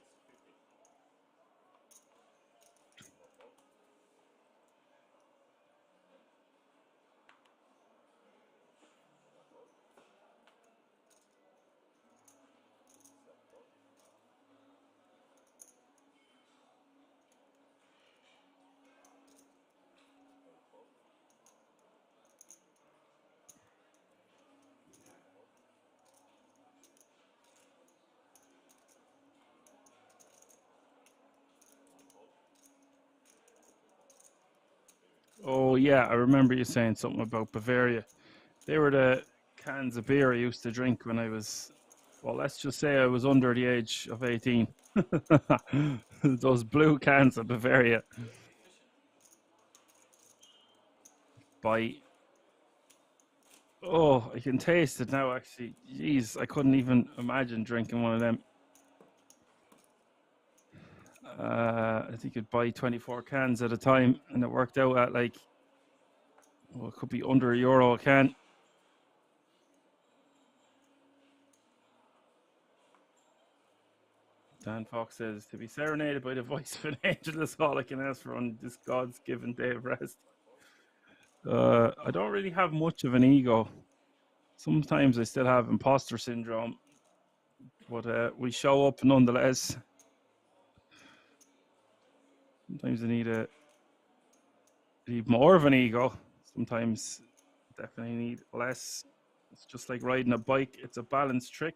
Oh yeah, I remember you saying something about Bavaria. They were the cans of beer I used to drink when I was, well, let's just say I was under the age of 18. Those blue cans of Bavaria. Oh, I can taste it now actually. Jeez, I couldn't even imagine drinking one of them. I think you'd buy 24 cans at a time and it worked out at like, well, it could be under €1 a can. Dan Fox says, to be serenaded by the voice of an angel is all I can ask for on this God's given day of rest. I don't really have much of an ego. Sometimes I still have imposter syndrome, but we show up nonetheless. Sometimes I need more of an ego. Sometimes definitely need less. It's just like riding a bike. It's a balance trick.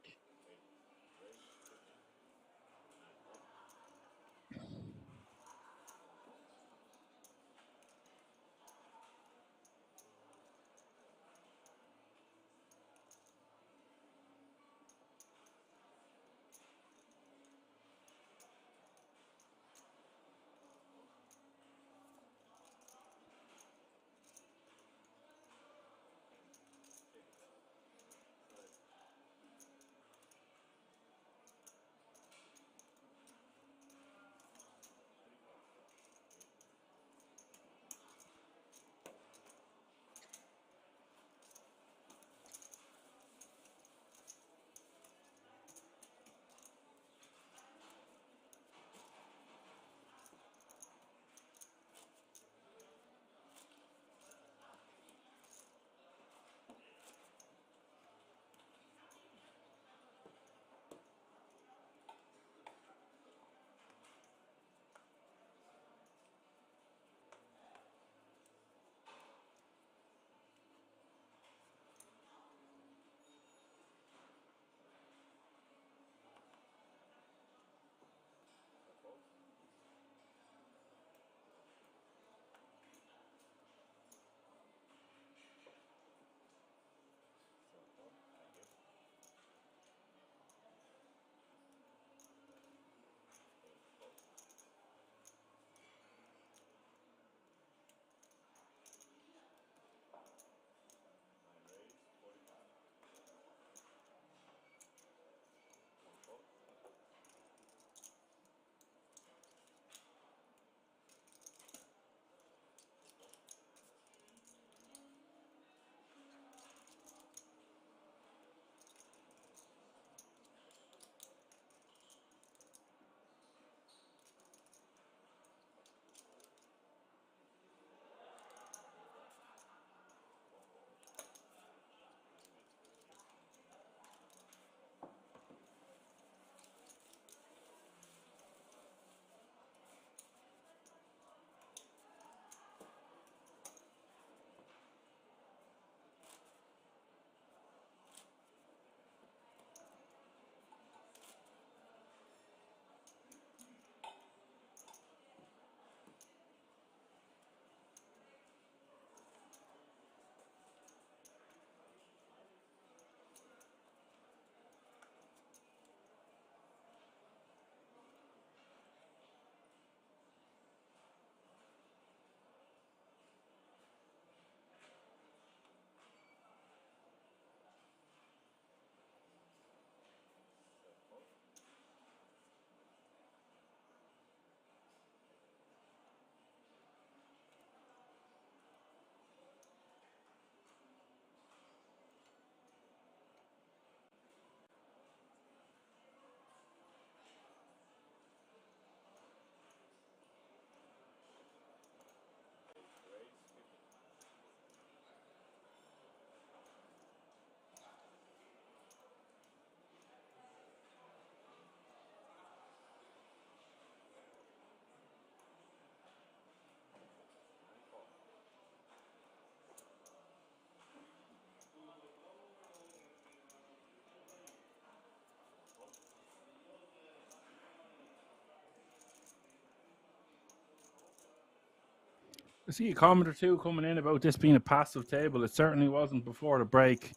I see a comment or two coming in about this being a passive table. It certainly wasn't before the break.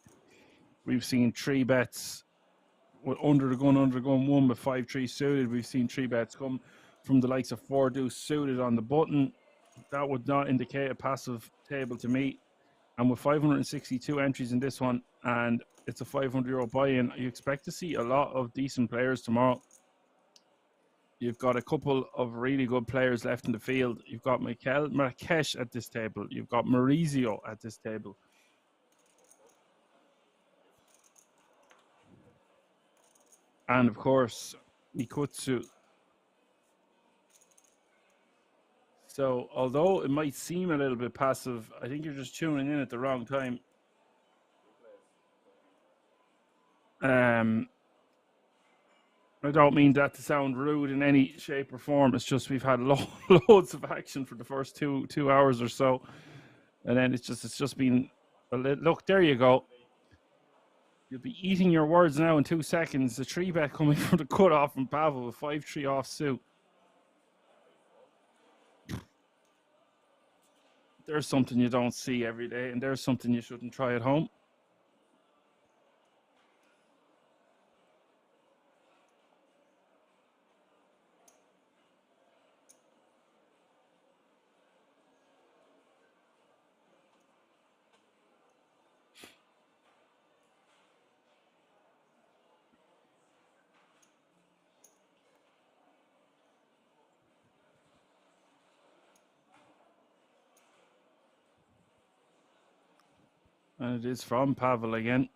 We've seen 3 bets with under the gun, one with 5-3 suited. We've seen 3 bets come from the likes of 4 deuce suited on the button. That would not indicate a passive table to me. And with 562 entries in this one, and it's a €500 buy-in, you expect to see a lot of decent players tomorrow. You've got a couple of really good players left in the field. You've got Mikel Marques at this table. You've got Maurizio at this table. And of course, Mikutsu. So although it might seem a little bit passive, I think you're just tuning in at the wrong time. I don't mean that to sound rude in any shape or form. It's just we've had loads of action for the first two hours or so, and then it's just been a little. Look, there you go. You'll be eating your words now in 2 seconds. The 3 bet coming from the cutoff from Pavel with 5-3 offsuit. There's something you don't see every day, and there's something you shouldn't try at home. And it is from Pavel again.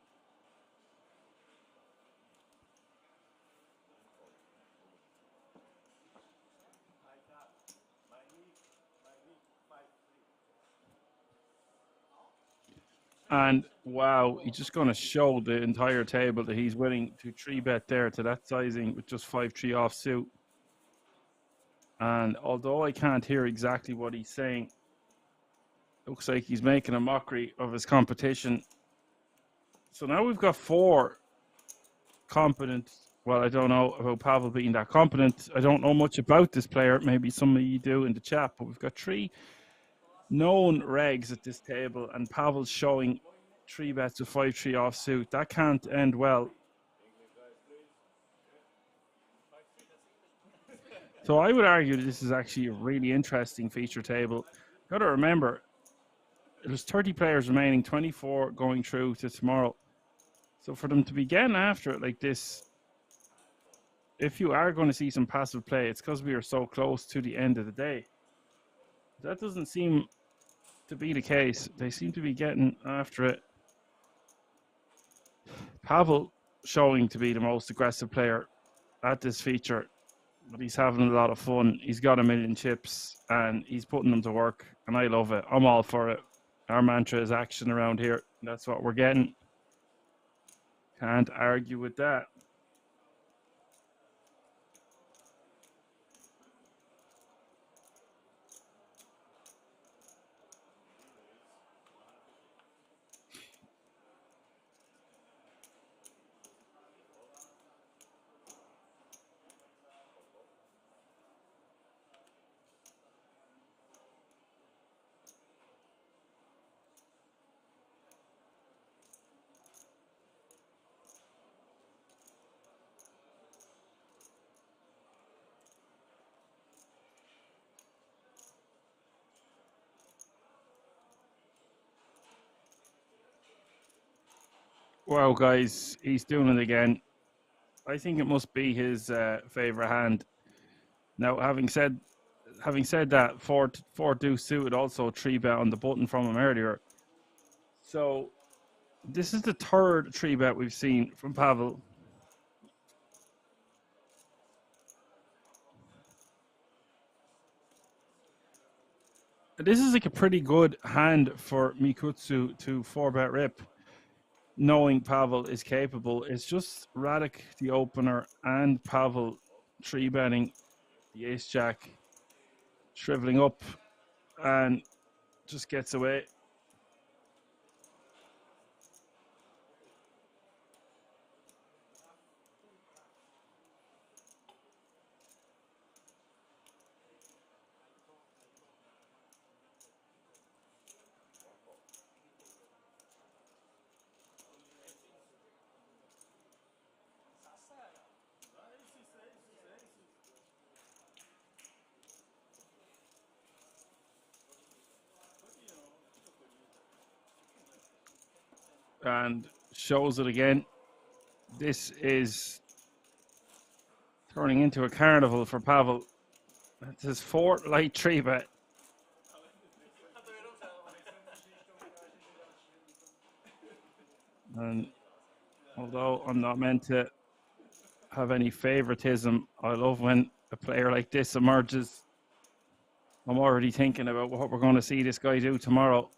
And wow, he's just going to show the entire table that he's willing to 3-bet there to that sizing with just 5-3 offsuit. And although I can't hear exactly what he's saying, looks like he's making a mockery of his competition. So now we've got 4 competent. Well, I don't know about Pavel being that competent. I don't know much about this player. Maybe some of you do in the chat, but we've got 3 known regs at this table, and Pavel's showing 3 bets with 5-3 offsuit. That can't end well. So I would argue that this is actually a really interesting feature table. Got to remember, there's 30 players remaining, 24 going through to tomorrow. So for them to be getting after it like this, if you are going to see some passive play, it's because we are so close to the end of the day. That doesn't seem to be the case. They seem to be getting after it. Pavel showing to be the most aggressive player at this feature, but he's having a lot of fun. He's got 1 million chips and he's putting them to work, and I love it. I'm all for it. Our mantra is action around here. That's what we're getting. Can't argue with that. Wow, guys, he's doing it again. I think it must be his favorite hand. Now, having said that, 4 deuce suited also 3-bet on the button from him earlier. So this is the 3rd 3-bet we've seen from Pavel. This is like a pretty good hand for Mikutsu to 4-bet rip, knowing Pavel is capable. It's just Radek, the opener, and Pavel 3-betting the ace-jack, shriveling up, and just gets away. and shows it again. This is turning into a carnival for Pavel. That's his 4th light 3 bet. And although I'm not meant to have any favoritism, I love when a player like this emerges. I'm already thinking about what we're going to see this guy do tomorrow.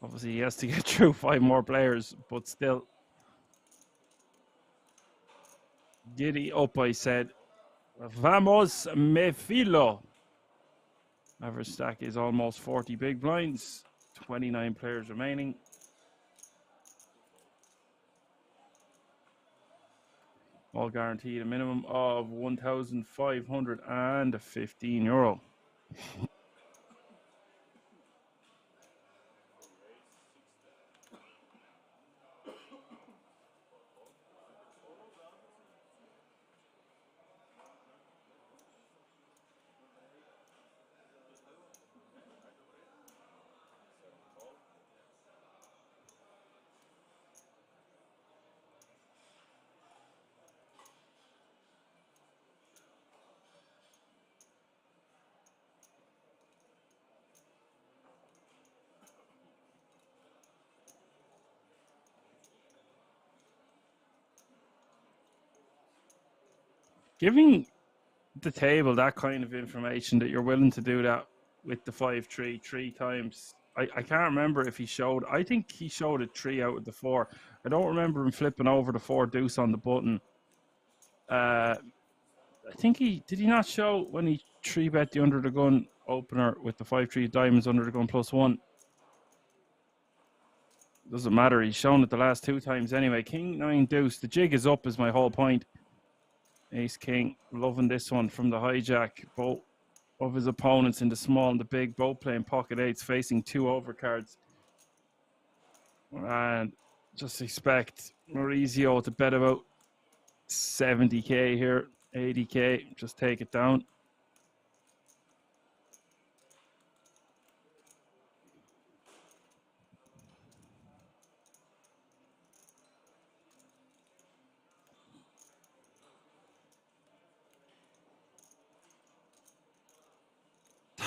Obviously, he has to get through 5 more players, but still. Giddy up, I said. Vamos, me filo. Average stack is almost 40 big blinds. 29 players remaining. All guaranteed a minimum of €1,515. Giving the table that kind of information that you're willing to do that with the 5-3 3 times. I can't remember if he showed. I think he showed a 3 out of the 4. I don't remember him flipping over the 4 deuce on the button. I think he not show when he 3 bet the under the gun opener with the 5-3 diamonds under the gun +1. Doesn't matter. He's shown it the last 2 times anyway. King 9 deuce. The jig is up is my whole point. Ace King, loving this one from the hijack. Both of his opponents in the small and the big, both playing pocket 8s, facing 2 overcards. And just expect Maurizio to bet about 70k here, 80k. Just take it down.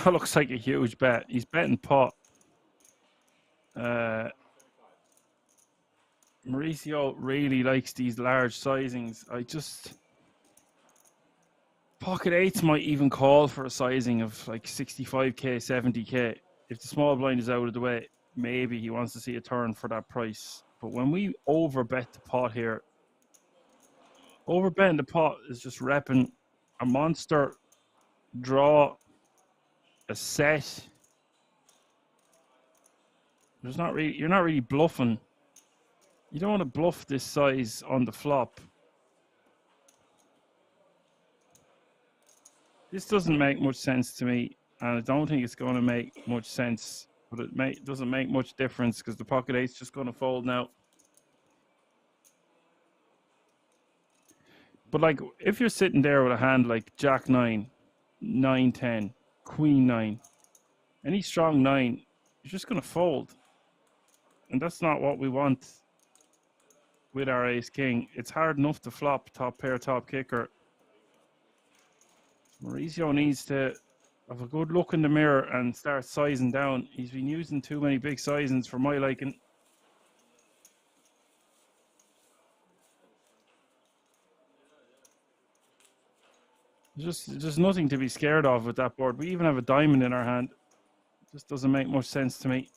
That looks like a huge bet. He's betting pot. Mauricio really likes these large sizings. Pocket 8s might even call for a sizing of like 65k, 70k. If the small blind is out of the way, maybe he wants to see a turn for that price. But when we overbet the pot here, overbetting the pot is just repping a monster draw, a set. You're not really bluffing. You don't want to bluff this size on the flop. This doesn't make much sense to me, and I don't think it's going to make much sense. But it doesn't make much difference because the pocket 8's just going to fold now. But like, if you're sitting there with a hand like Jack 9, 9 10, Queen 9, any strong 9, you're just going to fold. And that's not what we want with our Ace King. It's hard enough to flop top pair, top kicker. Maurizio needs to have a good look in the mirror and start sizing down. He's been using too many big sizings for my liking. There's nothing to be scared of with that board. We even have a diamond in our hand. It just doesn't make much sense to me.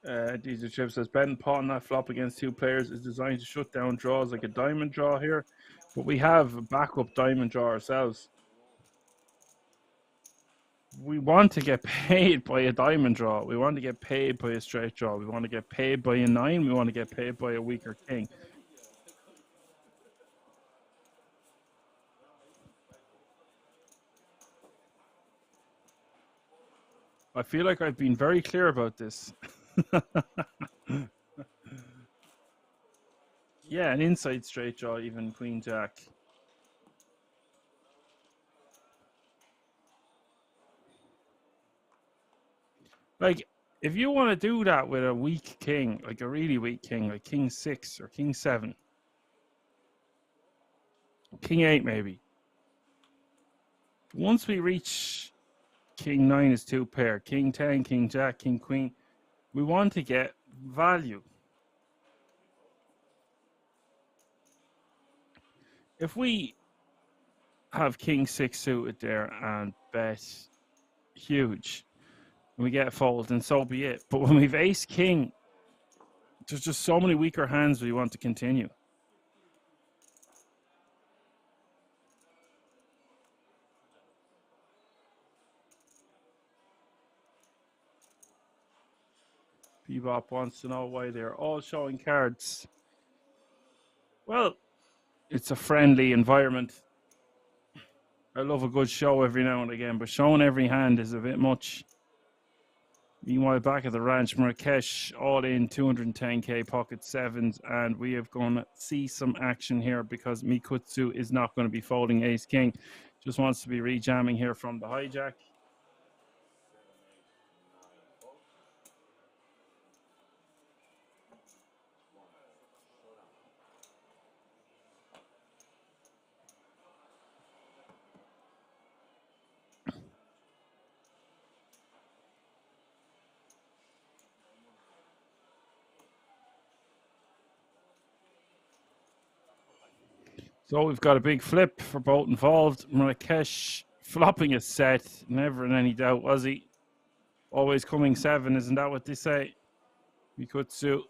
DJ Chip says betting pawn that flop against two players is designed to shut down draws like a diamond draw here, but we have a backup diamond draw ourselves. We want to get paid by a diamond draw. We want to get paid by a straight draw. We want to get paid by a 9. We want to get paid by a weaker king. I feel like I've been very clear about this. Yeah, an inside straight draw, even Queen Jack. Like, if you want to do that with a weak king, like a really weak king, like King 6 or King 7, King 8 maybe. Once we reach King 9 is 2 pair, King 10, King Jack, King Queen, we want to get value. If we have King 6 suited there and bet huge, and we get a fold, and so be it. But when we've ace king, there's just so many weaker hands we want to continue. Bebop wants to know why they're all showing cards. Well, it's a friendly environment. I love a good show every now and again, but showing every hand is a bit much. Meanwhile, back at the ranch, Marrakesh all in 210k pocket 7s, and we have going to see some action here because Mikutsu is not going to be folding ace king. Just wants to be rejamming here from the hijack. So we've got a big flip for both involved. Marrakesh flopping a set, never in any doubt, was he? Always coming 7, isn't that what they say? Mikutsu,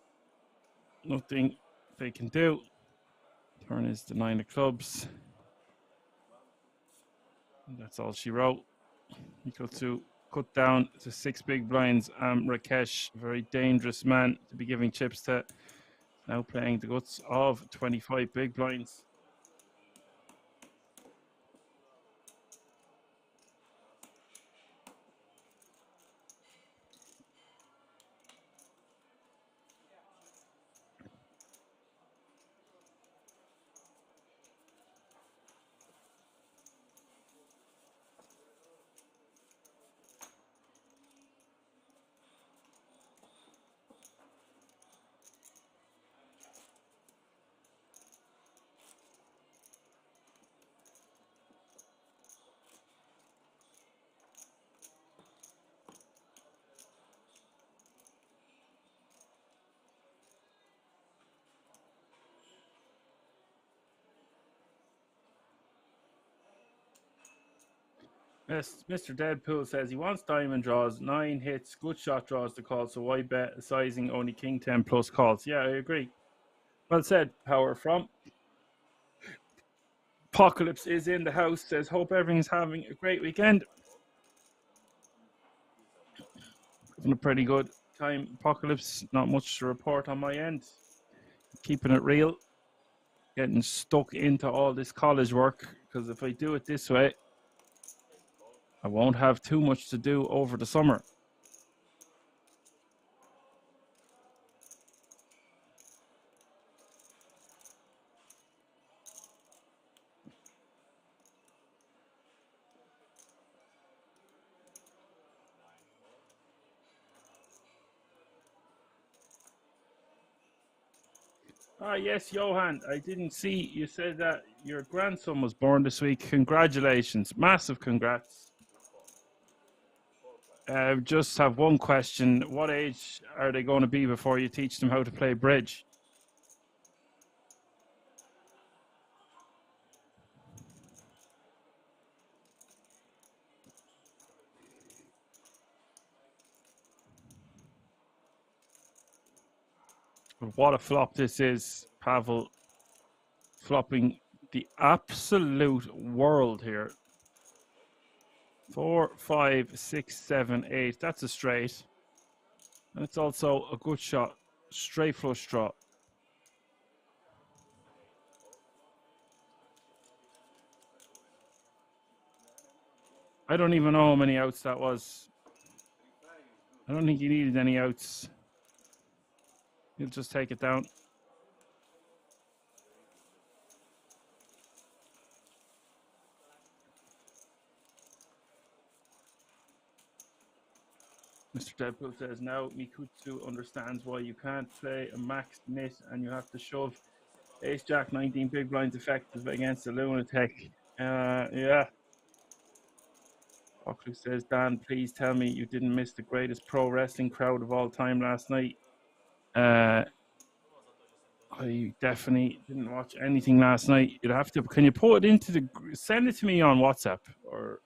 nothing they can do. Turn is the 9 of clubs. That's all she wrote. Mikutsu cut down to 6 big blinds. Rakesh, very dangerous man to be giving chips to. Now playing the guts of 25 big blinds. Yes, Mr. Deadpool says he wants diamond draws, 9 hits, good shot draws to call, so why bet a sizing only king 10 plus calls? Yeah, I agree. Well said, Power from. Apocalypse is in the house, says hope everything's having a great weekend. Having a pretty good time, Apocalypse. Not much to report on my end. Keeping it real. Getting stuck into all this college work, because if I do it this way, I won't have too much to do over the summer. Ah, yes, Johan, I didn't see you said that your grandson was born this week. Congratulations. Massive congrats. Just have one question. What age are they going to be before you teach them how to play bridge? But what a flop this is. Pavel flopping the absolute world here. 4, 5, 6, 7, 8. That's a straight. And it's also a good shot. Straight flush draw. I don't even know how many outs that was. I don't think he needed any outs. He'll just take it down. Mr. Deadpool says, now Mikutsu understands why you can't play a maxed nit and you have to shove Ace Jack 19 big blinds effective against a lunatic. Yeah. Oakley says, Dan, please tell me you didn't miss the greatest pro wrestling crowd of all time last night. I definitely didn't watch anything last night. You'd have to, can you put it into the, send it to me on WhatsApp or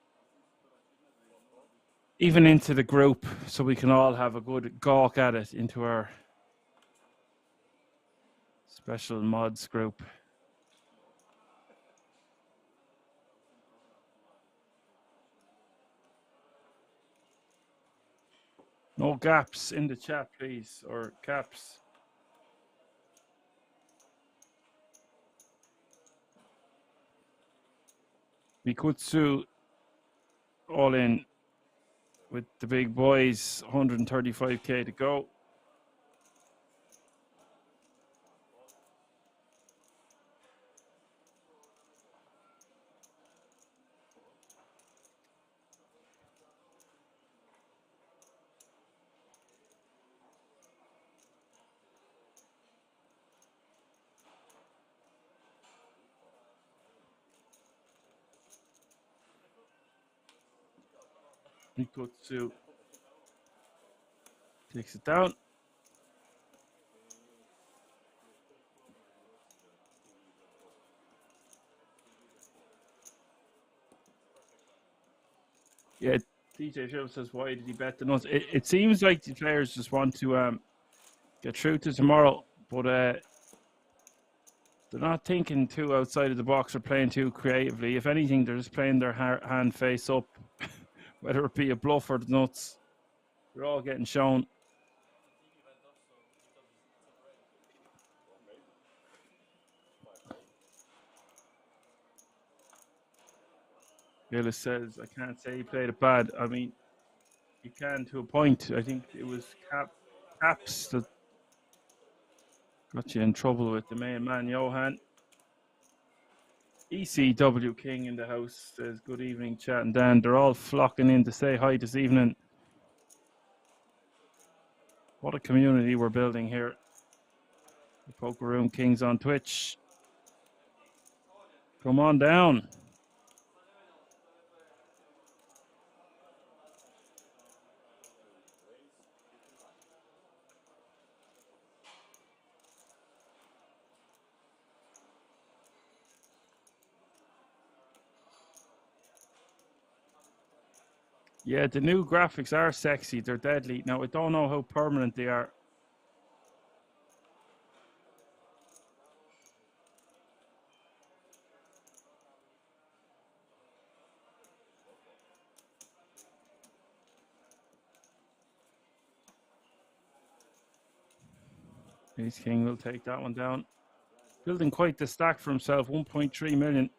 even into the group so we can all have a good gawk at it into our special mods group. No gaps in the chat, please, or caps. Mikutsu all in with the big boys, 135k to go. Mikutsu takes it down. Yeah, DJ Show says, why did he bet the nuts? It seems like the players just want to get through to tomorrow, but they're not thinking too outside of the box or playing too creatively. If anything, they're just playing their hand face up, whether it be a bluff or the nuts. They're all getting shown. Gillis says, I can't say he played it bad. I mean, you can to a point. I think it was caps that got you in trouble with the main man, Johan. ECW King in the house says, good evening, chat and Dan. They're all flocking in to say hi this evening. What a community we're building here. The Poker Room Kings on Twitch. Come on down. Yeah, the new graphics are sexy. They're deadly. Now, I don't know how permanent they are. Ace King will take that one down. Building quite the stack for himself, 1.3 million.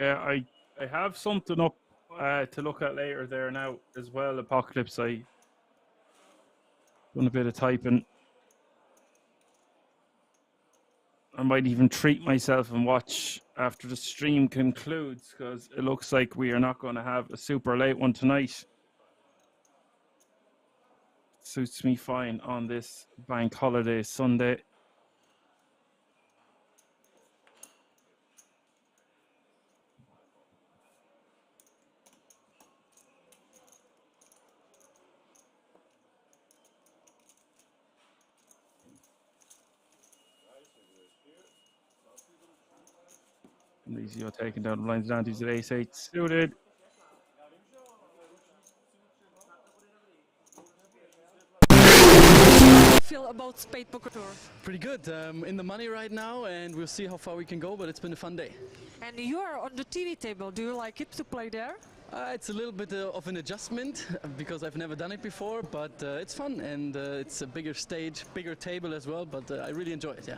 Yeah, I have something up to look at later there now as well, Apocalypse. I done a bit of typing. I might even treat myself and watch after the stream concludes, because it looks like we are not going to have a super late one tonight. Suits me fine on this bank holiday Sunday. Lizio taking down the blinds down. He's at ace-8 suited. Feel about Spadepoker Tour? Pretty good. In the money right now, and we'll see how far we can go, but it's been a fun day. And you are on the TV table. Do you like it to play there? It's a little bit of an adjustment because I've never done it before, but it's fun, and it's a bigger stage, bigger table as well, but I really enjoy it, yeah.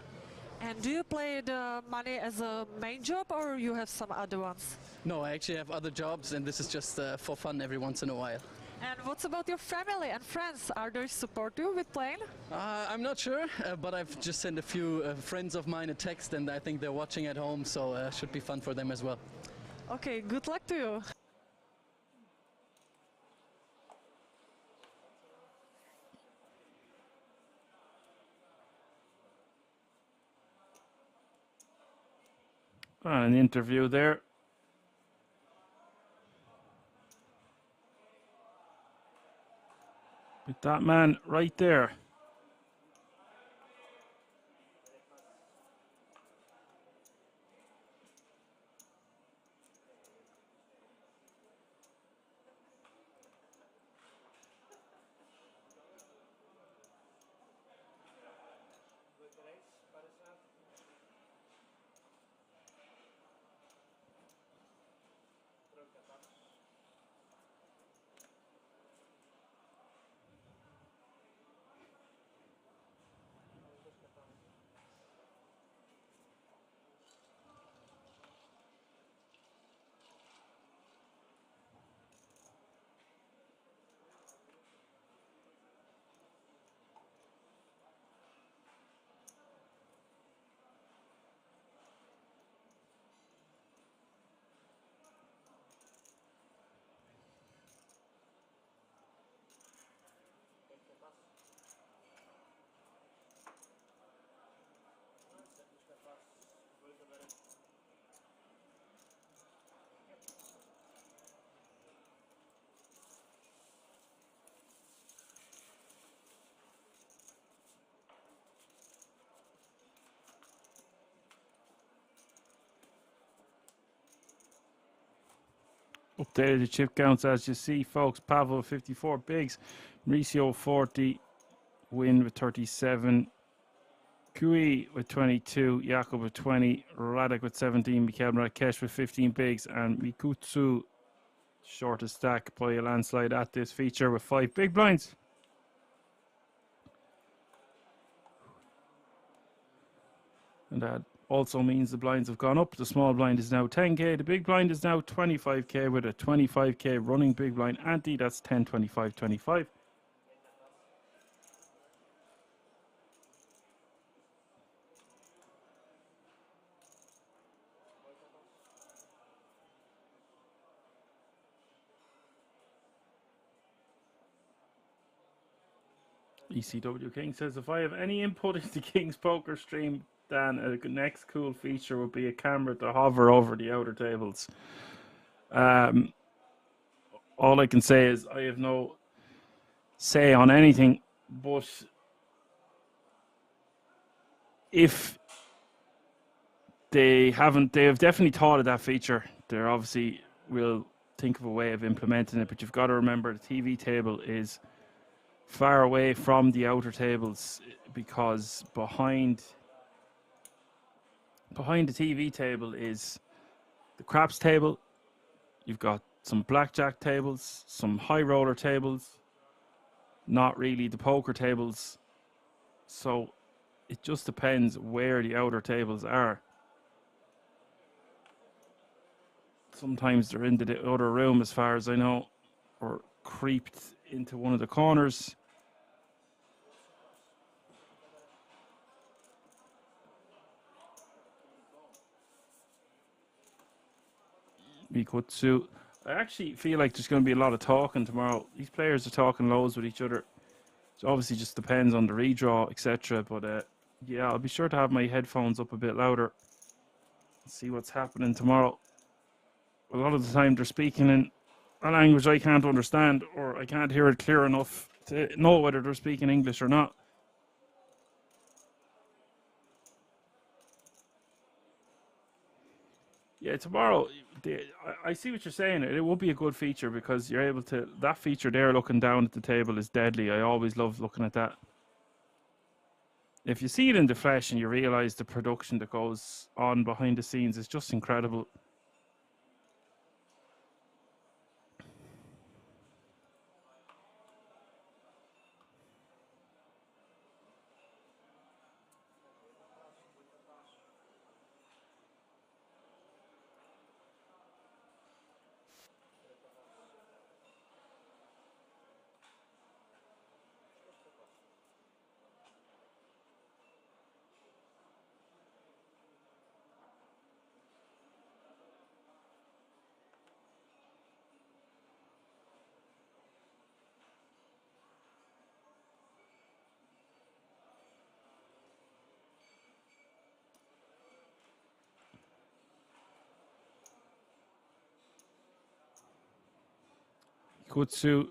And do you play the money as a main job, or you have some other ones? No, I actually have other jobs, and this is just for fun every once in a while. And what's about your family and friends? Are they support you with playing? I'm not sure, but I've just sent a few friends of mine a text, and I think they're watching at home, so should be fun for them as well. Okay, good luck to you. An interview there. With that man right there. Updated the chip counts as you see, folks. Pavel 54 bigs, Mauricio 40, Win with 37, Kui with 22, Jakub with 20, Radek with 17, Mikhail Mrakesh with 15 bigs, and Mikutsu, shortest stack by a landslide at this feature with 5 big blinds. And that also means the blinds have gone up. The small blind is now 10k. The big blind is now 25k with a 25k running big blind ante. That's 10, 25, 25. ECW King says, if I have any input into King's Poker stream, Dan, a next cool feature would be a camera to hover over the outer tables. All I can say is I have no say on anything, but if they have definitely thought of that feature. They're obviously will think of a way of implementing it, but you've got to remember the TV table is far away from the outer tables, because behind the TV table is the craps table. You've got some blackjack tables, some high roller tables, not really the poker tables. So it just depends where the outer tables are. Sometimes they're into the other room, as far as I know, or creeped into one of the corners. Mikutsu. I actually feel like there's going to be a lot of talking tomorrow. These players are talking loads with each other. So obviously just depends on the redraw, etc. But yeah, I'll be sure to have my headphones up a bit louder. See what's happening tomorrow. A lot of the time they're speaking in a language I can't understand, or I can't hear it clear enough to know whether they're speaking English or not. Yeah, tomorrow, I see what you're saying. It will be a good feature because you're able to, that feature there looking down at the table is deadly. I always love looking at that. If you see it in the flesh and you realize the production that goes on behind the scenes, it's just incredible. Kutsu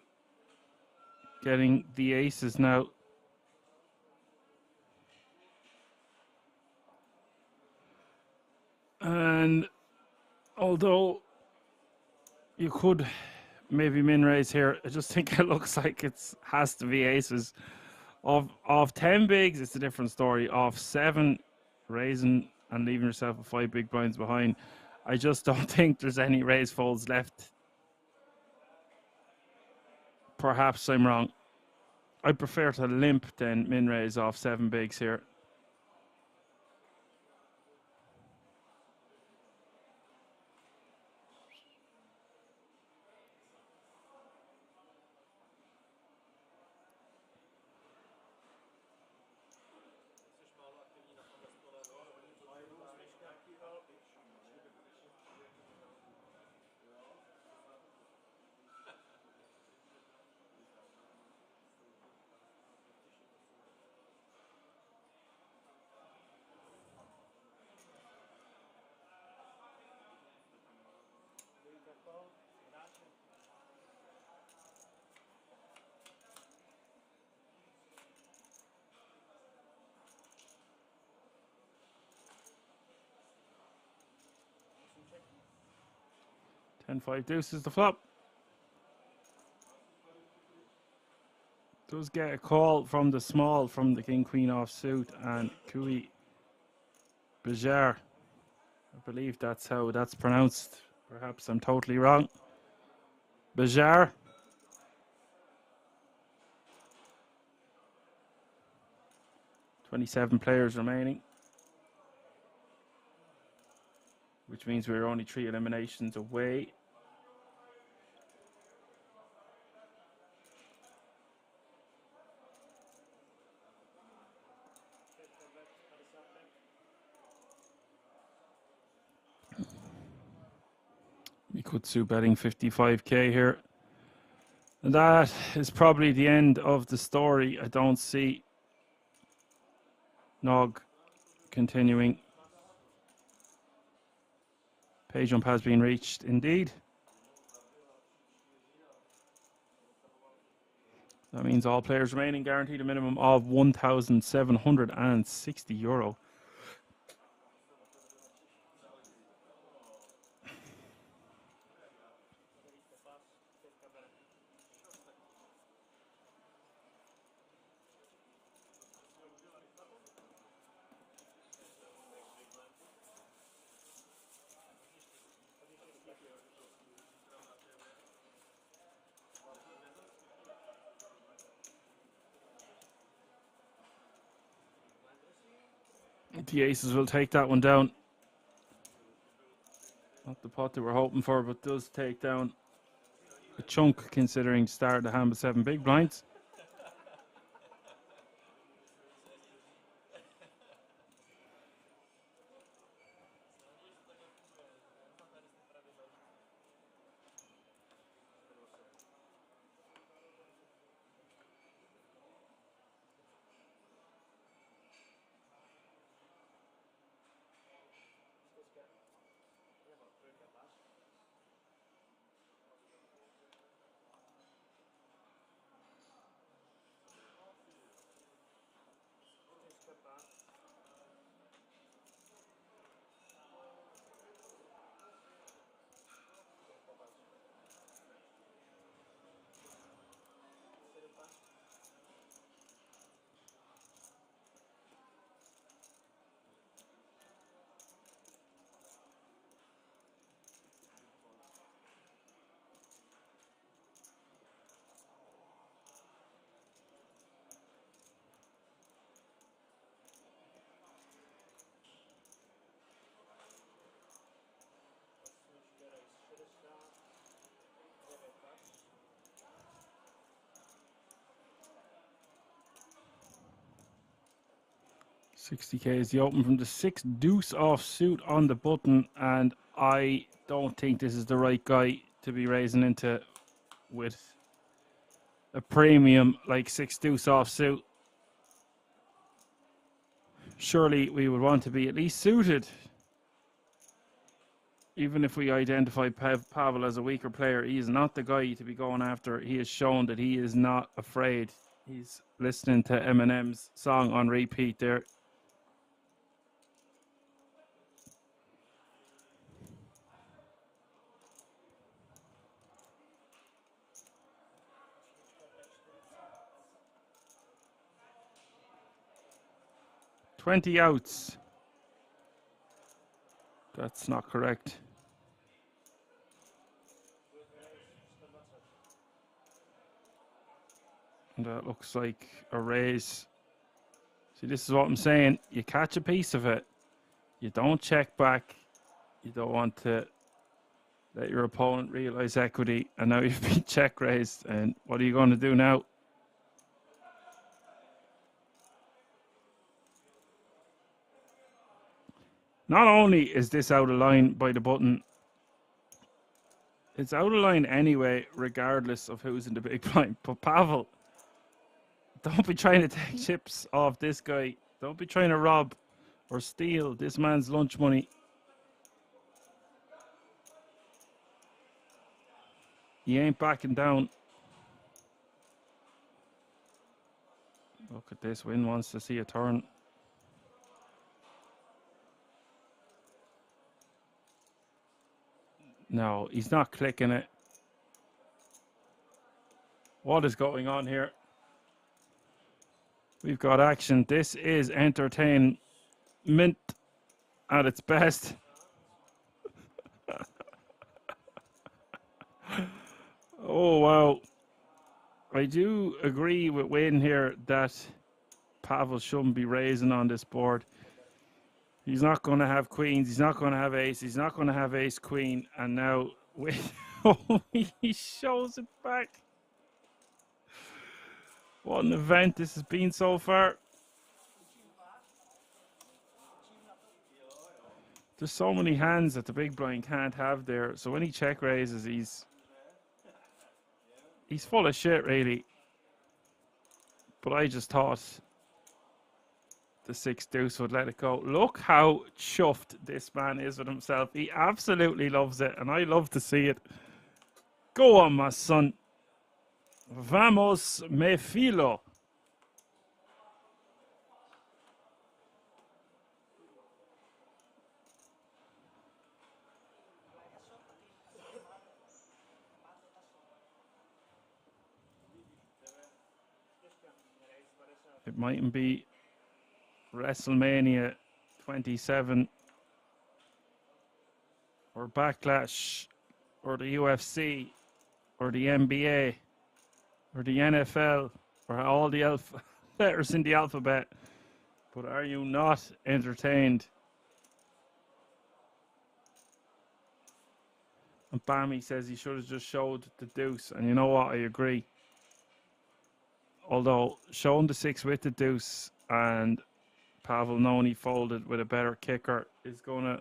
getting the aces now. And although you could maybe min raise here, I just think it looks like it has to be aces. Of 10 bigs, it's a different story. Of 7, raising and leaving yourself with 5 big blinds behind, I just don't think there's any raise folds left. Perhaps I'm wrong. I prefer to limp than min raise off 7 bigs here. Ten five deuce is the flop. Does get a call from the small from the king queen offsuit and Kui Bajar. I believe that's how that's pronounced. Perhaps I'm totally wrong. Bajar. $27 players remaining, which means we're only 3 eliminations away. Mikutsu betting 55k here. And that is probably the end of the story. I don't see Nog continuing. Pay jump has been reached indeed. That means all players remaining guaranteed a minimum of €1,760. The aces will take that one down. Not the pot they were hoping for, but does take down a chunk considering start the hand with 7 big blinds. 60k is the open from the 6 deuce offsuit on the button, and I don't think this is the right guy to be raising into with a premium like 6 deuce offsuit. Surely we would want to be at least suited. Even if we identify Pavel as a weaker player, he is not the guy to be going after. He has shown that he is not afraid. He's listening to Eminem's song on repeat there. $20 outs. That's not correct. And that looks like a raise. See, this is what I'm saying. You catch a piece of it. You don't check back. You don't want to let your opponent realize equity. And now you've been check raised. And what are you going to do now? Not only is this out of line by the button, it's out of line anyway, regardless of who's in the big blind. But Pavel, don't be trying to take chips off this guy. Don't be trying to rob or steal this man's lunch money. He ain't backing down. Look at this. Win wants to see a turn. No, he's not clicking it. What is going on here? We've got action. This is entertainment at its best. Oh, wow. I do agree with Wayne here that Pavel shouldn't be raising on this board. He's not going to have queens. He's not going to have ace. He's not going to have ace queen. And now, he shows it back. What an event this has been so far. There's so many hands that the big blind can't have there. So when he check raises, he's full of shit, really. But I just thought the 6 deuce would let it go. Look how chuffed this man is with himself. He absolutely loves it, and I love to see it. Go on, my son. Vamos, me filo. It mightn't be WrestleMania 27 or Backlash or the UFC or the NBA or the NFL or all the letters in the alphabet. But are you not entertained? And Bammy says he should have just showed the deuce. And you know what? I agree. Although showing the 6 with the deuce and Pavel knowing he folded with a better kicker is going to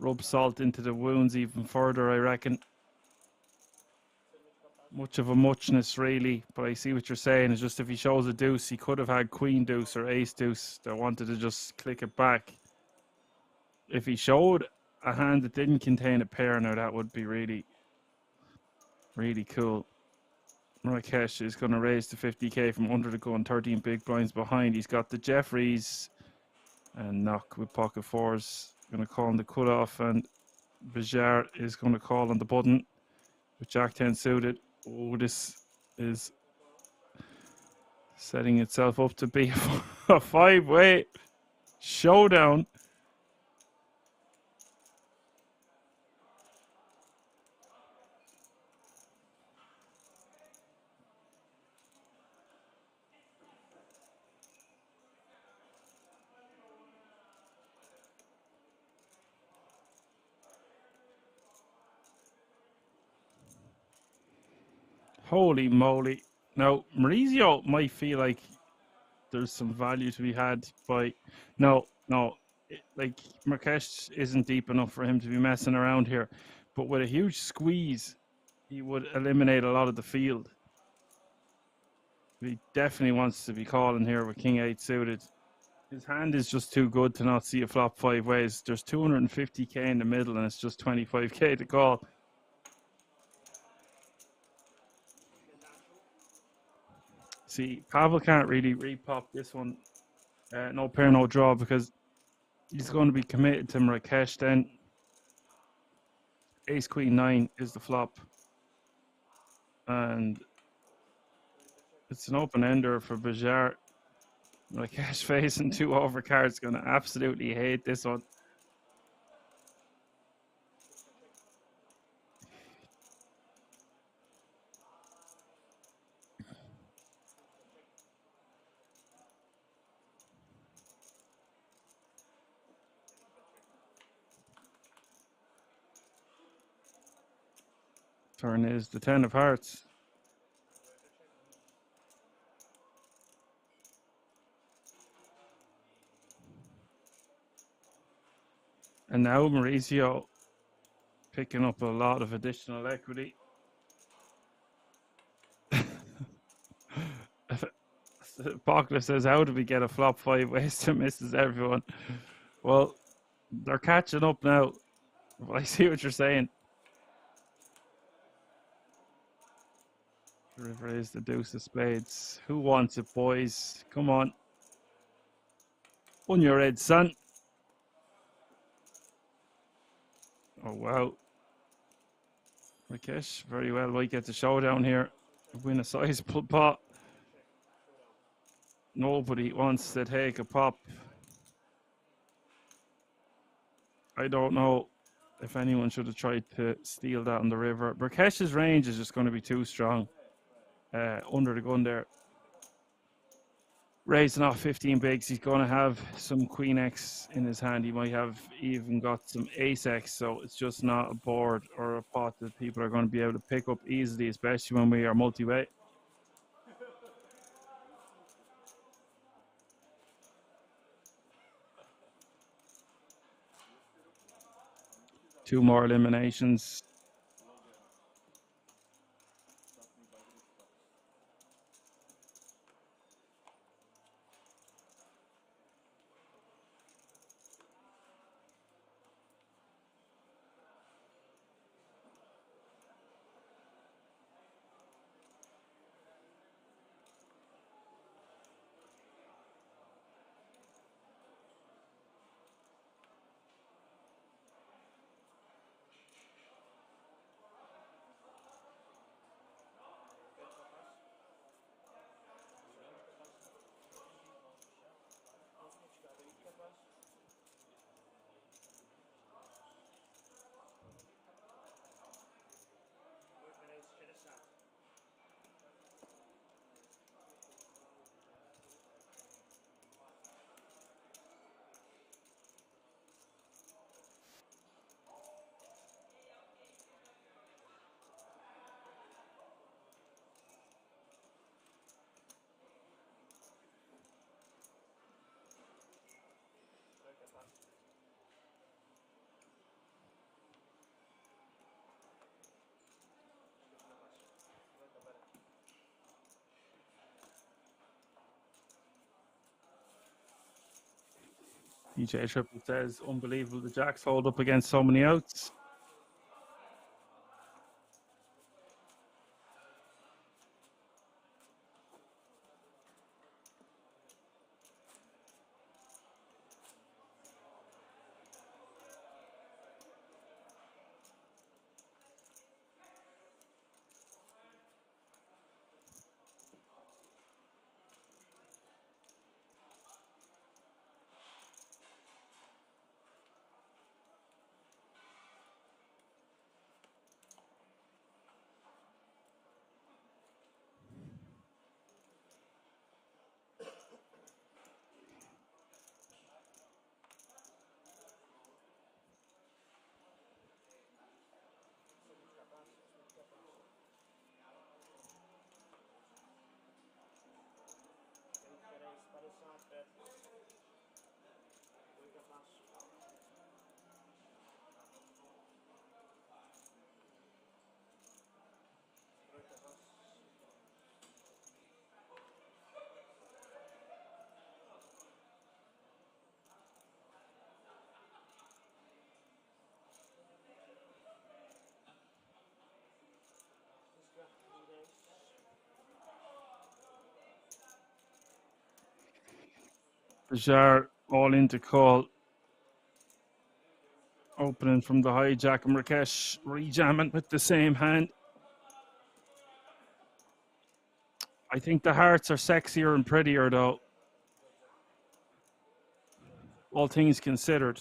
rub salt into the wounds even further, I reckon. Much of a muchness, really. But I see what you're saying. It's just if he shows a deuce, he could have had queen deuce or ace deuce. They wanted to just click it back. If he showed a hand that didn't contain a pair, now that would be really, really cool. Rakesh is going to raise to 50k from under the gun, 13 big blinds behind. He's got the Jeffries and knock with pocket fours. Going to call on the cutoff, and Bajar is going to call on the button with Jack 10 suited. Oh, this is setting itself up to be a 5-way showdown. Holy moly. Now, Maurizio might feel like there's some value to be had by. No, like Marrakesh isn't deep enough for him to be messing around here, but with a huge squeeze, he would eliminate a lot of the field. He definitely wants to be calling here with King 8 suited. His hand is just too good to not see a flop 5 ways. There's 250k in the middle, and it's just 25k to call. See, Pavel can't really repop this one. No pair, no draw, because he's going to be committed to Marrakesh then. Ace Queen 9 is the flop. And it's an open ender for Bajar. Marrakesh facing 2 overcards, going to absolutely hate this one. Turn is the 10 of hearts. And now Mauricio picking up a lot of additional equity. Bokler says, how do we get a flop 5 ways to misses everyone? Well, they're catching up now. I see what you're saying. River is the deuce of spades. Who wants it, boys? Come on. On your head, son. Oh, wow. Rakesh very well might get the showdown here. Win a sizable pot. Nobody wants to take a pop. I don't know if anyone should have tried to steal that on the river. Rakesh's range is just going to be too strong. Under the gun there. Raising off 15 bigs, he's going to have some Queen X in his hand. He might have even got some Ace X, so it's just not a board or a pot that people are going to be able to pick up easily, especially when we are multi-way. Two more eliminations. DJ Triple says, unbelievable. The Jacks hold up against so many outs. Jar all into call. Opening from the hijack, and Rakesh rejamming with the same hand. I think the hearts are sexier and prettier, though. All things considered.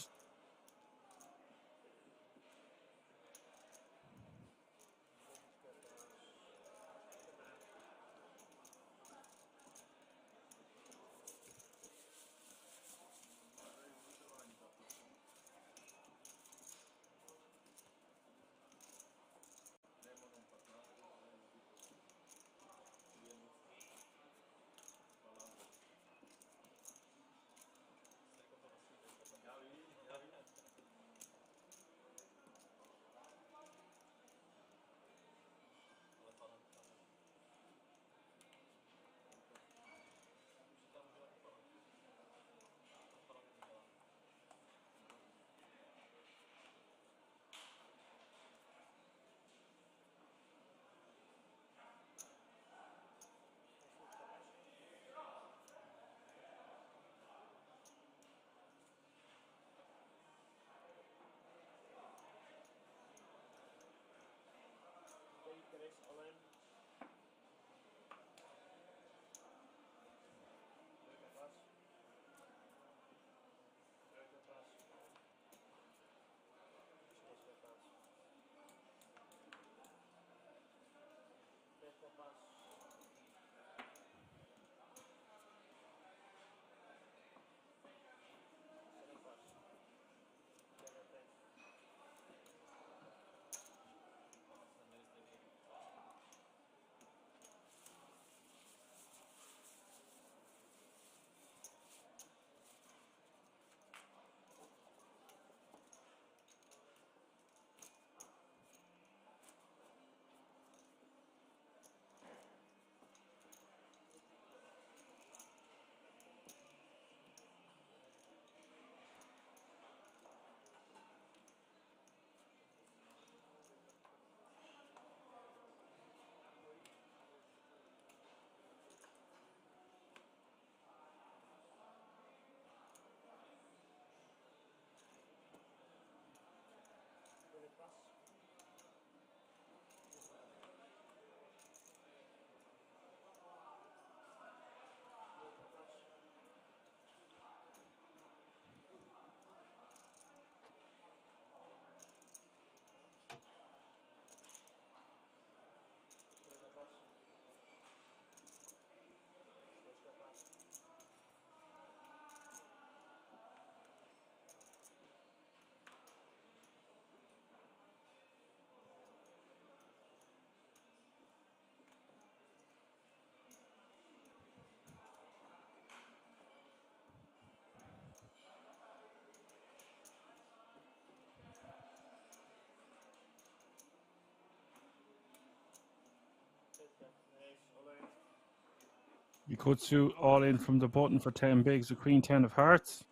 Ikutsu all in from the button for 10 bigs, the Queen 10 of hearts.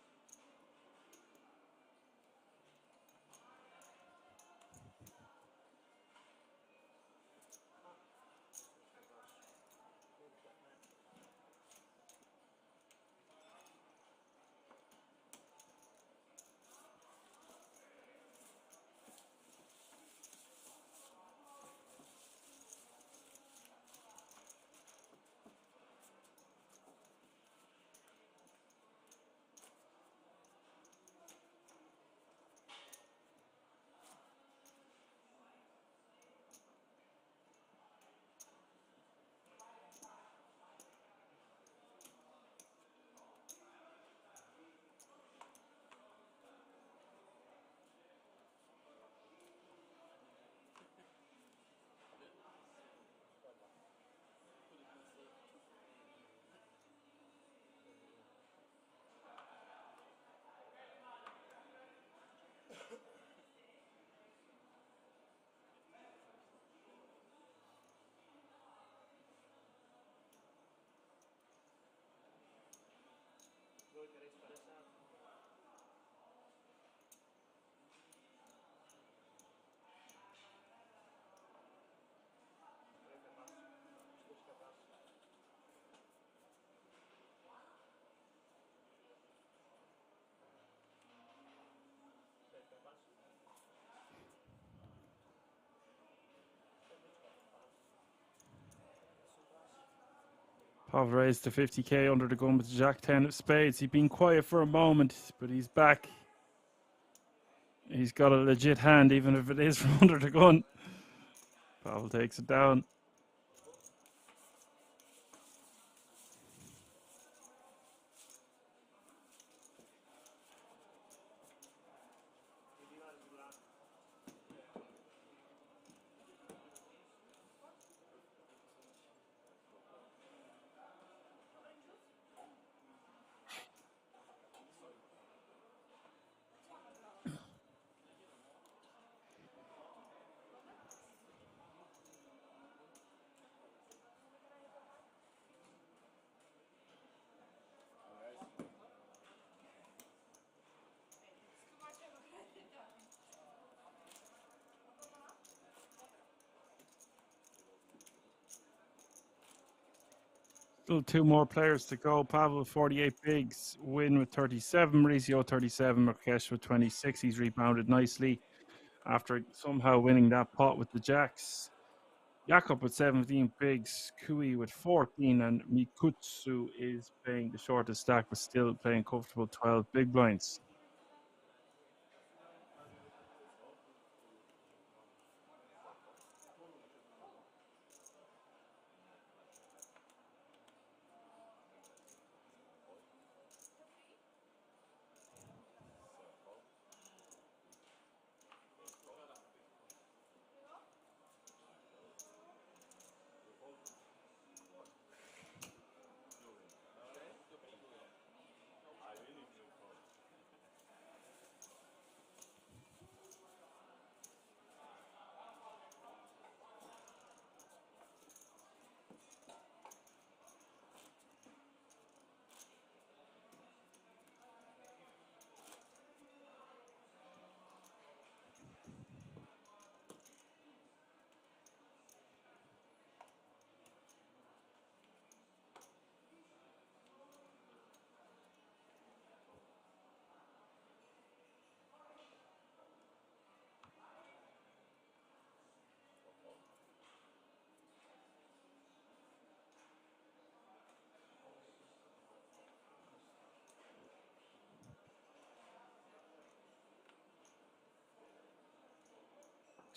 Pavel raised to 50k under the gun with the Jack 10 of spades. He'd been quiet for a moment, but he's back. He's got a legit hand, even if it is from under the gun. Pavel takes it down. Still 2 more players to go. Pavel 48 bigs, win with 37, Mauricio 37, Marques with 26. He's rebounded nicely after somehow winning that pot with the jacks. Jakob with 17 bigs, Kui with 14, and Mikutsu is playing the shortest stack but still playing comfortable 12 big blinds.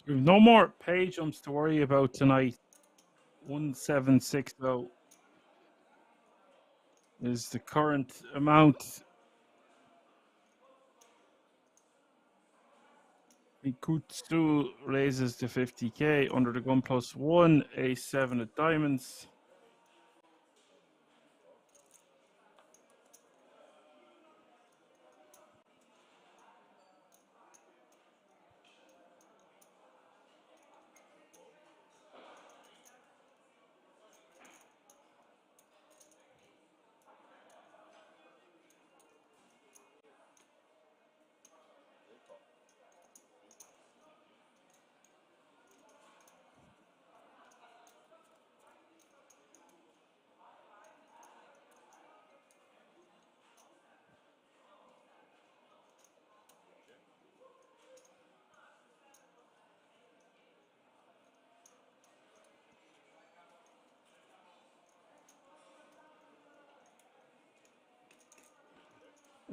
We have no more pay jumps to worry about tonight. 1760 is the current amount. Mikutsu raises to 50k under the gun +1, A7 of diamonds.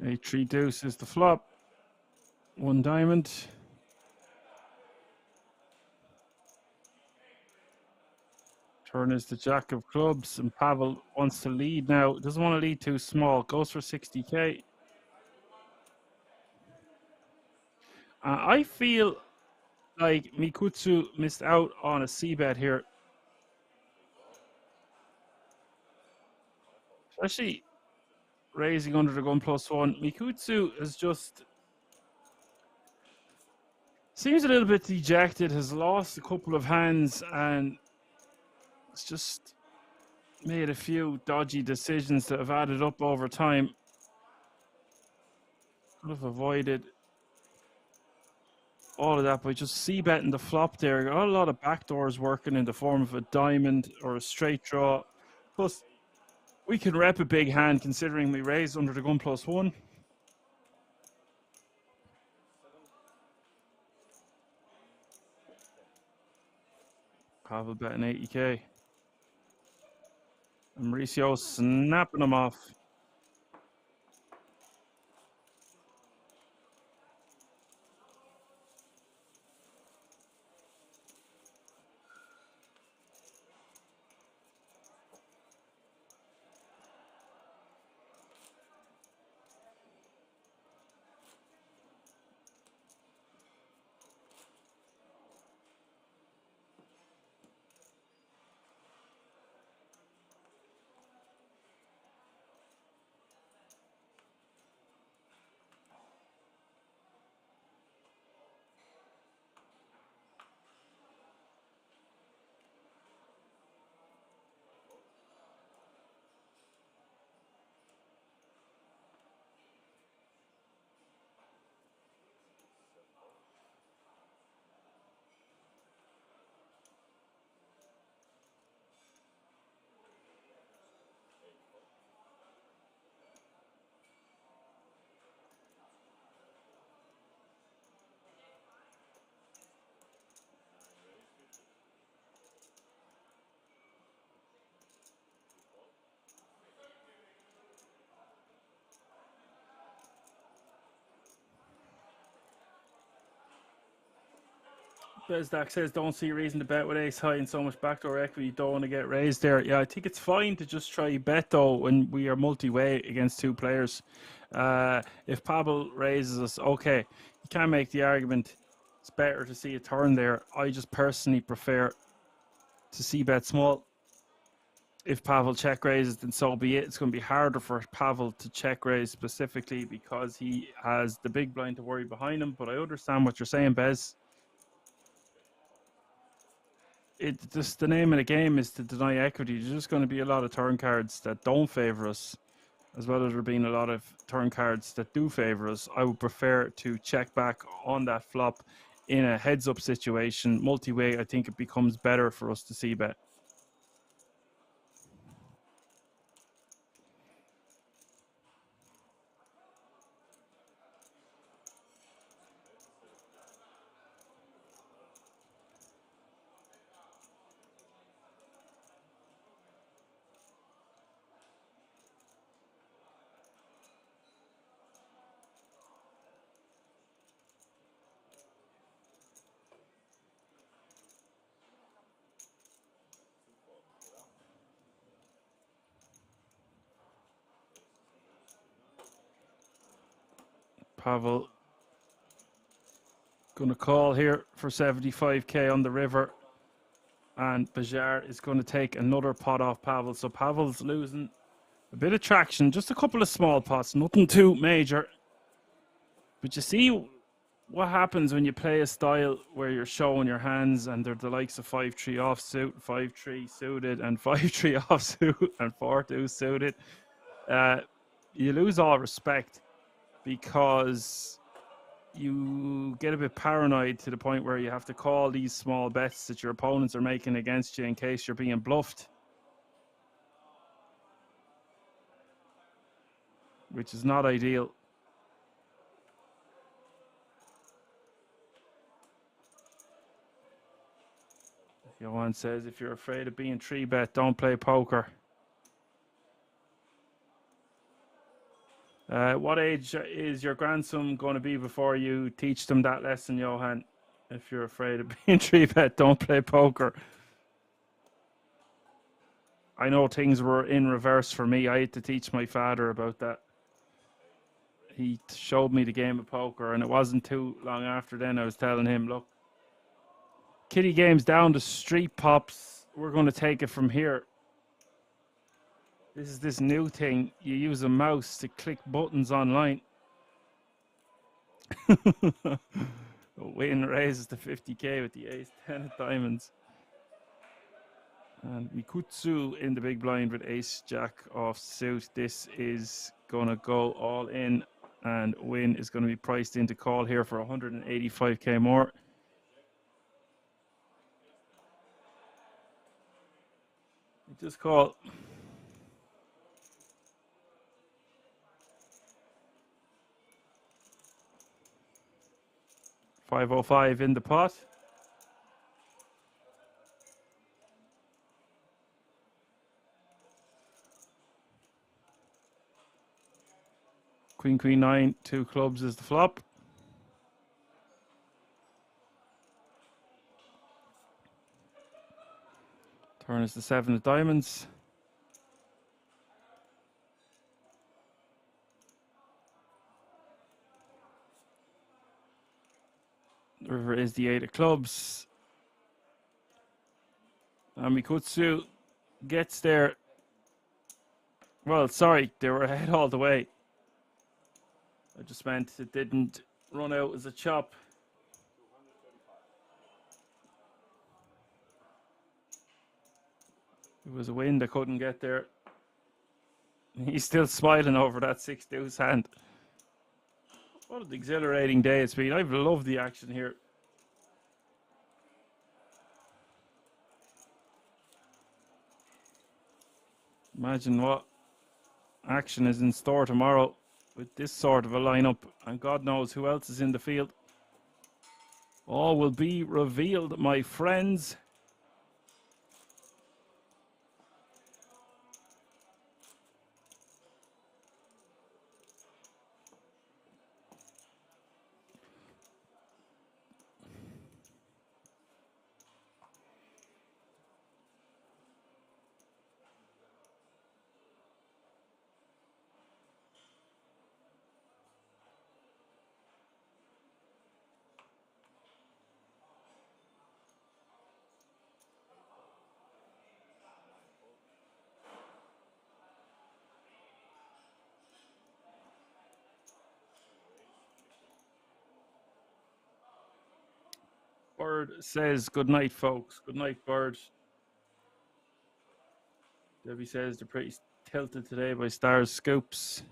A3 deuce is the flop. 1 diamond. Turn is the jack of clubs, and Pavel wants to lead now. Doesn't want to lead too small. Goes for 60k. I feel like Mikutsu missed out on a c-bet here. Especially raising under the gun +1. Mikutsu is just seems a little bit dejected, has lost a couple of hands, and it's just made a few dodgy decisions that have added up over time. Could have avoided all of that by just c-betting the flop there. Got a lot of backdoors working in the form of a diamond or a straight draw. Plus, we can rep a big hand considering we raised under the gun +1. Pavel betting 80k. Mauricio snapping them off. Bezdak says, don't see a reason to bet with ace high and so much backdoor equity. You don't want to get raised there. Yeah, I think it's fine to just try bet though when we are multi-way against two players. If Pavel raises us, okay, you can make the argument it's better to see a turn there. I just personally prefer to see bet small. If Pavel check raises, then so be it. It's going to be harder for Pavel to check raise specifically because he has the big blind to worry behind him. But I understand what you're saying, Bez. Just the name of the game is to deny equity. There's just going to be a lot of turn cards that don't favor us, as well as there being a lot of turn cards that do favor us. I would prefer to check back on that flop in a heads-up situation. Multi-way, I think it becomes better for us to see bet. Pavel gonna call here for 75k on the river, and Bajar is going to take another pot off Pavel. So Pavel's losing a bit of traction, just a couple of small pots, nothing too major. But you see what happens when you play a style where you're showing your hands and they're the likes of 5-3 offsuit, 5-3 suited, and 5-3 offsuit, and 4-2 suited. You lose all respect because you get a bit paranoid to the point where you have to call these small bets that your opponents are making against you in case you're being bluffed, which is not ideal. Johan says, if you're afraid of being 3-bet, don't play poker. What age is your grandson going to be before you teach them that lesson, Johan? If you're afraid of being 3-bet, don't play poker. I know things were in reverse for me. I had to teach my father about that. He showed me the game of poker, and it wasn't too long after then I was telling him, look, kiddie game's down to street pops. We're going to take it from here. This is this new thing. You use a mouse to click buttons online. Win raises to 50k with the ace 10 of diamonds. And Mikutsu in the big blind with ace jack off suit. This is going to go all in, and Win is going to be priced into call here for 185k more. Just call. $505 in the pot. Queen, queen, nine, two clubs is the flop. Turn is the seven of diamonds. The river is the eight of clubs. And Mikutsu gets there. Well, sorry, they were ahead all the way. I just meant it didn't run out as a chop. It was a wind, I couldn't get there. He's still smiling over that 6-2 hand. What an exhilarating day it's been. I've loved the action here. Imagine what action is in store tomorrow with this sort of a lineup, and God knows who else is in the field. All will be revealed, my friends. Bird says good night, folks. Good night, Bird. Debbie says they're pretty tilted today by Stars scoops.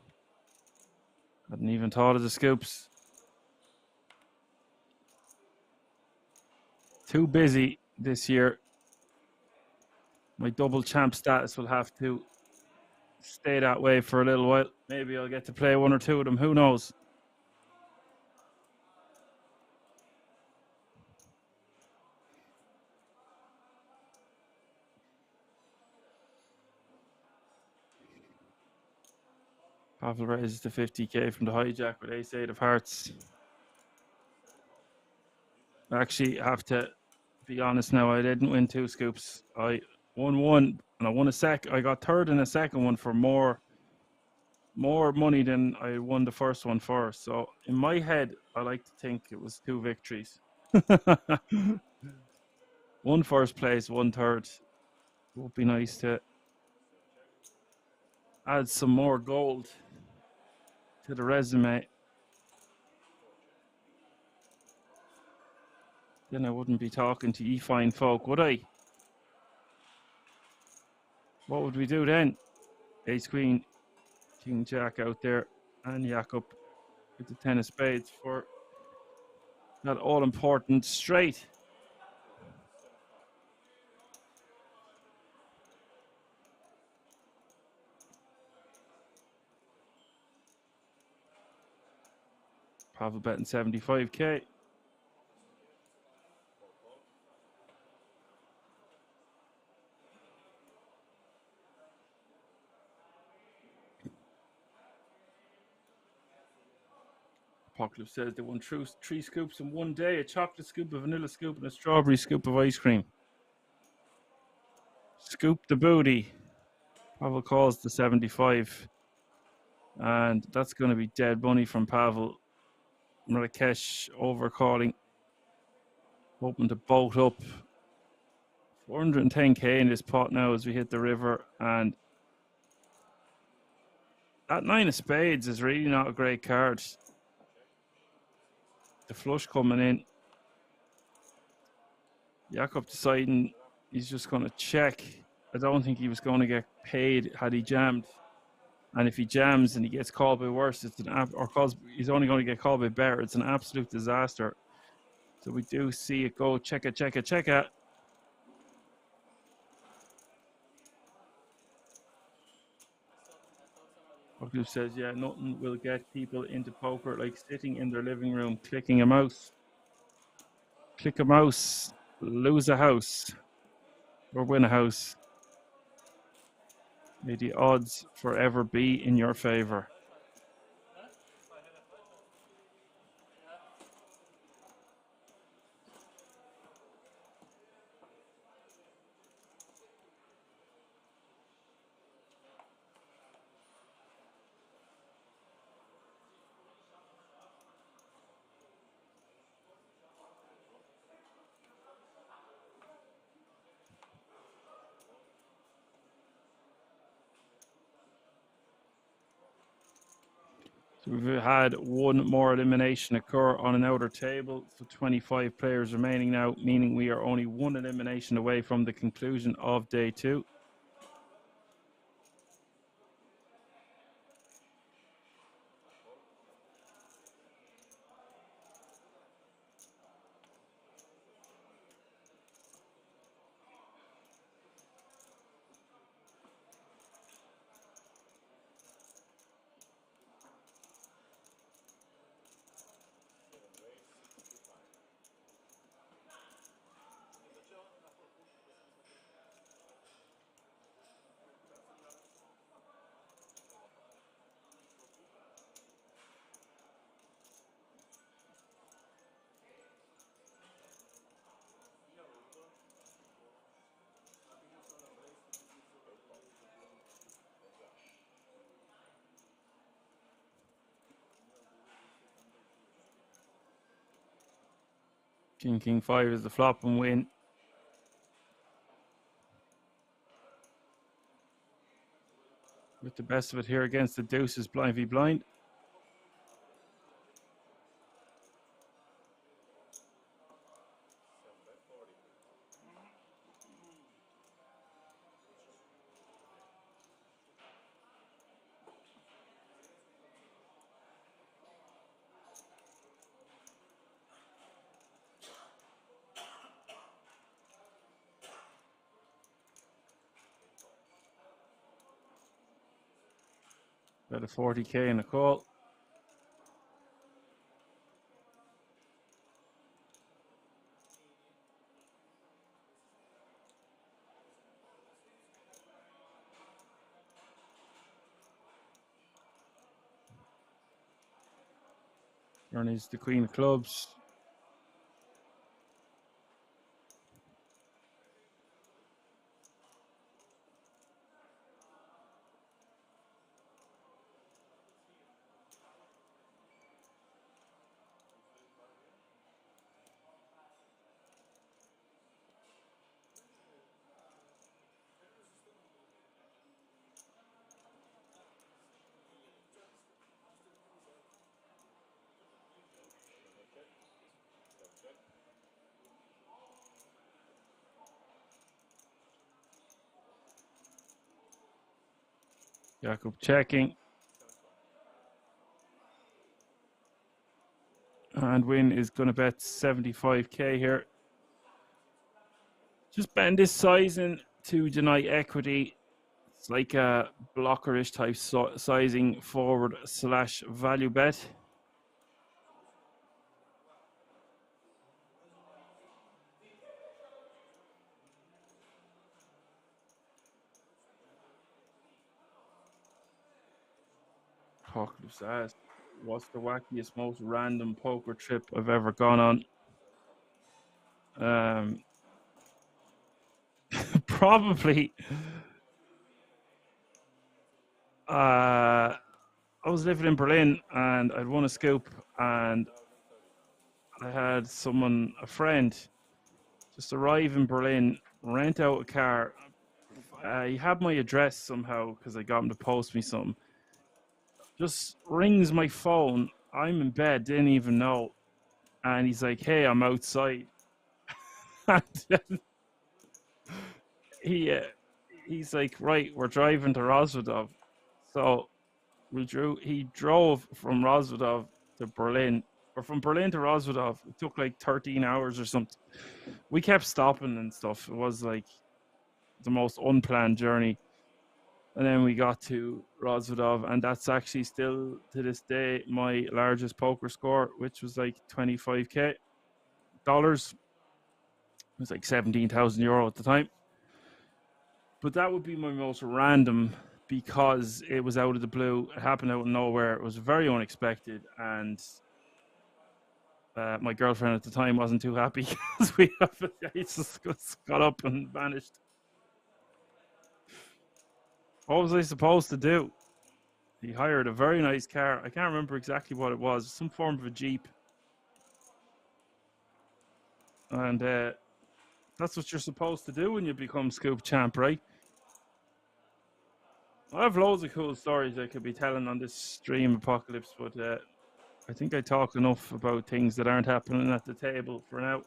Hadn't even thought of the scoops. Too busy this year. My double champ status will have to stay that way for a little while. Maybe I'll get to play one or two of them. Who knows? Pavel raises to 50k from the hijack with ace-8 of hearts. I actually have to be honest now, I didn't win two scoops. I won one, and I won a I got third in a second one for more money than I won the first one for. So in my head, I like to think it was two victories. One first place, one third. Would be nice to add some more gold to the resume. Then I wouldn't be talking to ye fine folk, would I? What would we do then? Ace Queen, King Jack out there, and Jakob with the 10 of spades for that all-important straight. Pavel betting 75k. Apocalypse says they won three scoops in one day: a chocolate scoop, a vanilla scoop, and a strawberry scoop of ice cream. Scoop the booty. Pavel calls the 75. And that's going to be dead money from Pavel. Marrakesh overcalling. Hoping to boat up. 410k in this pot now as we hit the river. And that 9 of spades is really not a great card. The flush coming in. Jakob deciding he's just going to check. I don't think he was going to get paid had he jammed. And if he jams and he gets called by worse, it's he's only going to get called by better. It's an absolute disaster. So we do see it go. Check it. Who says, yeah, nothing will get people into poker like sitting in their living room, clicking a mouse. Click a mouse, lose a house, or win a house. May the odds forever be in your favor. We've had one more elimination occur on an outer table, so 25 players remaining now, meaning we are only one elimination away from the conclusion of day 2. King 5 is the flop and win. With the best of it here against the deuces, blind v blind. Got a 40k in a call. Turn is the queen of clubs. Jakub checking. And win is going to bet 75k here. Just bend this sizing to deny equity. It's like a blockerish type sizing forward / value bet. Hawkless asked, what's the wackiest, most random poker trip I've ever gone on? Probably. I was living in Berlin and I'd won a scoop and I had a friend, just arrive in Berlin, rent out a car. He had my address somehow because I got him to post me something. Just rings my phone. I'm in bed, didn't even know. And he's like, hey, I'm outside. And then he's like, right, we're driving to Rozvadov. So he drove from Rozvadov to Berlin, or from Berlin to Rozvadov. It took like 13 hours or something. We kept stopping and stuff. It was like the most unplanned journey. And then we got to Rozvadov, and that's actually still to this day my largest poker score, which was like 25k dollars. It was like 17,000 euro at the time. But that would be my most random because it was out of the blue. It happened out of nowhere. It was very unexpected, and my girlfriend at the time wasn't too happy because he just got up and vanished. What was I supposed to do? He hired a very nice car. I can't remember exactly what it was. Some form of a Jeep. And that's what you're supposed to do when you become Scoop Champ, right? I have loads of cool stories I could be telling on this stream, Apocalypse, but I think I talk enough about things that aren't happening at the table for now.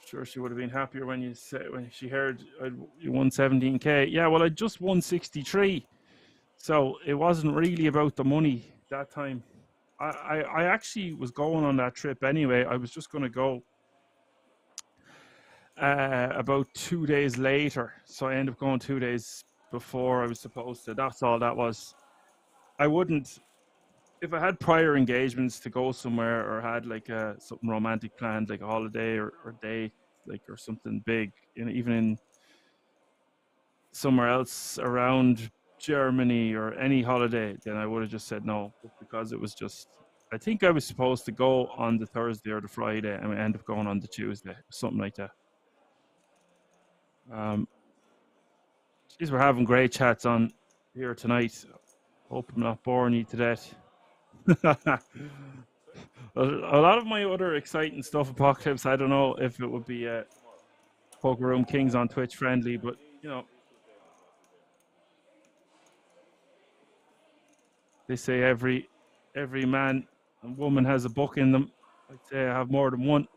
Sure, she would have been happier when she heard you won 17k. Yeah, well, I just won 63, so it wasn't really about the money that time. I actually was going on that trip anyway. I was just going to go about 2 days later, so I ended up going 2 days before I was supposed to. That's all that was. I wouldn't, if I had prior engagements to go somewhere or had like something romantic planned, like a holiday or day, like or something big, even in somewhere else around Germany or any holiday, then I would have just said no. But because it was just, I think I was supposed to go on the Thursday or the Friday, and I ended up going on the Tuesday, something like that. Geez, we're having great chats on here tonight. Hope I'm not boring you to death. A lot of my other exciting stuff, Apocalypse, I don't know if it would be Poker Room Kings on Twitch friendly, but you know, they say every man and woman has a book in them. I'd say I have more than one.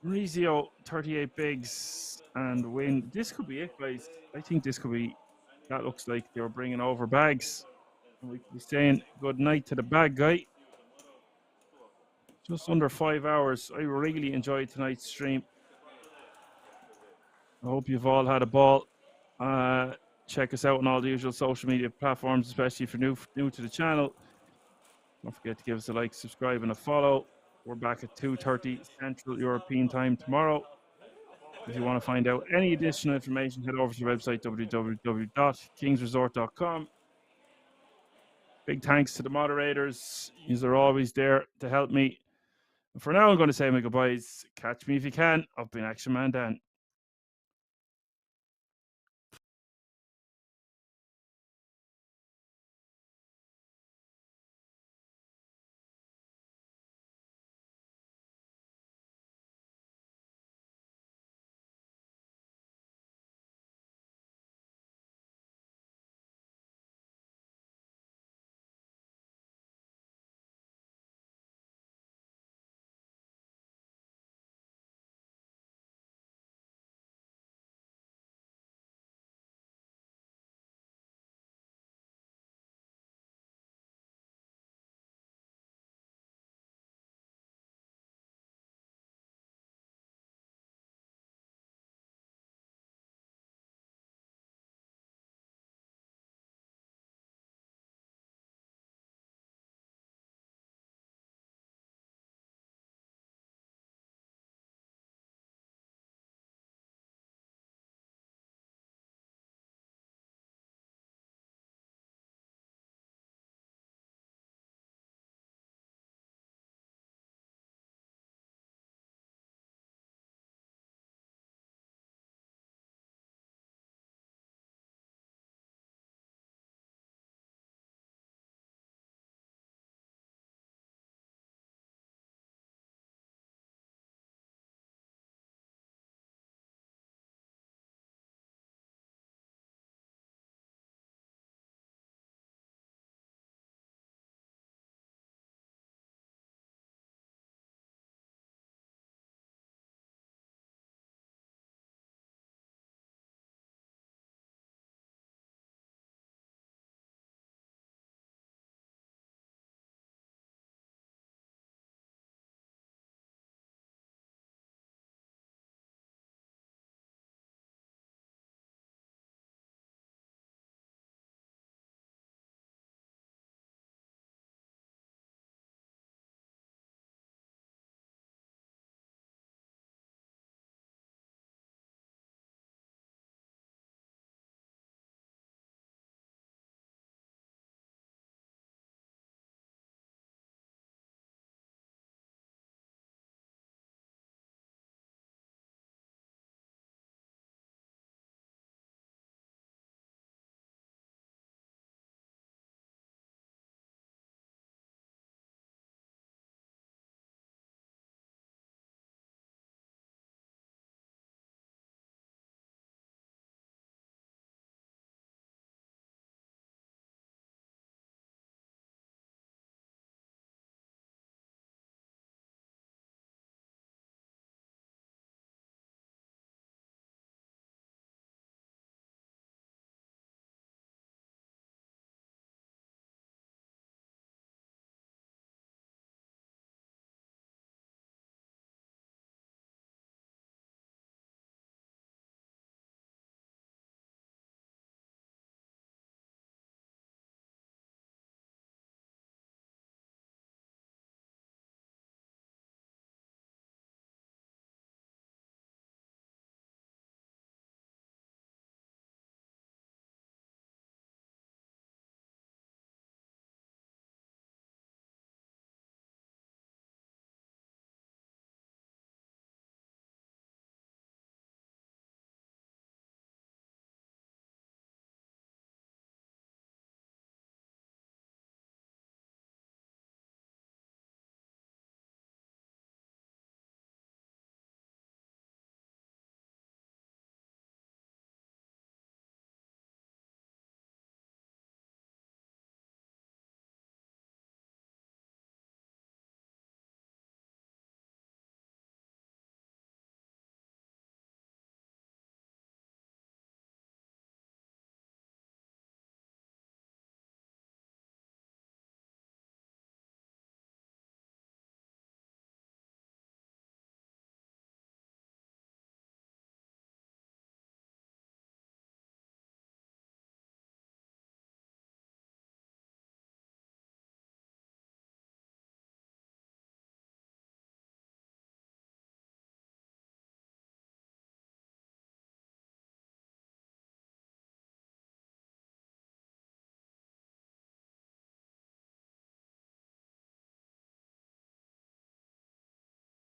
Mauricio, 38 bigs and win. This could be it, guys. I think this could be. That looks like they were bringing over bags. And we could be saying good night to the bag guy. Just under 5 hours. I really enjoyed tonight's stream. I hope you've all had a ball. Check us out on all the usual social media platforms, especially if you're new to the channel. Don't forget to give us a like, subscribe, and a follow. We're back at 2:30 Central European Time tomorrow. If you want to find out any additional information, head over to the website www.kingsresort.com. Big thanks to the moderators. These are always there to help me. And for now, I'm going to say my goodbyes. Catch me if you can. I've been Action Man Dan.